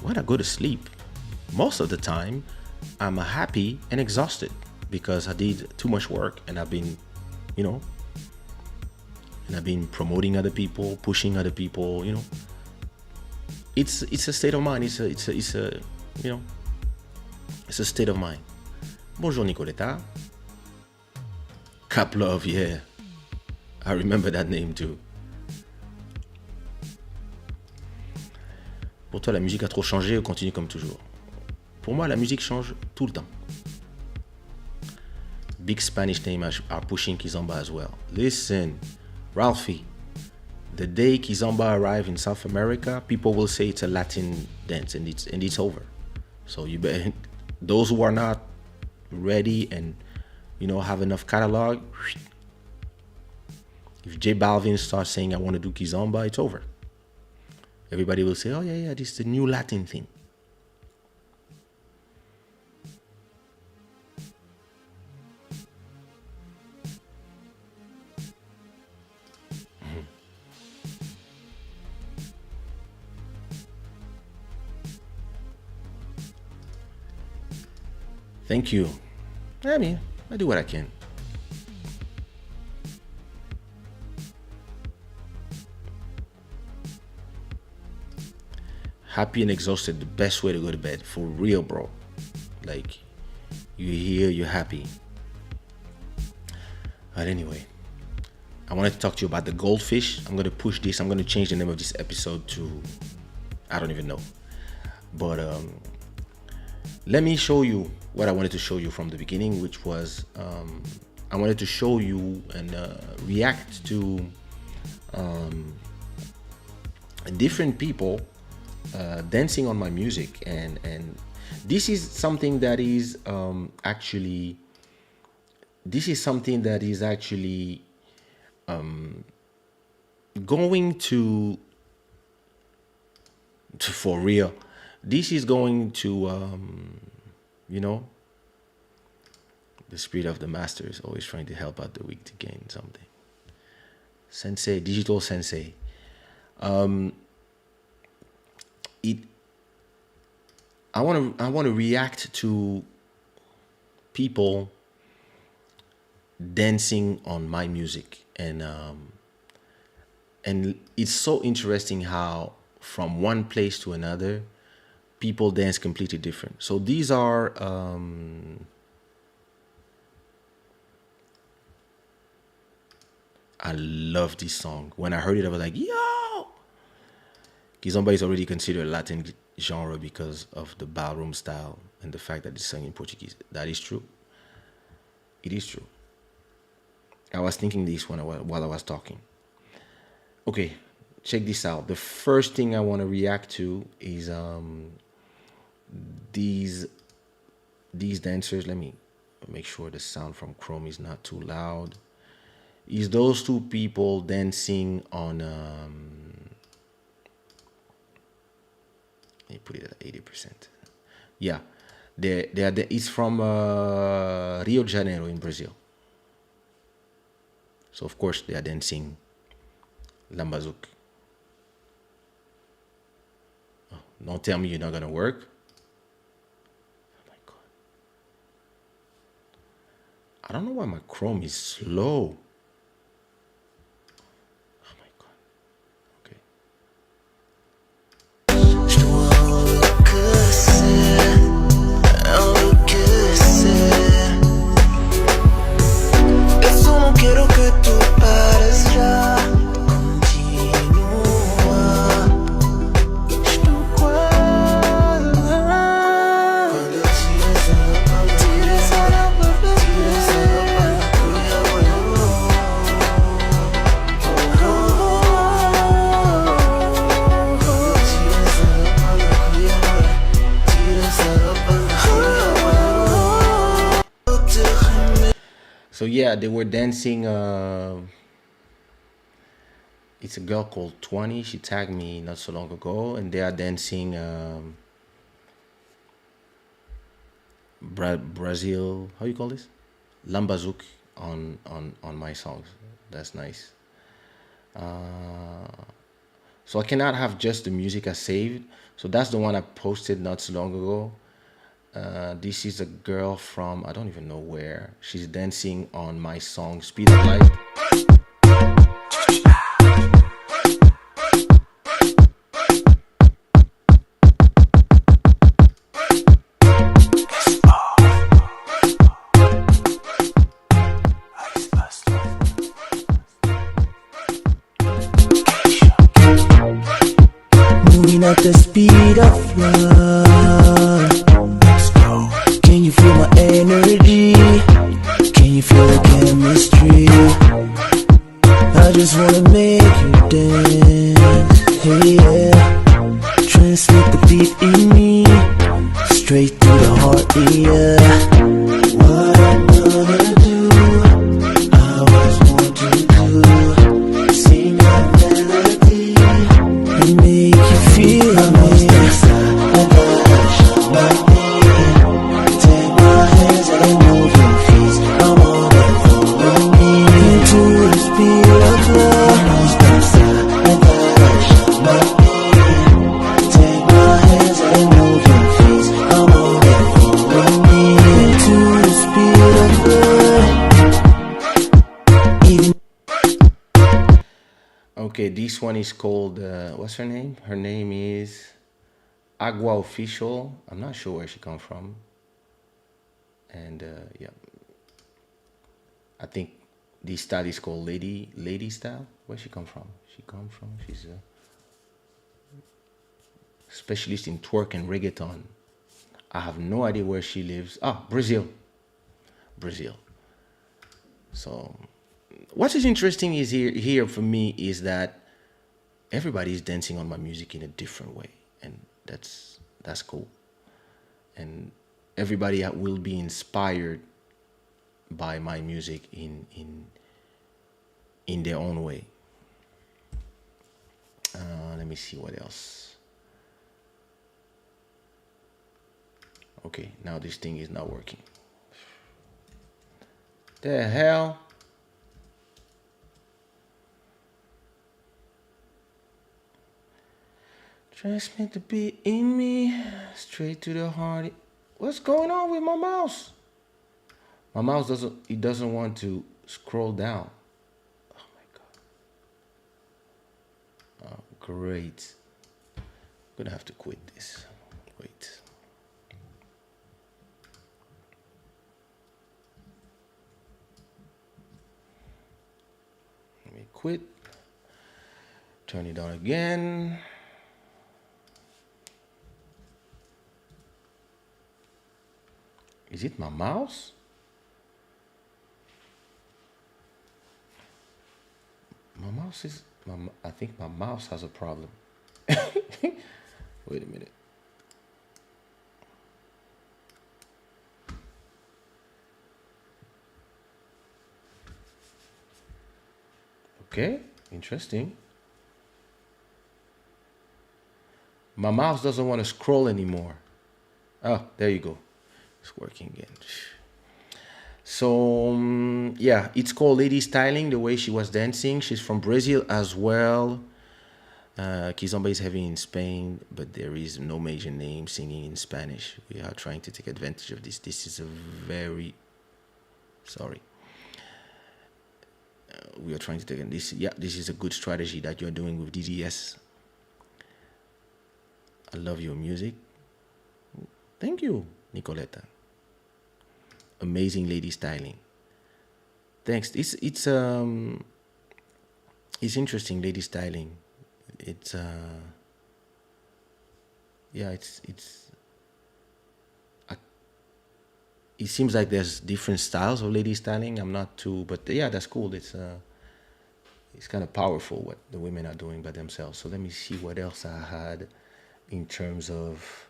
When I go to sleep, most of the time, I'm happy and exhausted because I did too much work, and I've been, promoting other people, pushing other people. It's a state of mind. It's a state of mind. Bonjour, Nicoletta. Cap Love, yeah. I remember that name too. Pour toi, la musique a trop changé ou continue comme toujours? Pour moi, la musique change tout le temps. Big Spanish names are pushing Kizomba as well. Listen, Ralphie, the day Kizomba arrived in South America, people will say it's a Latin dance, and it's over. So you bet those who are not ready and have enough catalog. If J Balvin starts saying I want to do Kizomba, it's over. Everybody will say, oh yeah, this is the new Latin thing. Thank you. I mean, I do what I can. Happy and exhausted, the best way to go to bed. For real, bro. Like, you're here, you're happy. But anyway, I wanted to talk to you about the goldfish. I'm going to push this. I'm going to change the name of this episode to, I don't even know. But let me show you what I wanted to show you from the beginning, which was I wanted to show you and react to different people dancing on my music, and this is something that is actually going to for real. This is going to the spirit of the master is always trying to help out the weak to gain something. Sensei, digital sensei. I want to react to people dancing on my music, and it's so interesting how from one place to another people dance completely different. So these are I love this song. When I heard it, I was like, yo, Kizomba is already considered Latin genre because of the ballroom style and the fact that it's sung in Portuguese. That is true. It is true. I was thinking this while I was talking. Okay, check this out. The first thing I want to react to is these dancers. Let me make sure the sound from Chrome is not too loud. Is those two people dancing on let me put it at 80%. Yeah, it's from Rio de Janeiro in Brazil. So of course they are dancing Lambazouk. Oh, don't tell me you're not gonna work. Oh my god. I don't know why my Chrome is slow. Oh my god. Okay.
Eu só não quero que tu pares já. Continua. Estou quase. Quando eu tiro essa roupa, tiro essa roupa, tiro essa roupa,
So yeah, they were dancing. It's a girl called 20. She tagged me not so long ago, and they are dancing Brazil. How you call this? Lambazouk on my songs. That's nice. So I cannot have just the music I saved. So that's the one I posted not so long ago. This is a girl from I don't even know where. She's dancing on my song Speed of Light.
moving at the speed of light. Can you feel my energy? Can you feel the chemistry? I just wanna make you dance, hey yeah. Transmit the beat in me, straight through the heart, yeah. What I'm gonna do, I always want to do. Sing a melody and make you feel me. Take my hands and move your feet. I'm on the floor, into the speed of love. Take my hands and move your feet. I'm on the floor, into the speed of love. Even
Okay, this one is called what's her name? Her name is Agua Official. I'm not sure where she come from. And yeah, I think this style is called lady style. Where she come from? She's a specialist in twerk and reggaeton. I have no idea where she lives. Brazil. So what is interesting is here for me is that everybody is dancing on my music in a different way, and that's cool. And everybody will be inspired by my music in their own way. Let me see what else. Okay, now this thing is not working. The hell? Transmit the beat in me, straight to the heart. What's going on with my mouse? My mouse doesn't want to scroll down. Oh my god. Oh, great. I'm gonna have to quit this. Wait. Let me quit. Turn it on again. Is it my mouse? I think my mouse has a problem. Wait a minute. Okay, interesting. My mouse doesn't want to scroll anymore. Oh, there you go. It's working again. So, yeah, it's called Lady Styling, the way she was dancing. She's from Brazil as well. Kizomba is heavy in Spain, but there is no major name singing in Spanish. We are trying to take advantage of this. This is a very... Sorry. We are trying to take this. Yeah, this is a good strategy that you're doing with DDS. I love your music. Thank you, Nicoletta. Amazing lady styling. Thanks. It's interesting, lady styling. It's yeah, it seems like there's different styles of lady styling. I'm not too, but yeah, that's cool. It's kind of powerful what the women are doing by themselves. So let me see what else I had in terms of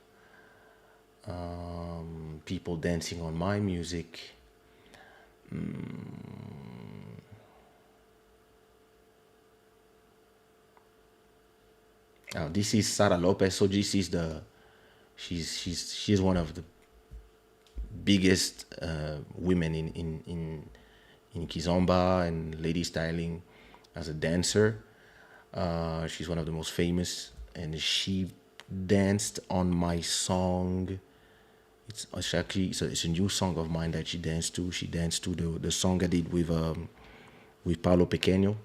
people dancing on my music. Now this is Sara Lopez. So this is she's one of the biggest women in Kizomba and lady styling as a dancer. She's one of the most famous, and she danced on my song. It's actually it's a new song of mine that she danced to. She danced to the song I did with Paulo Pequeño.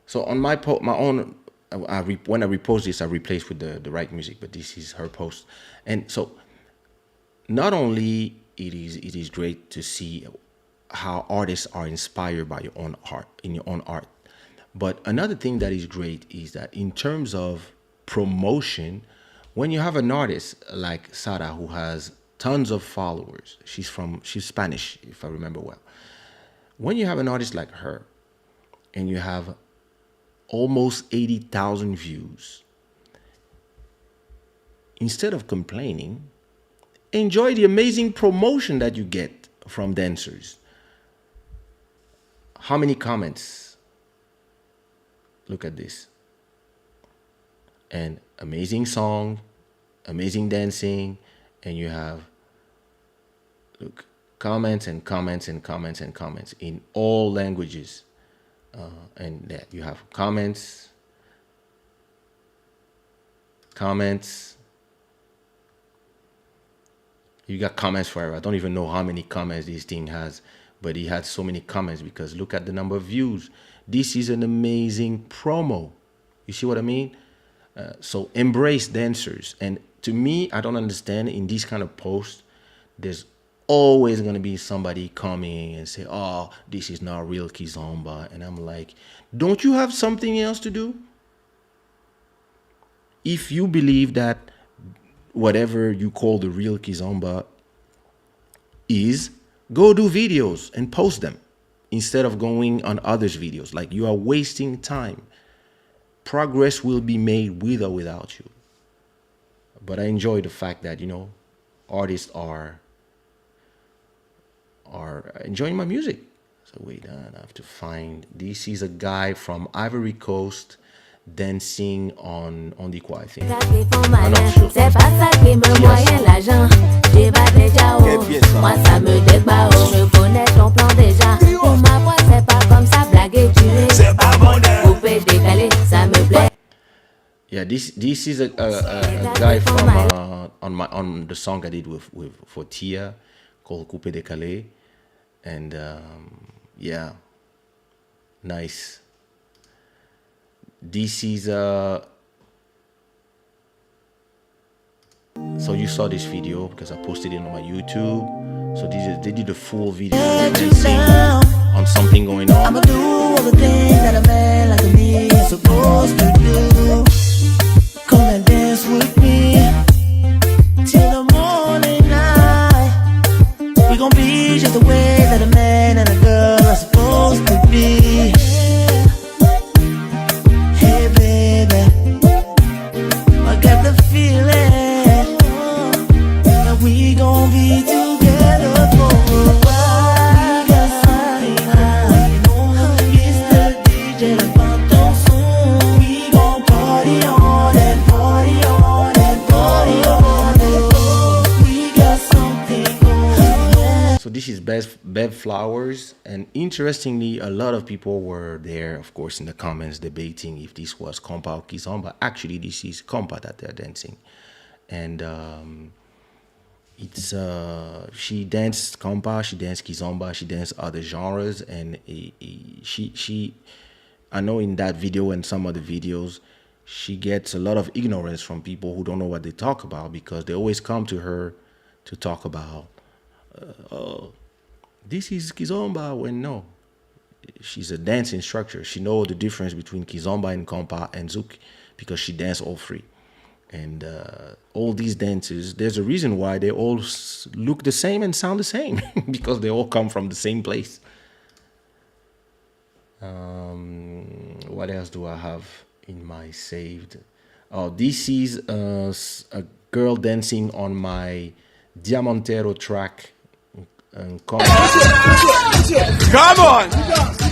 So on my own, when I repost this, I replace with the right music. But this is her post, and so not only it is great to see how artists are inspired by your own art in your own art, but another thing that is great is that in terms of promotion, when you have an artist like Sara who has tons of followers, she's Spanish if I remember well. When you have an artist like her, and you have almost 80,000 views, instead of complaining, enjoy the amazing promotion that you get from dancers. How many comments? Look at this. And amazing song, amazing dancing, and you have, look, comments and comments and comments and comments in all languages. And that you have comments. You got comments forever. I don't even know how many comments this thing has, but it had so many comments because look at the number of views. This is an amazing promo. You see what I mean? So embrace dancers. And to me, I don't understand in these kind of posts, there's always going to be somebody coming and say, oh, this is not real kizomba. And I'm like, don't you have something else to do? If you believe that whatever you call the real kizomba is, go do videos and post them instead of going on others' videos. Like, you are wasting time. Progress will be made with or without you. But I enjoy the fact that, you know, artists are enjoying my music. So wait, I have to find. This is a guy from Ivory Coast dancing on dit quoi, I think. I'm not sure.
C'est pas ça qui me moyen l'argent. J'ai pas déjà haut. Moi ça me débat haut. Je connais ton plan déjà. Pour ma voix c'est pas comme ça blaguer tu es. C'est pas bon couper décaler ça me plaît.
Yeah, this is a guy from on the song I did for Tia called Coupe Décalé, and yeah, nice. This is so you saw this video because I posted it on my YouTube. So they did a full video dancing on something going on.
I'ma do all the things that a man like me is supposed to do. Come and dance with me till the morning light. We gon' be just the way that a man and a girl are supposed to be. Hey baby, I got the feeling that we gon' be together for a while. It's the DJ that bought those songs. We gon' party on it, party on it, party on it. We got something going on.
So this is Bev Flowers, and interestingly, a lot of people were there, of course, in the comments debating if this was compa or kizomba. Actually, this is compa that they're dancing, and it's she danced compa, she danced kizomba, she danced other genres, and she I know in that video and some other videos, she gets a lot of ignorance from people who don't know what they talk about, because they always come to her to talk about this is kizomba, when no, she's a dance instructor. She knows the difference between kizomba and compa and zouk because she danced all three. And all these dances, there's a reason why they all look the same and sound the same because they all come from the same place. What else do I have in my saved? Oh, this is a girl dancing on my Diamantero track.
Come on!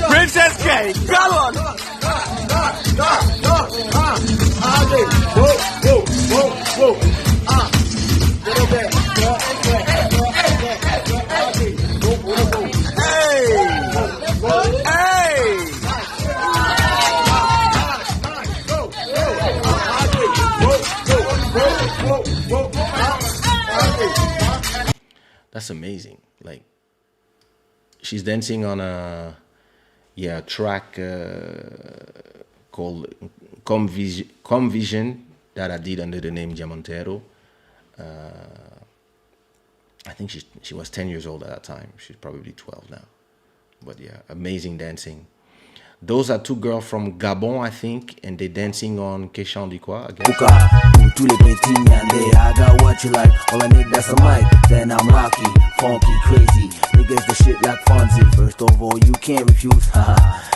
Princess K, come on!
That's amazing. Like, she's dancing on a track called Vision that I did under the name Diamantero. I think she was 10 years old at that time. She's probably 12 now. But yeah, amazing dancing. Those are two girls from Gabon, I think, and they're dancing on Kaysha dit quoi, I guess.
Tous les petits nyandés, I got what you like. All I need that's a mic, then I'm rocky, funky, crazy. Niggas the shit like Fonzie. First of all, you can't refuse. Haha,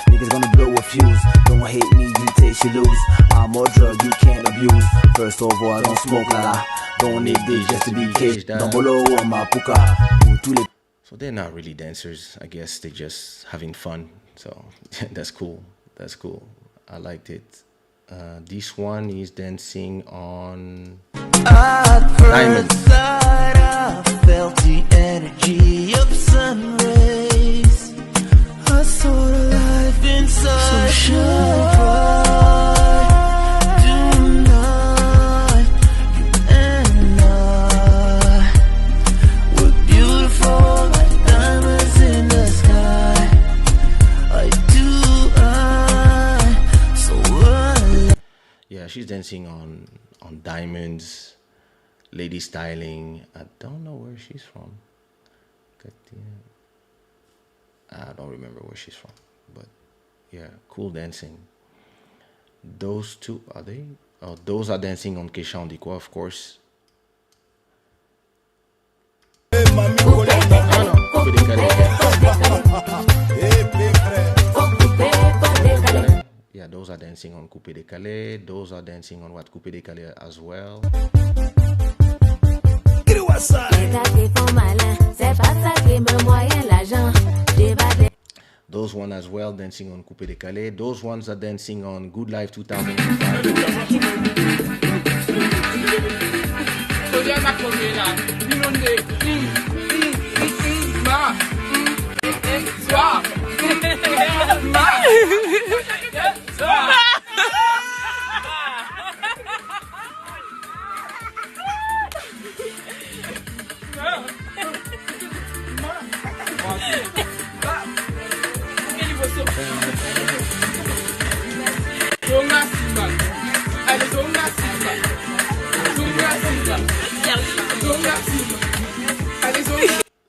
niggas gonna blow a fuse. Don't hate me, you take she lose. I'm a drug you can't abuse. First of all, I don't smoke la. Don't need this just to be caged. Don't blow on my puka.
So they're not really dancers. I guess they're just having fun. So that's cool. That's cool. I liked it. This one is dancing on Diamond.
I felt the energy of sun rays. I saw the life inside. So shine bright tonight. You and I were beautiful like diamonds in the sky. I do, so
she's dancing on Diamonds, Lady Styling. I don't know where she's from. I don't remember where she's from, but yeah, cool dancing. Those two, are they? Oh, those are dancing on Kaysha on Dikwa, of course. Yeah, those are dancing on Coupé de Calais. Those are dancing on what Coupé de Calais as well. Those one as well dancing on Coupé de Calais. Those ones are dancing on Good Life 2005.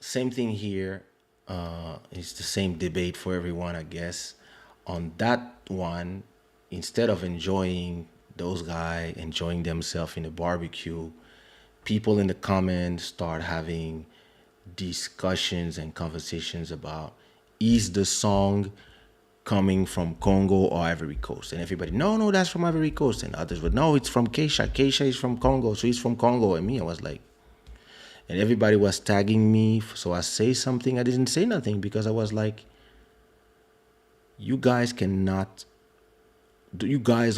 Same thing here. It's the same debate for everyone, I guess. On that one, instead of enjoying those guys enjoying themselves in a barbecue, people in the comments start having discussions and conversations about, is the song coming from Congo or Ivory Coast? And everybody, no, that's from Ivory Coast. And others would, no, it's from Kaysha. Kaysha is from Congo, so he's from Congo. And me, I was like, and everybody was tagging me. So I say something. I didn't say nothing because I was like, you guys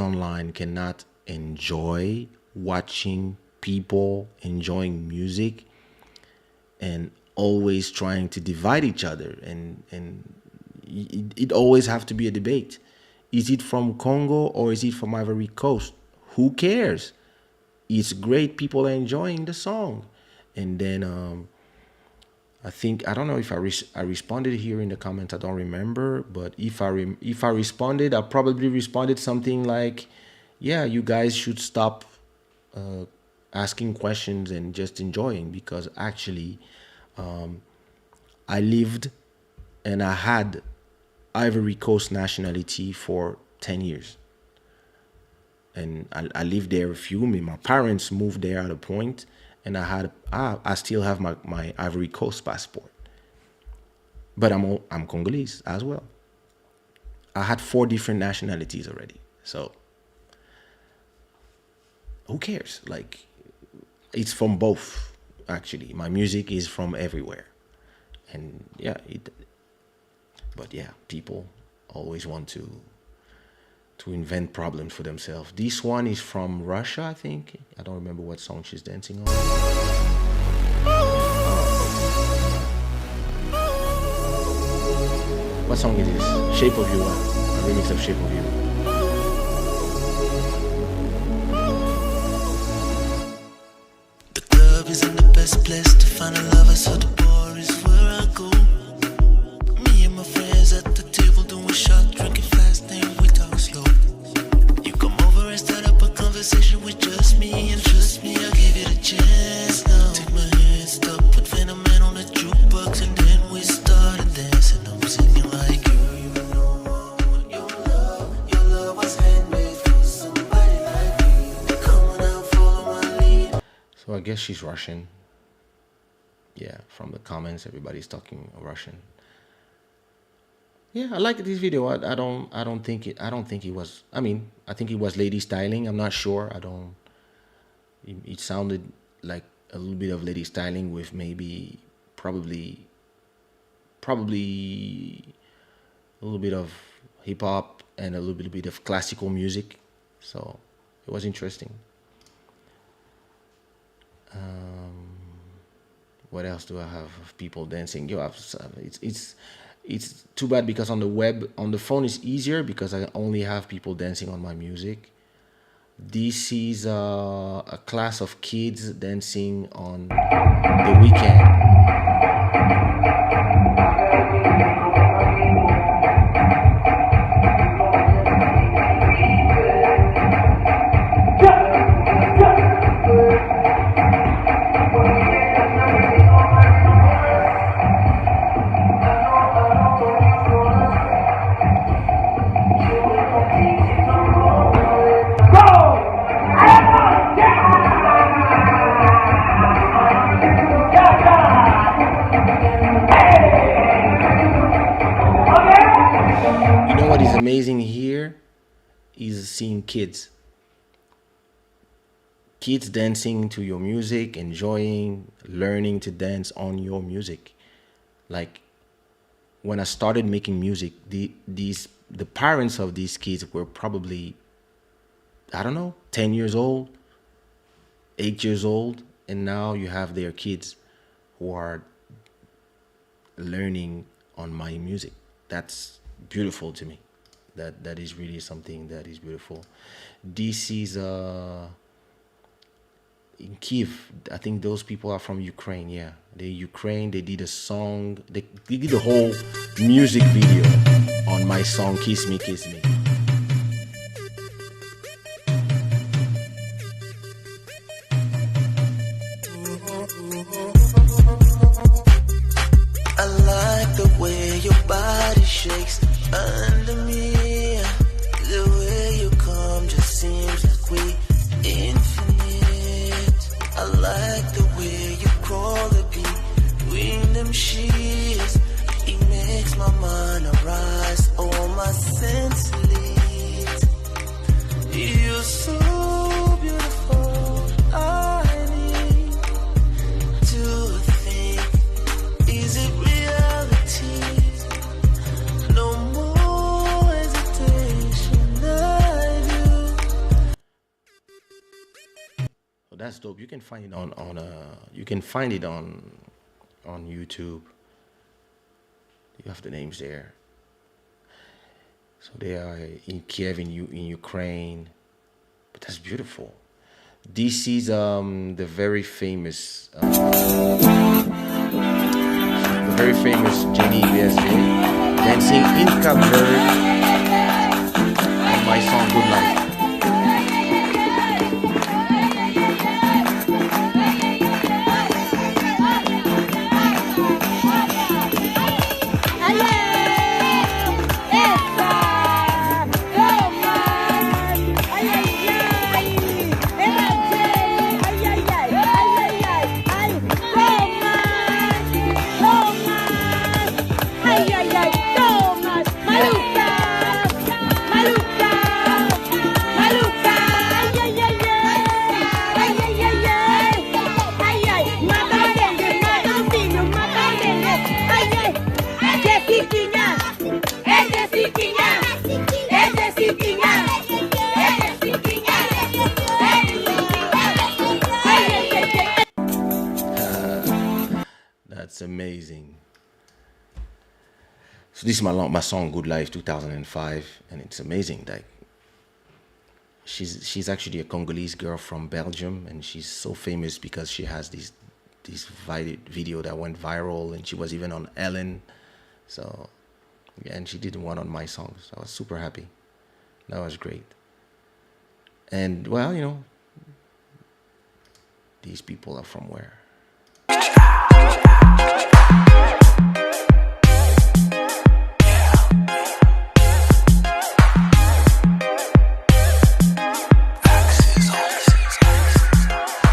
online cannot enjoy watching people enjoying music and always trying to divide each other. And it always have to be a debate. Is it from Congo or is it from Ivory Coast? Who cares? It's great. People are enjoying the song. And then I think, I don't know if I responded here in the comments. I don't remember. But if I responded, I probably responded something like, yeah, you guys should stop asking questions and just enjoying, because actually I lived and I had Ivory Coast nationality for 10 years. And I lived there a few. My parents moved there at a point, and I still have my Ivory Coast passport. But I'm Congolese as well. I had 4 different nationalities already. So who cares? Like, it's from both, actually. My music is from everywhere. And yeah, but yeah, people always want to invent problems for themselves. This one is from Russia, I think. I don't remember what song she's dancing on. What song is this? Shape of You, a remix of Shape of You.
The club isn't the best place to find a lover, so the bar is where I go. Me and my friends at the table doing shots, drinking fast, and we talk slow. You come over and start up a conversation with just me, and trust me, I'll give it a chance now. Take my hand, stop, put Venom Man on the jukebox, and then we started dancing. I'm singing like, girl, you know your love was handmade for somebody like me. Come on out, follow my lead.
So I guess she's Russian. Yeah, from the comments, everybody's talking Russian. Yeah, I like this video. I don't think it was. I mean, I think it was Lady Styling. I'm not sure. It sounded like a little bit of Lady Styling with maybe probably a little bit of hip hop and a little bit of classical music. So it was interesting. What else do I have of people dancing? It's too bad because on the web, on the phone is easier because I only have people dancing on my music. This is a class of kids dancing on The Weekend. amazing here is seeing kids dancing to your music, enjoying, learning to dance on your music. Like when I started making music, the parents of these kids were probably, I don't know, 10 years old, 8 years old, and now you have their kids who are learning on my music. That's beautiful to me. That is really something that is beautiful. This is in Kiev. I think those people are from Ukraine. Yeah, they did a song. They did a whole music video on my song "Kiss Me, Kiss Me."
I like the way your body shakes under me. The way you come just seems like we infinite. I like the way you crawl the between them sheets. It makes my mind arise, all my senses. You're so beautiful. I need to think, is it reality? No more hesitation. I do.
So that's dope. You can find it on you can find it on YouTube. You have the names there. So they are in Kiev, in Ukraine. But that's beautiful. This is the very famous Jenny BSJ dancing in Cape Verde on my song Good Life. That's amazing. So this is my song "Good Life" 2005, and it's amazing. Like she's actually a Congolese girl from Belgium, and she's so famous because she has this video that went viral, and she was even on Ellen. So yeah, and she did one on my songs. I was super happy. That was great. And well, you know, these people are from where?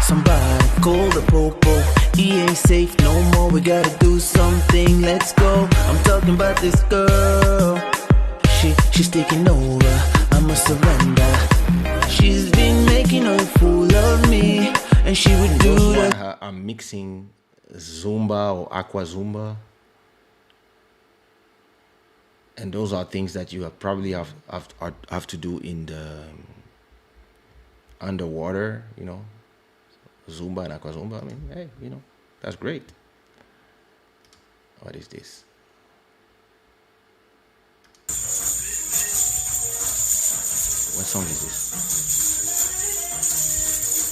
Somebody call the popo. He ain't safe no more. We gotta do something. Let's go. I'm talking about this girl. She's taking over. I must surrender. She's been making a fool of me, and she would do that.
I'm mixing Zumba or Aqua Zumba, and those are things that you probably have to do in the underwater, you know, Zumba and Aqua Zumba. I mean, hey, you know, that's great. What is this? What song is this?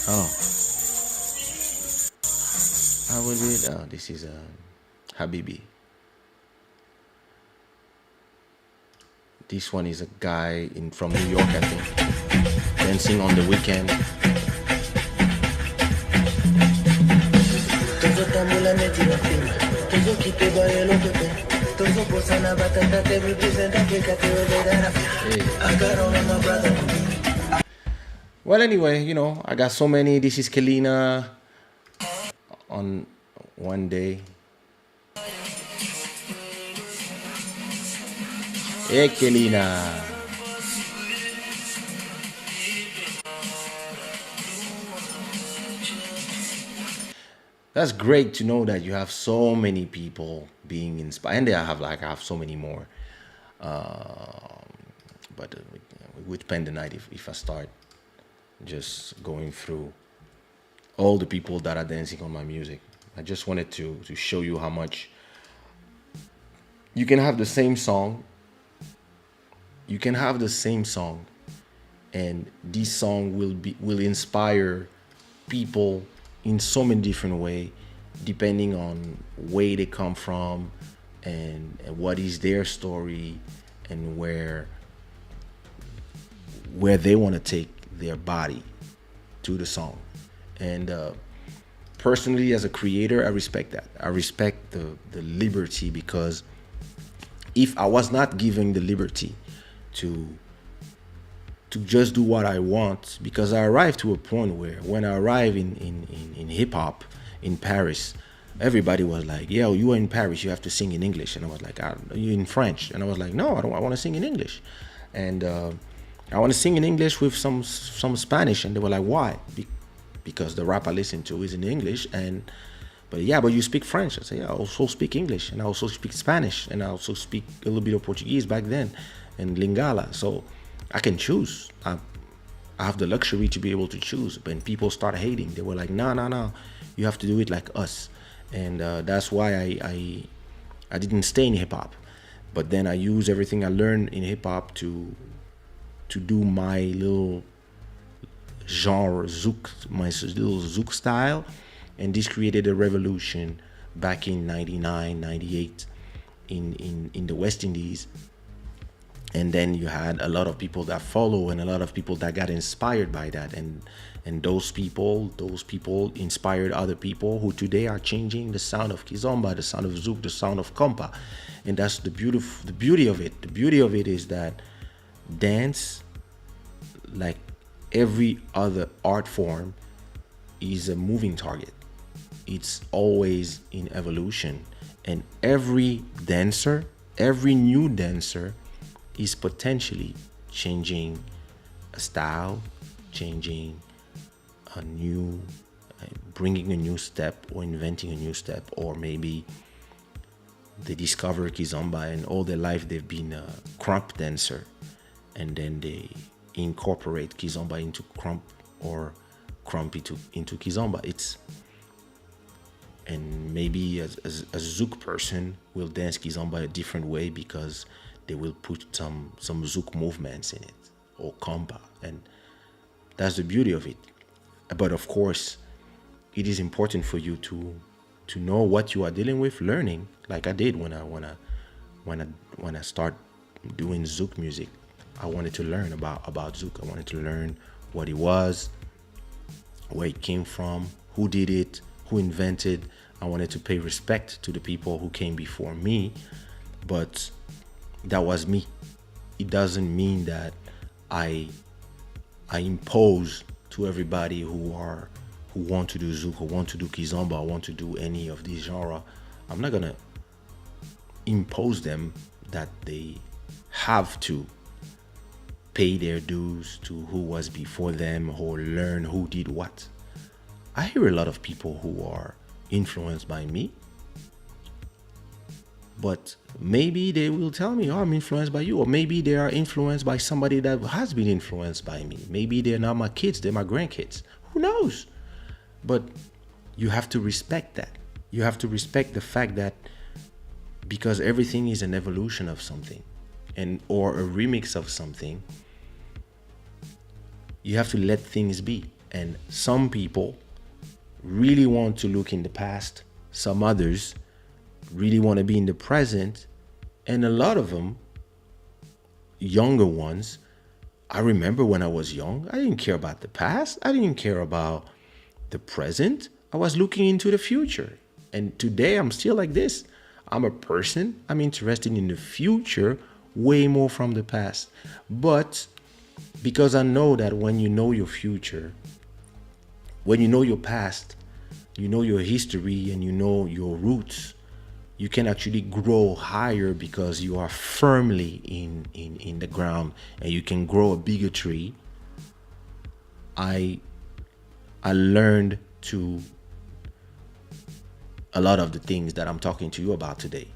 Oh, how was it? Oh, this is Habibi. This one is a guy from New York, I think, dancing on the weekend. Well, anyway, you know, I got so many. This is Kelina on One Day. Hey, Kelina. That's great to know that you have so many people being inspired, and I have so many more. But we would spend the night if I start just going through all the people that are dancing on my music. I just wanted to show you how much you can have the same song. You can have the same song, and this song will inspire people in so many different way, depending on where they come from and what is their story and where they want to take their body to the song. And personally, as a creator, I respect that. I respect the liberty, because if I was not given the liberty to just do what I want, because I arrived to a point where when I arrived in hip hop in Paris, everybody was like, "Yo, you are in Paris, you have to sing in English," and I was like, "You in French?" And I was like, "No, I don't. I want to sing in English," and I want to sing in English with some Spanish, and they were like, "Why?" Because the rap I listen to is in English, but you speak French. I say, yeah, I also speak English, and I also speak Spanish, and I also speak a little bit of Portuguese back then, and Lingala. So I can choose. I have the luxury to be able to choose. When people start hating, they were like, no, you have to do it like us. And that's why I didn't stay in hip hop. But then I use everything I learned in hip hop to do my little genre zouk, my little zouk style. And this created a revolution back in 99, 98 in the West Indies. And then you had a lot of people that follow and a lot of people that got inspired by that. And those people inspired other people who today are changing the sound of Kizomba, the sound of Zouk, the sound of Kompa. And that's the beauty of it. The beauty of it is that dance, like every other art form, is a moving target. It's always in evolution, and every new dancer is potentially changing a style, changing a new, bringing a new step or inventing a new step, or maybe they discover Kizomba and all their life they've been a krump dancer, and then they incorporate Kizomba into krump or krump into Kizomba. And maybe a Zouk person will dance Kizomba a different way because they will put some Zouk movements in it, or Kompa, and that's the beauty of it. But of course, it is important for you to know what you are dealing with, learning, like I did when I start doing Zouk music. I wanted to learn about Zouk. I wanted to learn what it was, where it came from, who did it, who invented. I wanted to pay respect to the people who came before me, but that was me. It doesn't mean that I impose to everybody who want to do Zouk, or want to do Kizomba, or want to do any of these genre. I'm not gonna impose them that they have to pay their dues to who was before them, or learn who did what. I hear a lot of people who are influenced by me, but maybe they will tell me, "Oh, I'm influenced by you," or maybe they are influenced by somebody that has been influenced by me. Maybe they're not my kids, they're my grandkids. Who knows? But you have to respect that. You have to respect the fact that because everything is an evolution of something, or a remix of something, you have to let things be. And some people really want to look in the past. Some others really want to be in the present. And a lot of them, younger ones, I remember when I was young, I didn't care about the past. I didn't care about the present. I was looking into the future. And today I'm still like this. I'm a person. I'm interested in the future way more from the past. But because I know that when you know your future, when you know your past, you know your history, and you know your roots, you can actually grow higher because you are firmly in the ground, and you can grow a bigger tree. I learned to a lot of the things that I'm talking to you about today.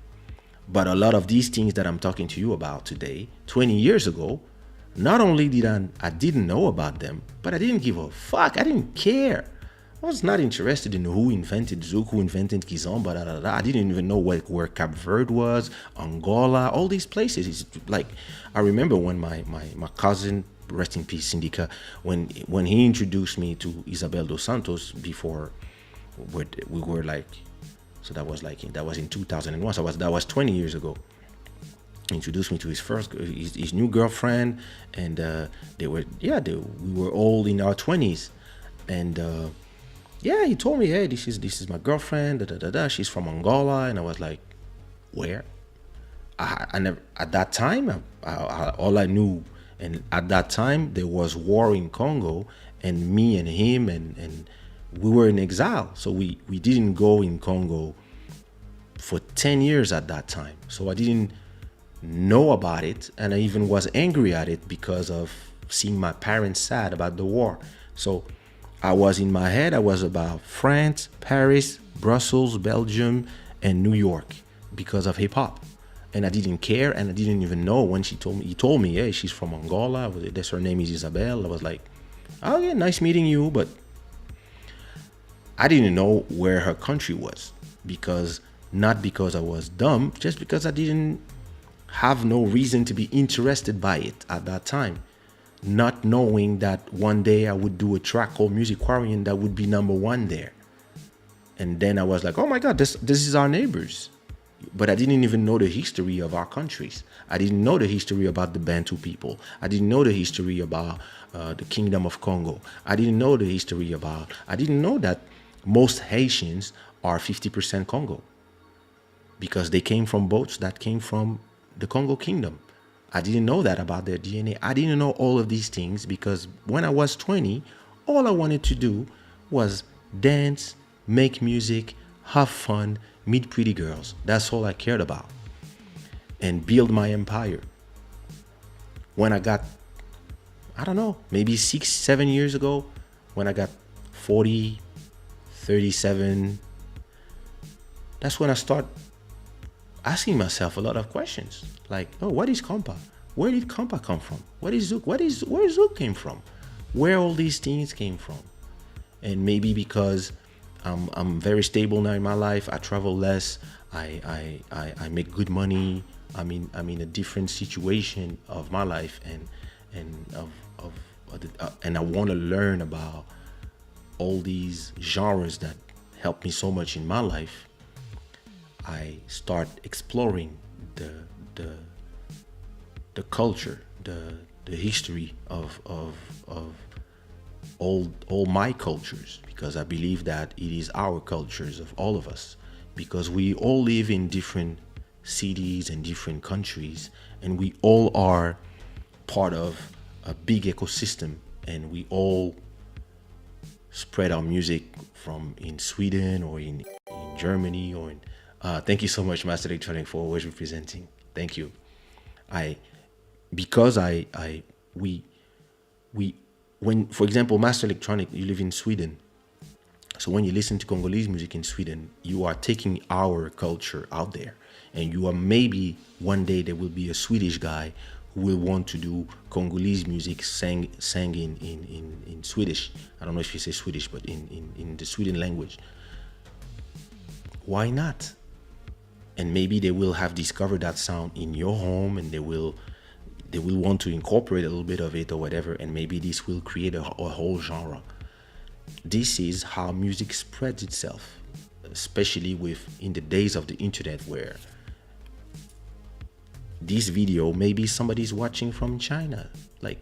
But a lot of these things that I'm talking to you about today, 20 years ago, not only I didn't know about them, but I didn't give a fuck. I didn't care. I was not interested in who invented Zouk, who invented Kizomba, da, da, da. I didn't even know where Cape Verde was, Angola, all these places. It's like, I remember when my cousin, rest in peace, Syndica, when he introduced me to Isabel dos Santos before we were like, so that was in 2001. So that was 20 years ago. He introduced me to his new girlfriend, and we were all in our 20s, and he told me, hey, this is my girlfriend, da da da da. She's from Angola, and I was like, where? I never at that time. All I knew, and at that time there was war in Congo, and me and him and we were in exile, so we didn't go in Congo for 10 years at that time. So I didn't know about it, and I even was angry at it because of seeing my parents sad about the war. So I was in my head, I was about France, Paris, Brussels, Belgium, and New York because of hip hop. And I didn't care, and I didn't even know when he told me, hey, she's from Angola, her name is Isabel. I was like, oh yeah, nice meeting you, but I didn't know where her country was, not because I was dumb, just because I didn't have no reason to be interested by it at that time, not knowing that one day I would do a track called Musicquarian that would be #1 there. And then I was like, oh my God, this is our neighbors. But I didn't even know the history of our countries. I didn't know the history about the Bantu people. I didn't know the history about the Kingdom of Congo. I didn't know that most Haitians are 50% Congo, because they came from boats that came from the Congo Kingdom. I didn't know that about their DNA. I didn't know all of these things because when I was 20, all I wanted to do was dance, make music, have fun, meet pretty girls. That's all I cared about. And build my empire. When I got, I don't know, maybe 6-7 years ago, when I got 40, 37, that's when I start asking myself a lot of questions. Like, oh, what is compa? Where did compa come from? What is Zouk? Where Zouk came from? Where all these things came from? And maybe because I'm very stable now in my life, I travel less, I make good money, I'm in a different situation of my life, and I want to learn about all these genres that help me so much in my life. I start exploring the culture, the history of all my cultures, because I believe that it is our cultures of all of us, because we all live in different cities and different countries, and we all are part of a big ecosystem, and we all spread our music from in Sweden or in Germany or in thank you so much, Master Electronic, for always representing. Thank you. When, for example, Master Electronic, you live in Sweden. So when you listen to Congolese music in Sweden, you are taking our culture out there. And you are, maybe one day there will be a Swedish guy who will want to do Congolese music sang in Swedish. I don't know if you say Swedish, but in the Sweden language. Why not? And maybe they will have discovered that sound in your home, and they will want to incorporate a little bit of it or whatever, and maybe this will create a whole genre. This is how music spreads itself, especially in the days of the internet, where this video, maybe somebody's watching from China. Like,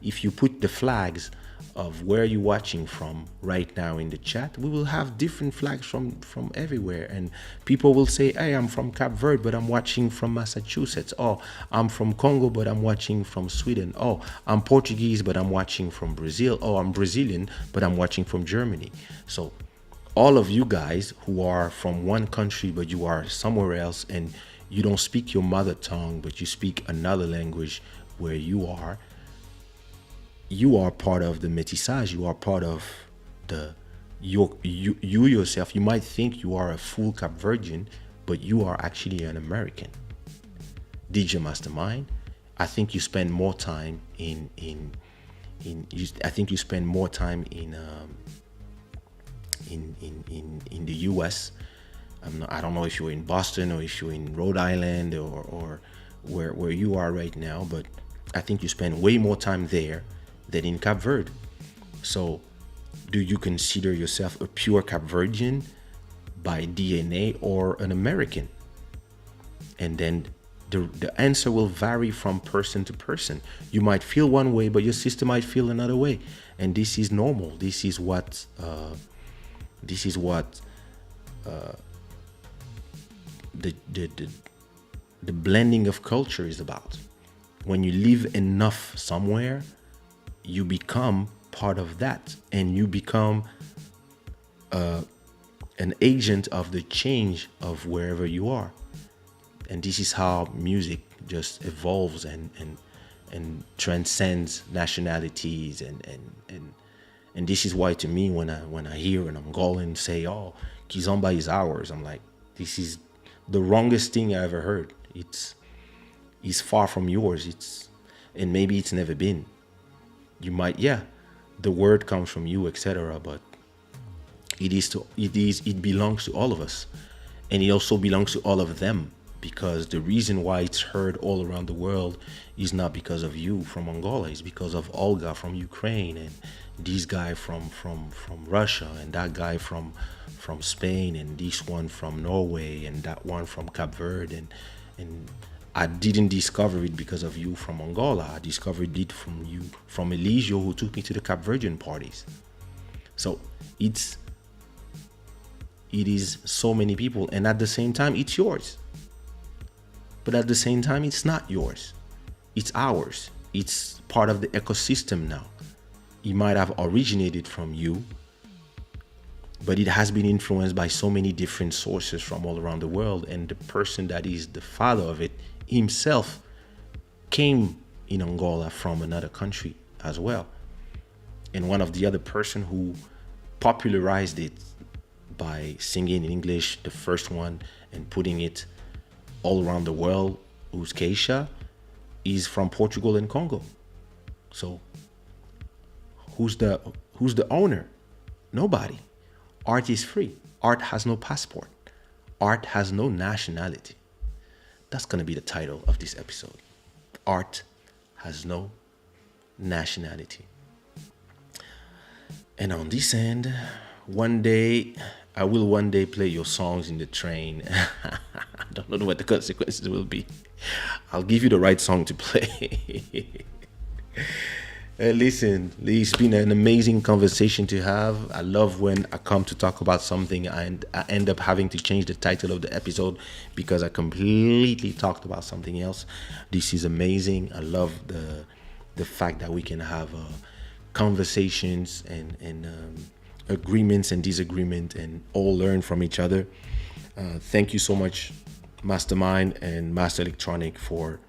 if you put the flags of where you're watching from right now in the chat, we will have different flags from everywhere, and people will say, hey, I'm from Cape Verde, but I'm watching from Massachusetts. Oh, I'm from Congo, but I'm watching from Sweden. Oh, I'm Portuguese, but I'm watching from Brazil. Oh, I'm Brazilian, but I'm watching from Germany. So all of you guys who are from one country, but you are somewhere else, and you don't speak your mother tongue, but you speak another language where you are part of the métissage. You are part of the you yourself, you might think you are a full Cap Verdean, but you are actually an American. DJ Mastermind, I think you spend more time I think you spend more time in the U.S. I don't know if you're in Boston or if you're in Rhode Island or where you are right now, but I think you spend way more time there than in Cap Verde. So, do you consider yourself a pure Cap Verdean by DNA or an American? And then the answer will vary from person to person. You might feel one way, but your sister might feel another way, and this is normal. This is what the blending of culture is about. When you live enough somewhere, you become part of that, and you become an agent of the change of wherever you are. And this is how music just evolves and transcends nationalities and this is why, to me, when I hear an Angolan say, "Oh, Kizomba is ours," I'm like, this is the wrongest thing I ever heard. It's far from yours. And maybe it's never been. You might, the word comes from you, etc. But it belongs to all of us, and it also belongs to all of them. Because the reason why it's heard all around the world is not because of you from Angola. It's because of Olga from Ukraine, and this guy from Russia, and that guy from Spain, and this one from Norway, and that one from Cape Verde. And I didn't discover it because of you from Angola. I discovered it from you, from Elisio, who took me to the Cape Verdean parties. So it is so many people, and at the same time, it's yours. But at the same time, it's not yours. It's ours. It's part of the ecosystem now. It might have originated from you, but it has been influenced by so many different sources from all around the world. And the person that is the father of it himself came in Angola from another country as well. And one of the other person who popularized it by singing in English, the first one, and putting it all around the world, who's Kaysha, is from Portugal and Congo. So who's the owner? Nobody. Art is free. Art has no passport. Art has no nationality. That's going to be the title of this episode. Art has no nationality. And on this end, I will one day play your songs in the train. I don't know what the consequences will be. I'll give you the right song to play. Listen, it's been an amazing conversation to have. I love when I come to talk about something and I end up having to change the title of the episode because I completely talked about something else. This is amazing. I love the fact that we can have conversations and agreements and disagreement and all learn from each other. Thank you so much, Mastermind and Master Electronic, for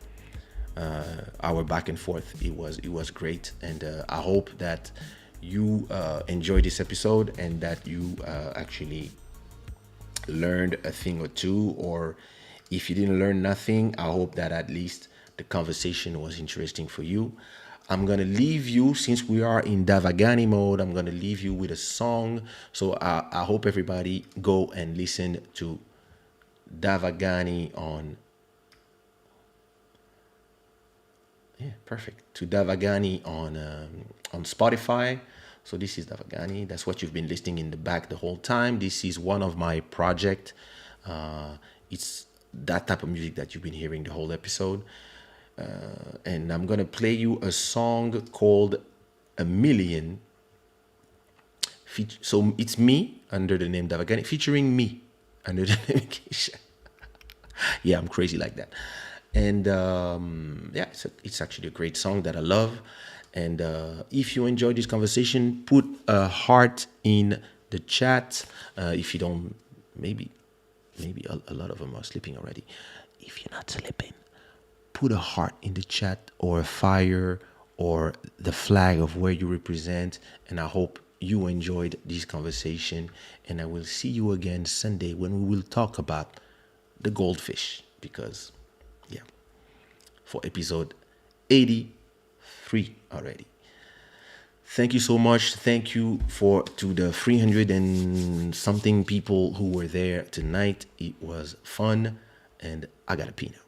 our back and forth. It was great, and I hope that you enjoyed this episode and that you actually learned a thing or two, or if you didn't learn nothing, I hope that at least the conversation was interesting for you. I'm going to leave you, since we are in Davagani mode, I'm going to leave you with a song. So I hope everybody go and listen to Davagani on... Yeah, perfect. To Davagani on Spotify. So this is Davagani. That's what you've been listening in the back the whole time. This is one of my projects. It's that type of music that you've been hearing the whole episode. And I'm going to play you a song called A Million. So it's me under the name Davagani, featuring me under the name Kaysha. Yeah, I'm crazy like that. And it's actually a great song that I love. And if you enjoyed this conversation, put a heart in the chat. If you don't, maybe a lot of them are sleeping already. If you're not sleeping, put a heart in the chat, or a fire, or the flag of where you represent. And I hope you enjoyed this conversation, and I will see you again Sunday when we will talk about the goldfish, because yeah, for episode 83 already. Thank you so much. Thank you to the 300 and something people who were there tonight. It was fun, and I got a peanut.